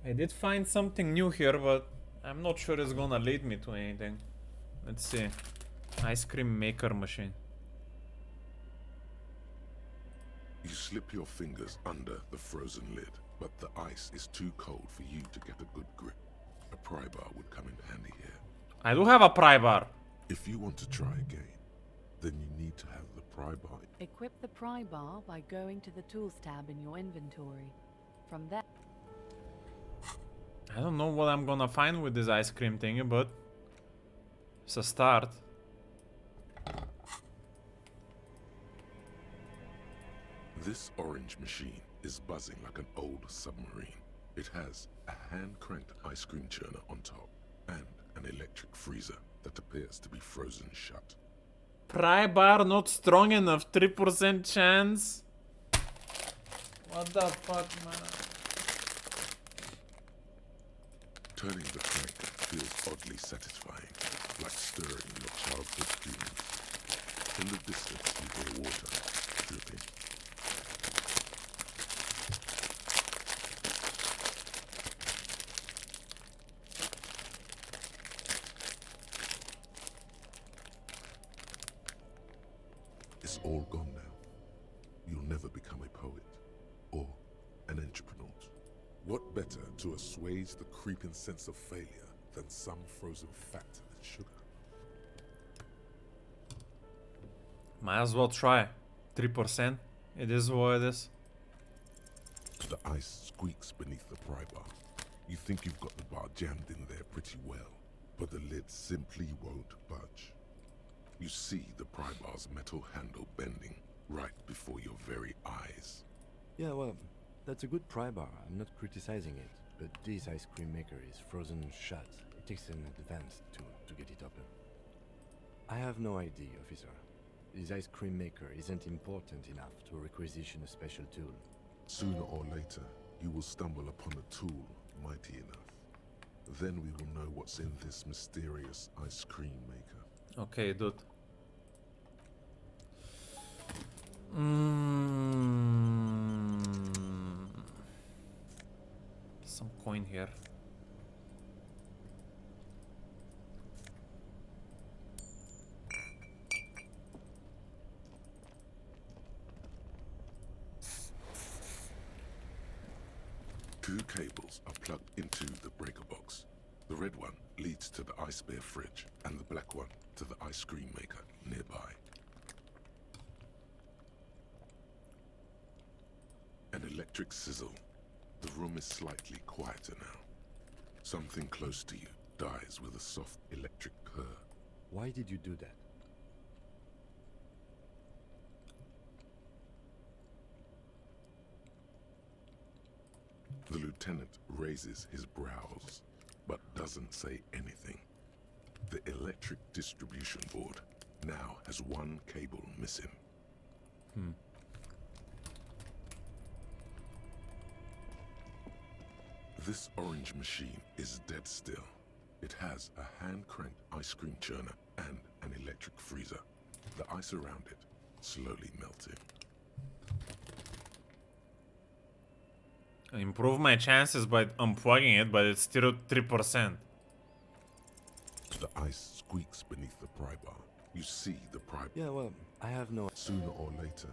I did find something new here, but I'm not sure it's gonna lead me to anything. Let's see. Ice cream maker machine. You slip your fingers under the frozen lid, but the ice is too cold for you to get a good grip. A pry bar would come in handy here. I do have a pry bar. If you want to try again, then you need to have the pry bar. Equip the pry bar by going to the Tools tab in your inventory. From there... I don't know what I'm gonna find with this ice cream thingy, but it's a start. This orange machine is buzzing like an old submarine. It has a hand-cranked ice cream churner on top and an electric freezer that appears to be frozen shut. Pry bar not strong enough, 3% chance. What the fuck, man? Turning the crank feels oddly satisfying, like stirring your childhood dreams. In the distance, you hear water dripping. It's all gone now. You'll never become a poet or an entrepreneur. What better to assuage the creeping sense of failure than some frozen fat and sugar? Might as well try. 3%. It is what it is. The ice squeaks beneath the pry bar. You think you've got the bar jammed in there pretty well, but the lid simply won't budge. You see the pry bar's metal handle bending right before your very eyes. Yeah, well, that's a good pry bar. I'm not criticizing it, but this ice cream maker is frozen shut. It takes an advanced tool to get it open. I have no idea, officer. This ice cream maker isn't important enough to requisition a special tool. Sooner or later, you will stumble upon a tool mighty enough. Then we will know what's in this mysterious ice cream maker. Okay, dude. Some coin here. Two cables are plugged into the breaker box. The red one leads to the ice bear fridge, and the black one to the ice cream maker nearby. An electric sizzle. The room is slightly quieter now. Something close to you dies with a soft electric purr. Why did you do that? The lieutenant raises his brows, but doesn't say anything. The electric distribution board now has one cable missing. This orange machine is dead still. It has a hand-cranked ice cream churner and an electric freezer. The ice around it slowly melting. I improve my chances by unplugging it, but it's still 3%. The ice squeaks beneath the pry bar. You see the pry bar. Yeah, well, I have no... Sooner or later.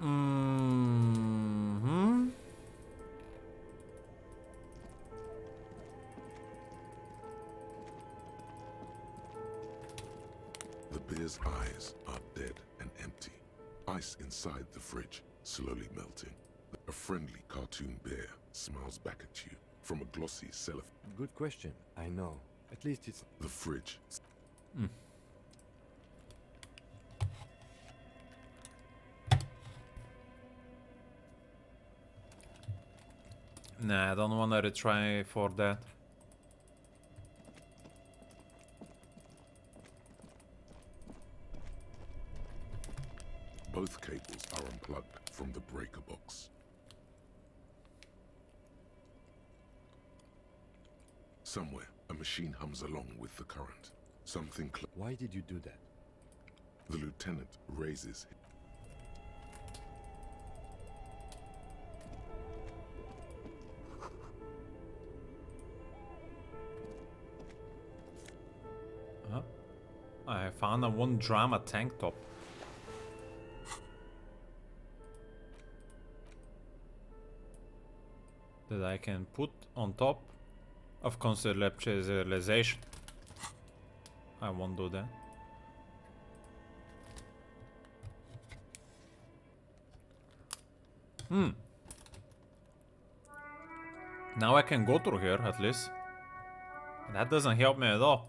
The bear's eyes are dead and empty. Ice inside the fridge, slowly melting. A friendly cartoon bear smiles back at you from a glossy cellophane. Good question, I know. At least it's... The fridge. Nah, I don't want to retry for that. Both cables are unplugged from the breaker box. Somewhere, a machine hums along with the current. Something Why did you do that? The lieutenant raises. I found a 1 drama tank top. That I can put on top of conceptualization. I won't do that. Now I can go through here at least. That doesn't help me at all.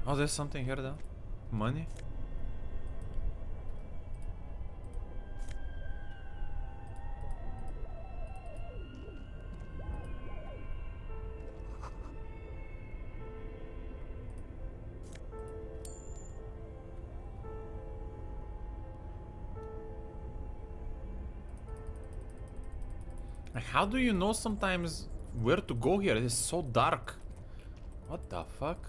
Oh, there's something here though. Money. How do you know sometimes where to go here? It is so dark. What the fuck?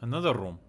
Another room.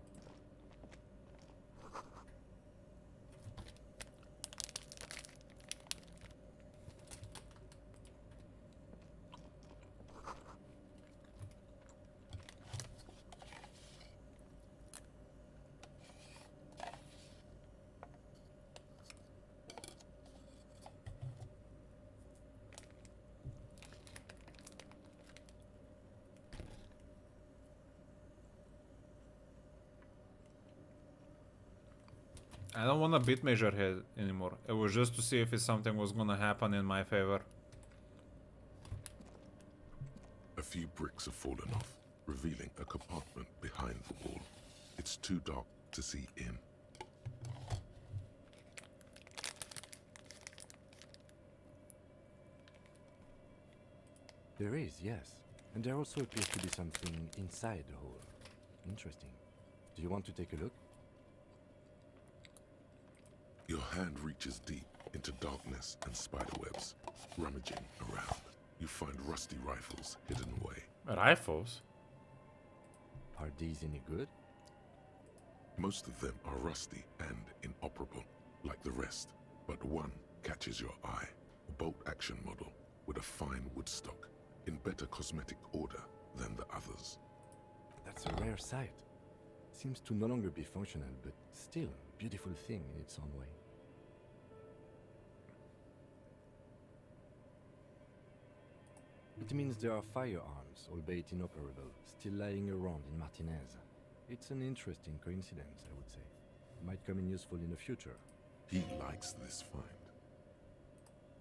I don't want a bit measure here anymore. It was just to see if something was gonna happen in my favor. A few bricks have fallen off, revealing a compartment behind the wall. It's too dark to see in. There is, yes. And there also appears to be something inside the hole. Interesting. Do you want to take a look? Your hand reaches deep into darkness and spiderwebs. Rummaging around, you find rusty rifles hidden away. Rifles? Are these any good? Most of them are rusty and inoperable, like the rest. But one catches your eye. A bolt-action model with a fine wood stock. in better cosmetic order than the others. That's a rare sight. Seems to no longer be functional, but still a beautiful thing in its own way. It means there are firearms, albeit inoperable, still lying around in Martinez. It's an interesting coincidence, I would say. Might come in useful in the future. He likes this find.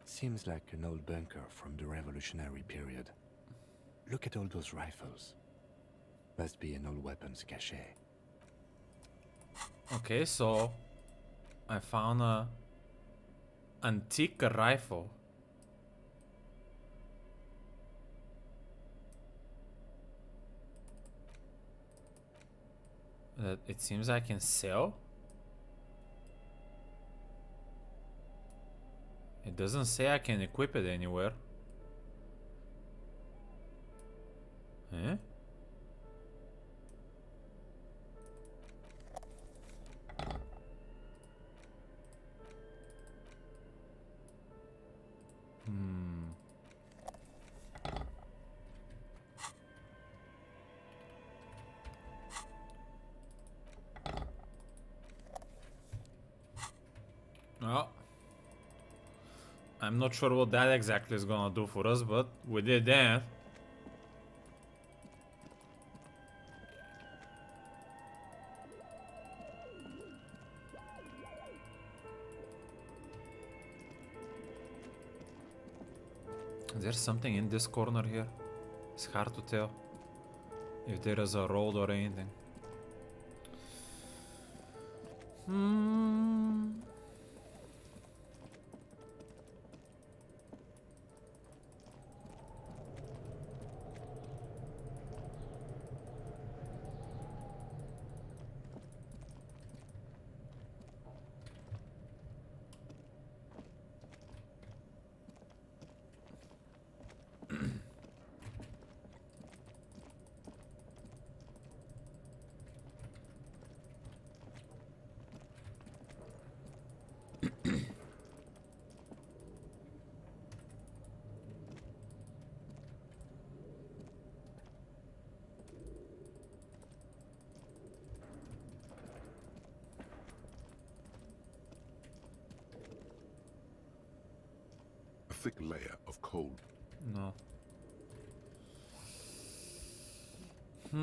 Seems like an old bunker from the revolutionary period. Look at all those rifles. Must be an old weapons cache. Okay, so I found a antique rifle. That it seems I can sell. It doesn't say I can equip it anywhere. Eh? Well, I'm not sure what that exactly is gonna do for us, but we did that. Is there something in this corner here? It's hard to tell if there is a road or anything. Thick layer of cold. No. I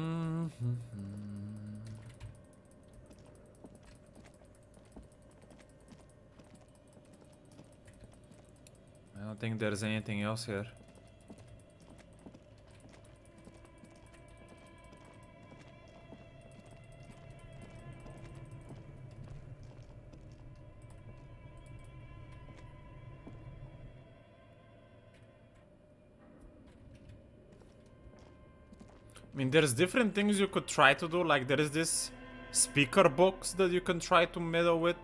don't think there's anything else here. I mean, there's different things you could try to do, like there is this speaker box that you can try to meddle with,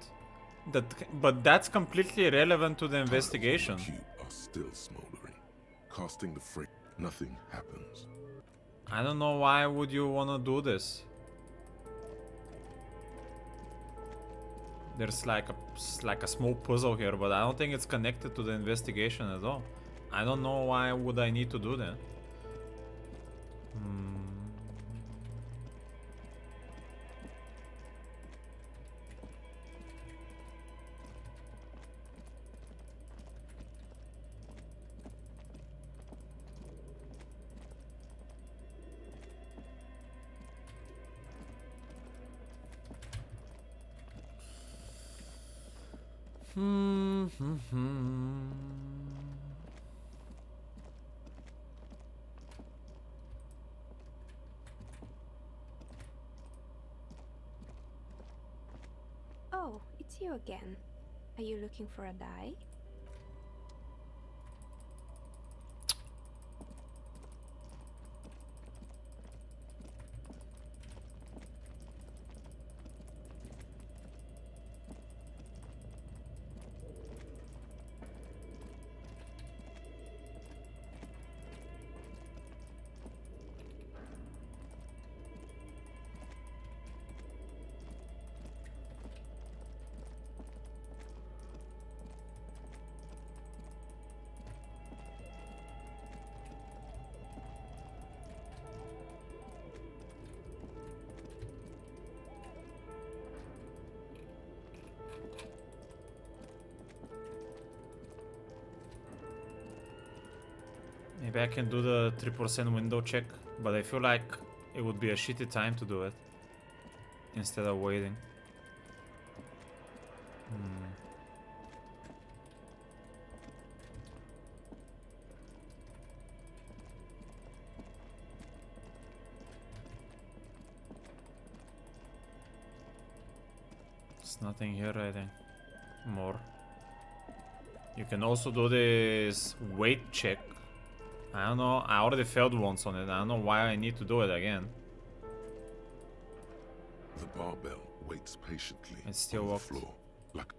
but that's completely irrelevant to the investigation. The cube are still smoldering. Casting the freight, nothing happens. I don't know why would you want to do this. There's like a small puzzle here, but I don't think it's connected to the investigation at all. I don't know why would I need to do that. Oh, it's you again. Are you looking for a die? Maybe I can do the 3% window check, but I feel like it would be a shitty time to do it instead of waiting. There's nothing here, I think. More. You can also do this weight check. I don't know, I already failed once on it. I don't know why I need to do it again. The barbell waits patiently It still on the worked. floor, like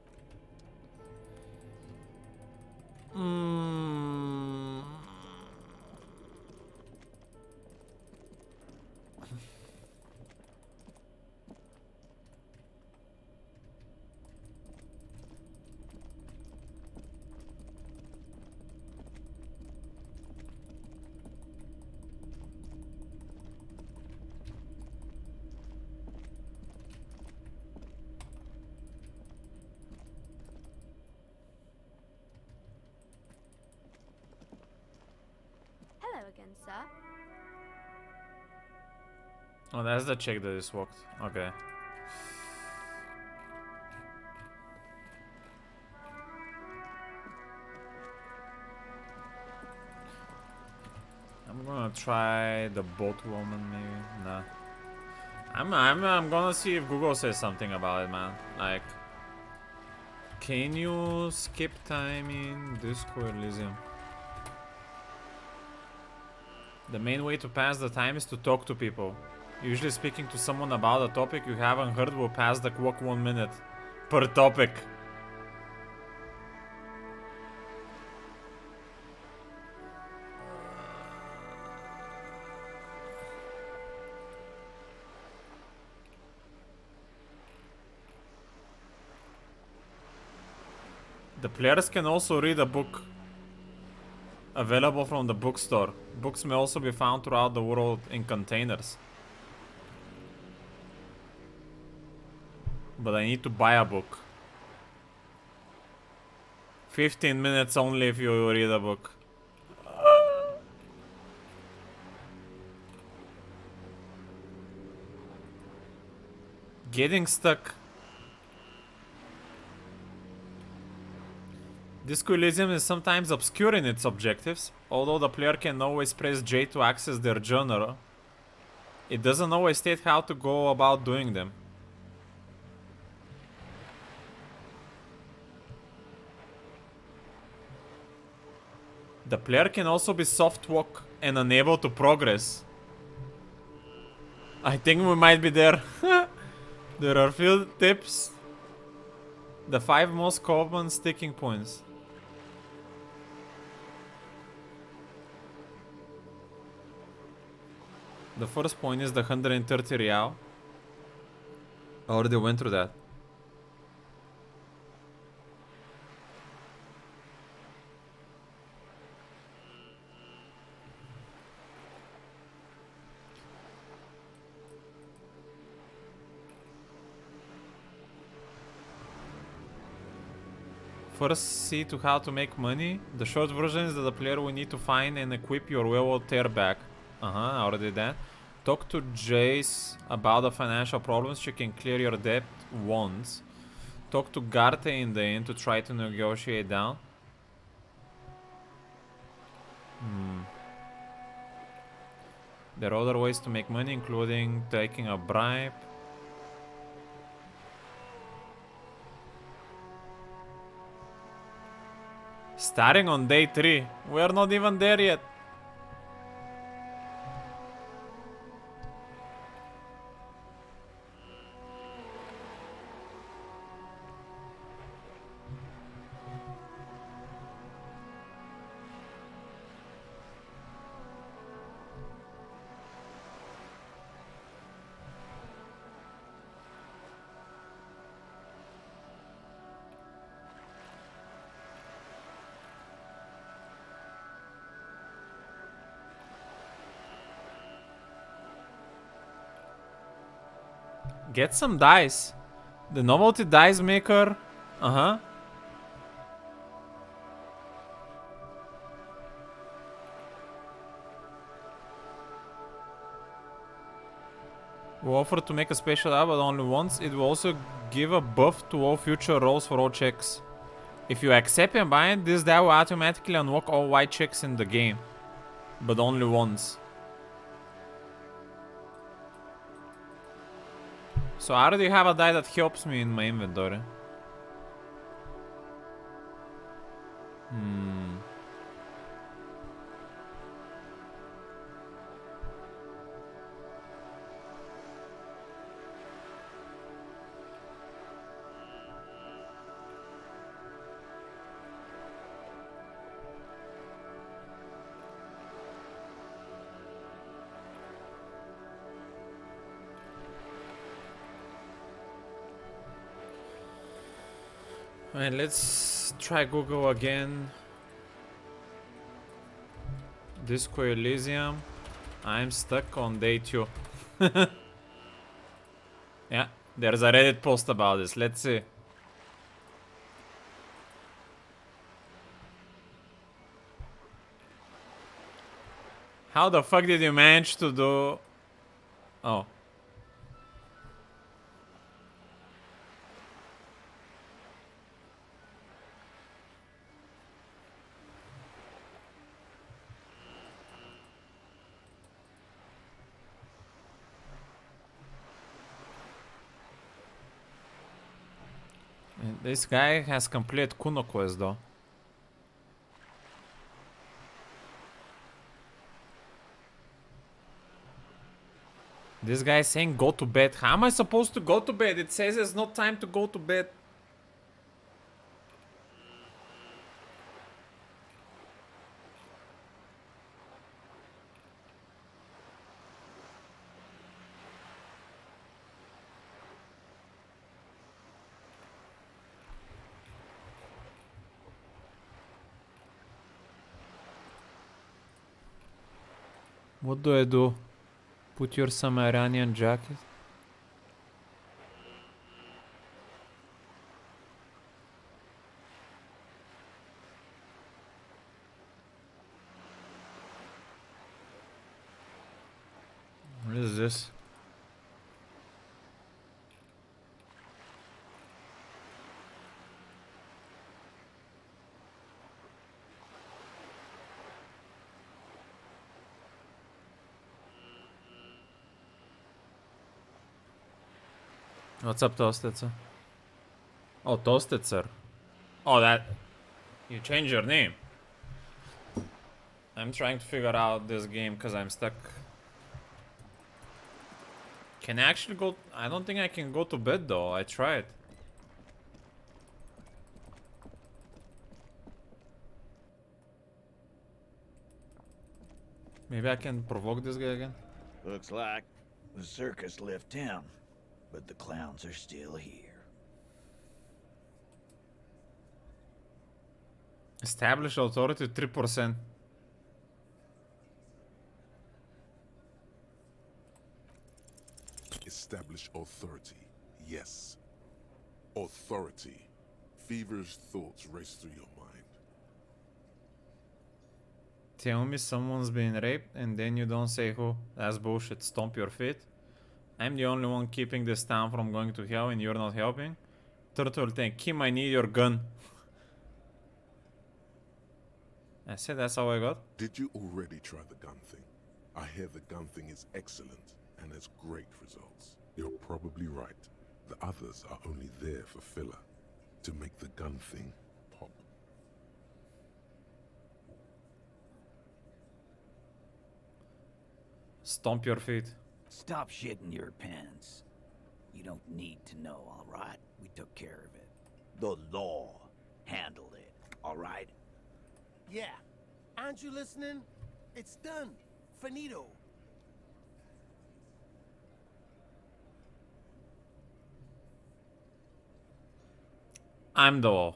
Hello again, sir. Oh, that's the check that is worked. Okay. I'm gonna try the boat woman, maybe. Nah. I'm gonna see if Google says something about it, man. Like, can you skip time in Disco Elysium? The main way to pass the time is to talk to people. Usually speaking to someone about a topic you haven't heard will pass the clock 1 minute per topic. The players can also read a book available from the bookstore. Books may also be found throughout the world in containers. But I need to buy a book. 15 minutes only if you read a book. Getting stuck. Disco Elysium is sometimes obscure in its objectives, although the player can always press J to access their genre. It doesn't always state how to go about doing them. The player can also be soft walk and unable to progress. I think we might be there. There are few tips. The 5 most common sticking points. The first point is the 130 real. I already went through that. First, see to how to make money. The short version is that the player will need to find and equip your railroad tailback. I already did that. Talk to Jace about the financial problems. She can clear your debt once. Talk to Garte in the inn to try to negotiate down. There are other ways to make money, including taking a bribe. Starting on day 3. We're not even there yet. Get some dice. The novelty dice maker. We offer to make a special app, but only once. It will also give a buff to all future rolls for all checks. If you accept and buy it, this die will automatically unlock all white checks in the game. But only once. So I already have a die that helps me in my inventory. Alright, let's try Google again. Disco Elysium. I'm stuck on day 2. Yeah, there's a Reddit post about this. Let's see. How the fuck did you manage to do... Oh. This guy has complete Kuno quest though. This guy is saying go to bed. How am I supposed to go to bed? It says it's not time to go to bed. What do I do? Put your Sumerian jacket? What is this? What's up, Toasted? Oh, Toasted, sir. Oh, that... You changed your name. I'm trying to figure out this game because I'm stuck. Can I actually go... I don't think I can go to bed though. I tried. Maybe I can provoke this guy again? Looks like the circus left town, but the clowns are still here. Establish authority 3%. Establish authority. Yes. Authority. Feverish thoughts race through your mind. Tell me someone's been raped and then you don't say who. That's bullshit. Stomp your feet. I'm the only one keeping this town from going to hell and you're not helping. Turtle tank, Kim, I need your gun. I said that's how I got. Did you already try the gun thing? I hear the gun thing is excellent and has great results. You're probably right. The others are only there for filler, to make the gun thing pop. Stomp your feet. Stop shitting your pants. You don't need to know, all right? We took care of it. The law handled it, all right? Yeah. Aren't you listening? It's done. Finito. I'm the law.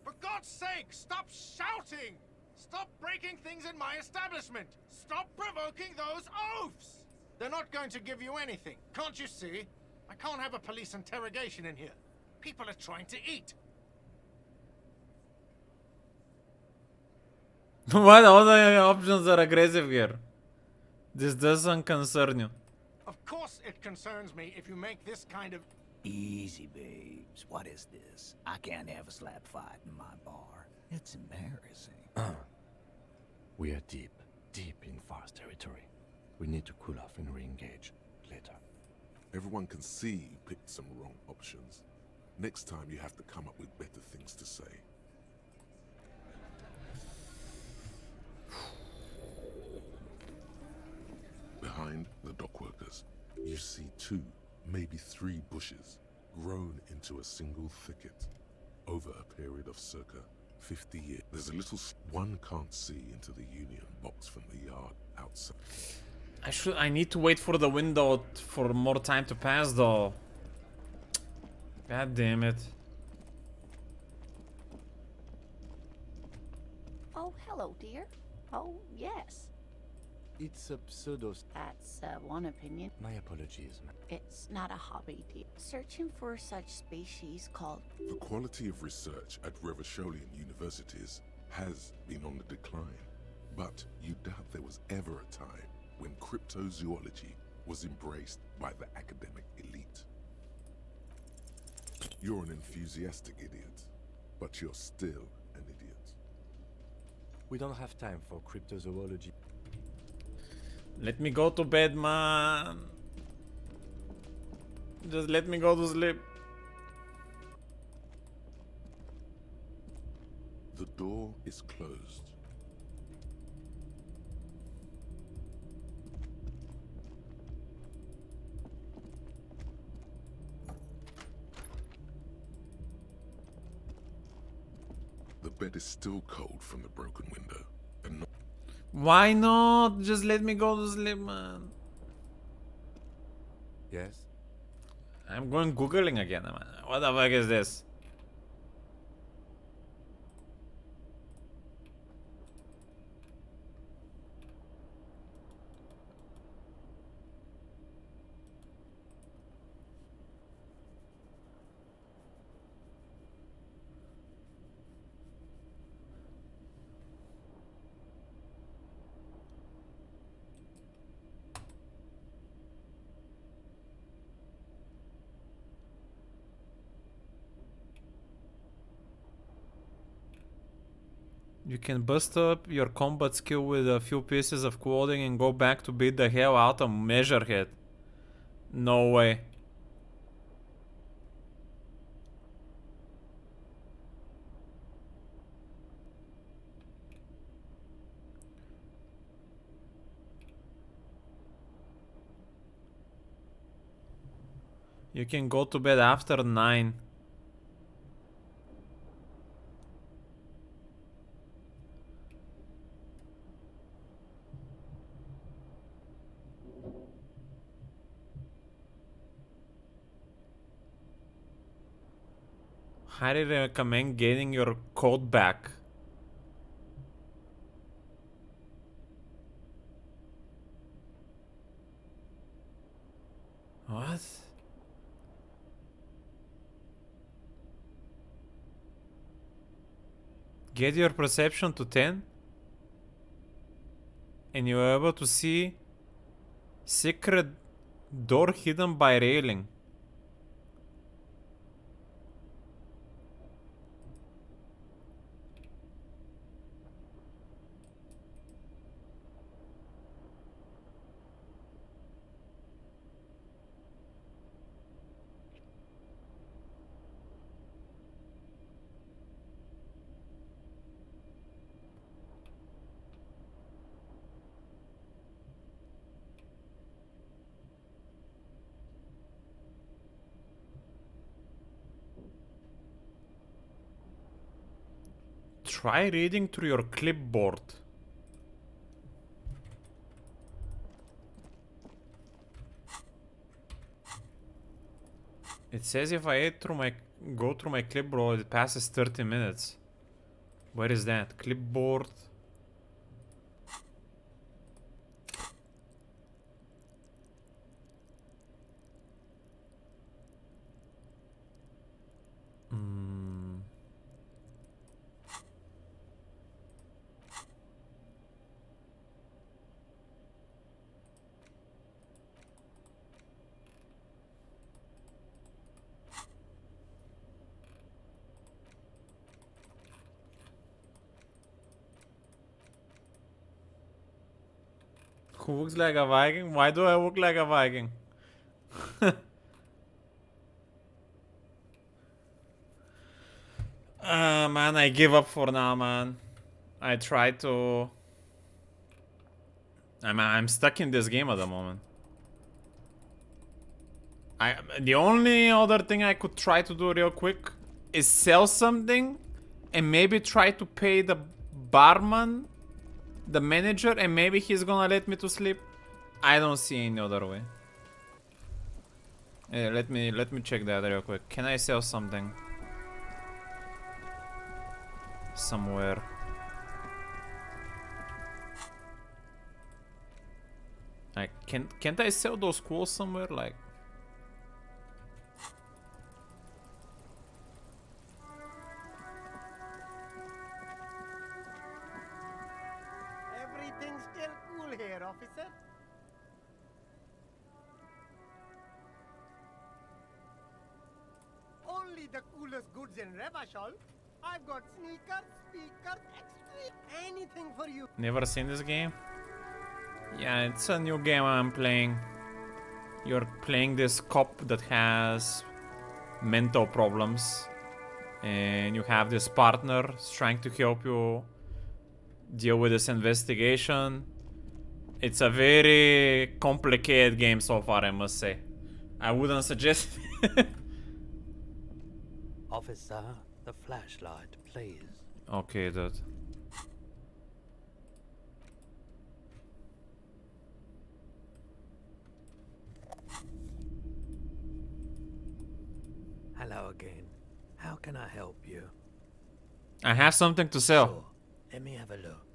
For God's sake, stop shouting! Stop breaking things in my establishment! Stop provoking those oafs! They're not going to give you anything, can't you see? I can't have a police interrogation in here. People are trying to eat. What other options are aggressive here? This doesn't concern you. Of course it concerns me if you make this kind of... Easy, babes. What is this? I can't have a slap fight in my bar. It's embarrassing. We are deep in Far's territory. We need to cool off and re-engage later. Everyone can see you picked some wrong options. Next time you have to come up with better things to say. Behind the dockworkers, you see 2, maybe 3 bushes grown into a single thicket over a period of circa 50 years. There's a little one can't see into the Union box from the yard outside. I need to wait for the window for more time to pass though. God damn it. Oh, hello, dear. Oh, yes. It's a pseudo... That's one opinion. My apologies, ma'am. It's not a hobby, dear. Searching for such species called... The quality of research at Revacholian universities has been on the decline, but you doubt there was ever a time when cryptozoology was embraced by the academic elite. You're an enthusiastic idiot, but you're still an idiot. We don't have time for cryptozoology. Let me go to bed, man. Just let me go to sleep. The door is closed. The bed is still cold from the broken window, and not... Why not? Just let me go to sleep, man. Yes? I'm going Googling again, man. What the fuck is this? You can bust up your combat skill with a few pieces of clothing and go back to beat the hell out of Measurehead. No way. You can go to bed after 9. Highly recommend getting your coat back. What? Get your perception to 10 and you're able to see secret door hidden by railing. Try reading through your clipboard. It says if I go through my clipboard, it passes 30 minutes. Where is that? Clipboard. Who looks like a Viking? Why do I look like a Viking? Man, I give up for now, man. I try to... I'm stuck in this game at the moment. The only other thing I could try to do real quick is sell something and maybe try to pay the barman, the manager, and maybe he's gonna let me to sleep. I don't see any other way. Yeah, let me check that real quick. Can I sell something? Somewhere. Like, can't I sell those clothes somewhere? Like, Everything's still cool here, officer. Only the coolest goods in Revachol. I've got sneakers, speakers, extreme, anything for you. never seen this game? Yeah, it's a new game I'm playing. You're playing this cop that has mental problems, and you have this partner trying to help you deal with this investigation. It's a very complicated game so far, I must say. I wouldn't suggest it. Officer, the flashlight, please. Okay, dude. Hello again. How can I help you? I have something to sell. Sure. Let me have a look.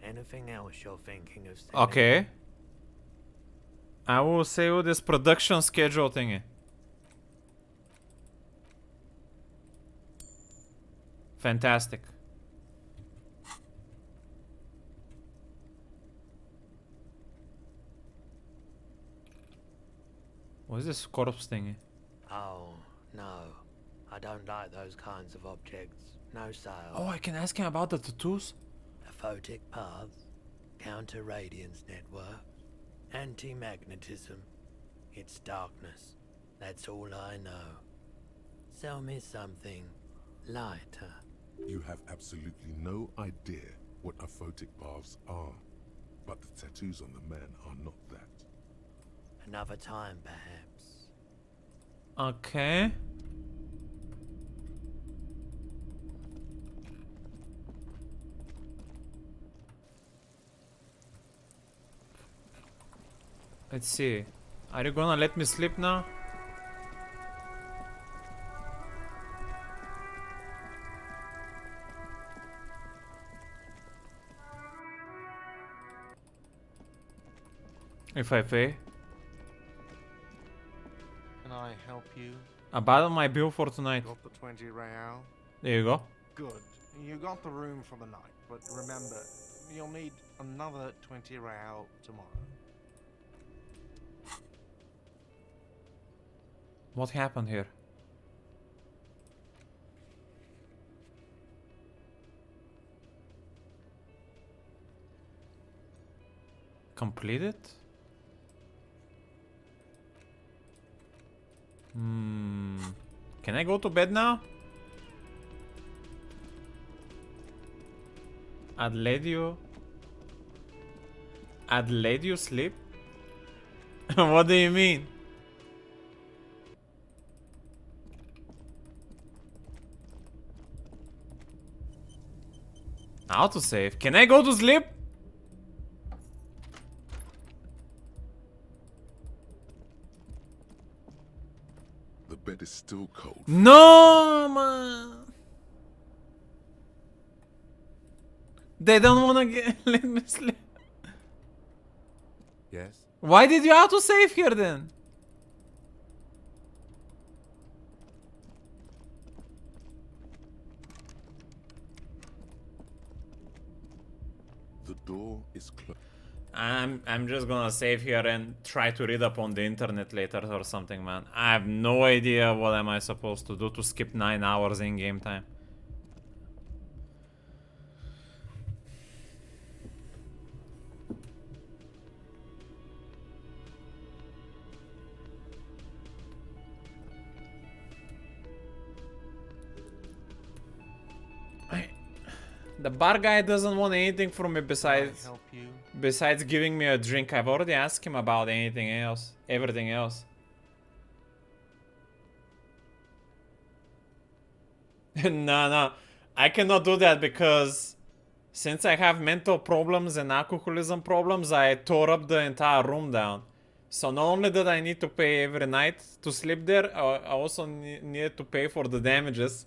Anything else you're thinking of selling? Okay. I will sell you this production schedule thingy. Fantastic. What is this corpse thingy? Oh, no. I don't like those kinds of objects. No sale. Oh, I can ask him about the tattoos? Aphotic paths, counter-radiance network, anti-magnetism. It's darkness. That's all I know. Sell me something lighter. You have absolutely no idea what aphotic paths are, but the tattoos on the man are not that. Another time, perhaps. Okay. Let's see. Are you gonna let me sleep now? If I pay? Can I help you? About my bill for tonight. Got the 20 real? There you go. Good. You got the room for the night, but remember, you'll need another 20 real tomorrow. What happened here? Completed? Can I go to bed now? I'd let you sleep? What do you mean? Autosave. Can I go to sleep? The bed is still cold. No, man. They don't wanna let me sleep. Yes? Why did you autosave here then? The door is closed. I'm just gonna save here and try to read up on the internet later or something, man. I have no idea what am I supposed to do to skip 9 hours in game time. The bar guy doesn't want anything from me besides help you? besides giving me a drink. I've already asked him about anything else, everything else. No, I cannot do that because since I have mental problems and alcoholism problems, I tore up the entire room down. So not only did I need to pay every night to sleep there, I also needed to pay for the damages.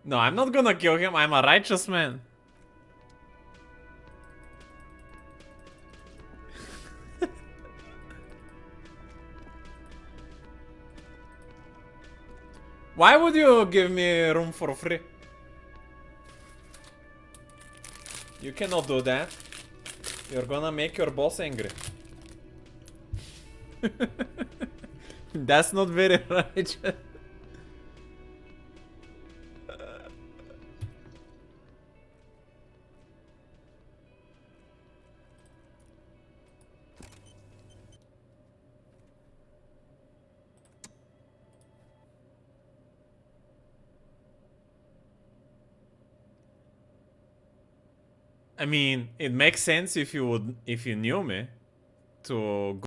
No, I'm not gonna kill him. I'm a righteous man. Why would you give me a room for free? You cannot do that. You're gonna make your boss angry. That's not very righteous. I mean, it makes sense if you knew me to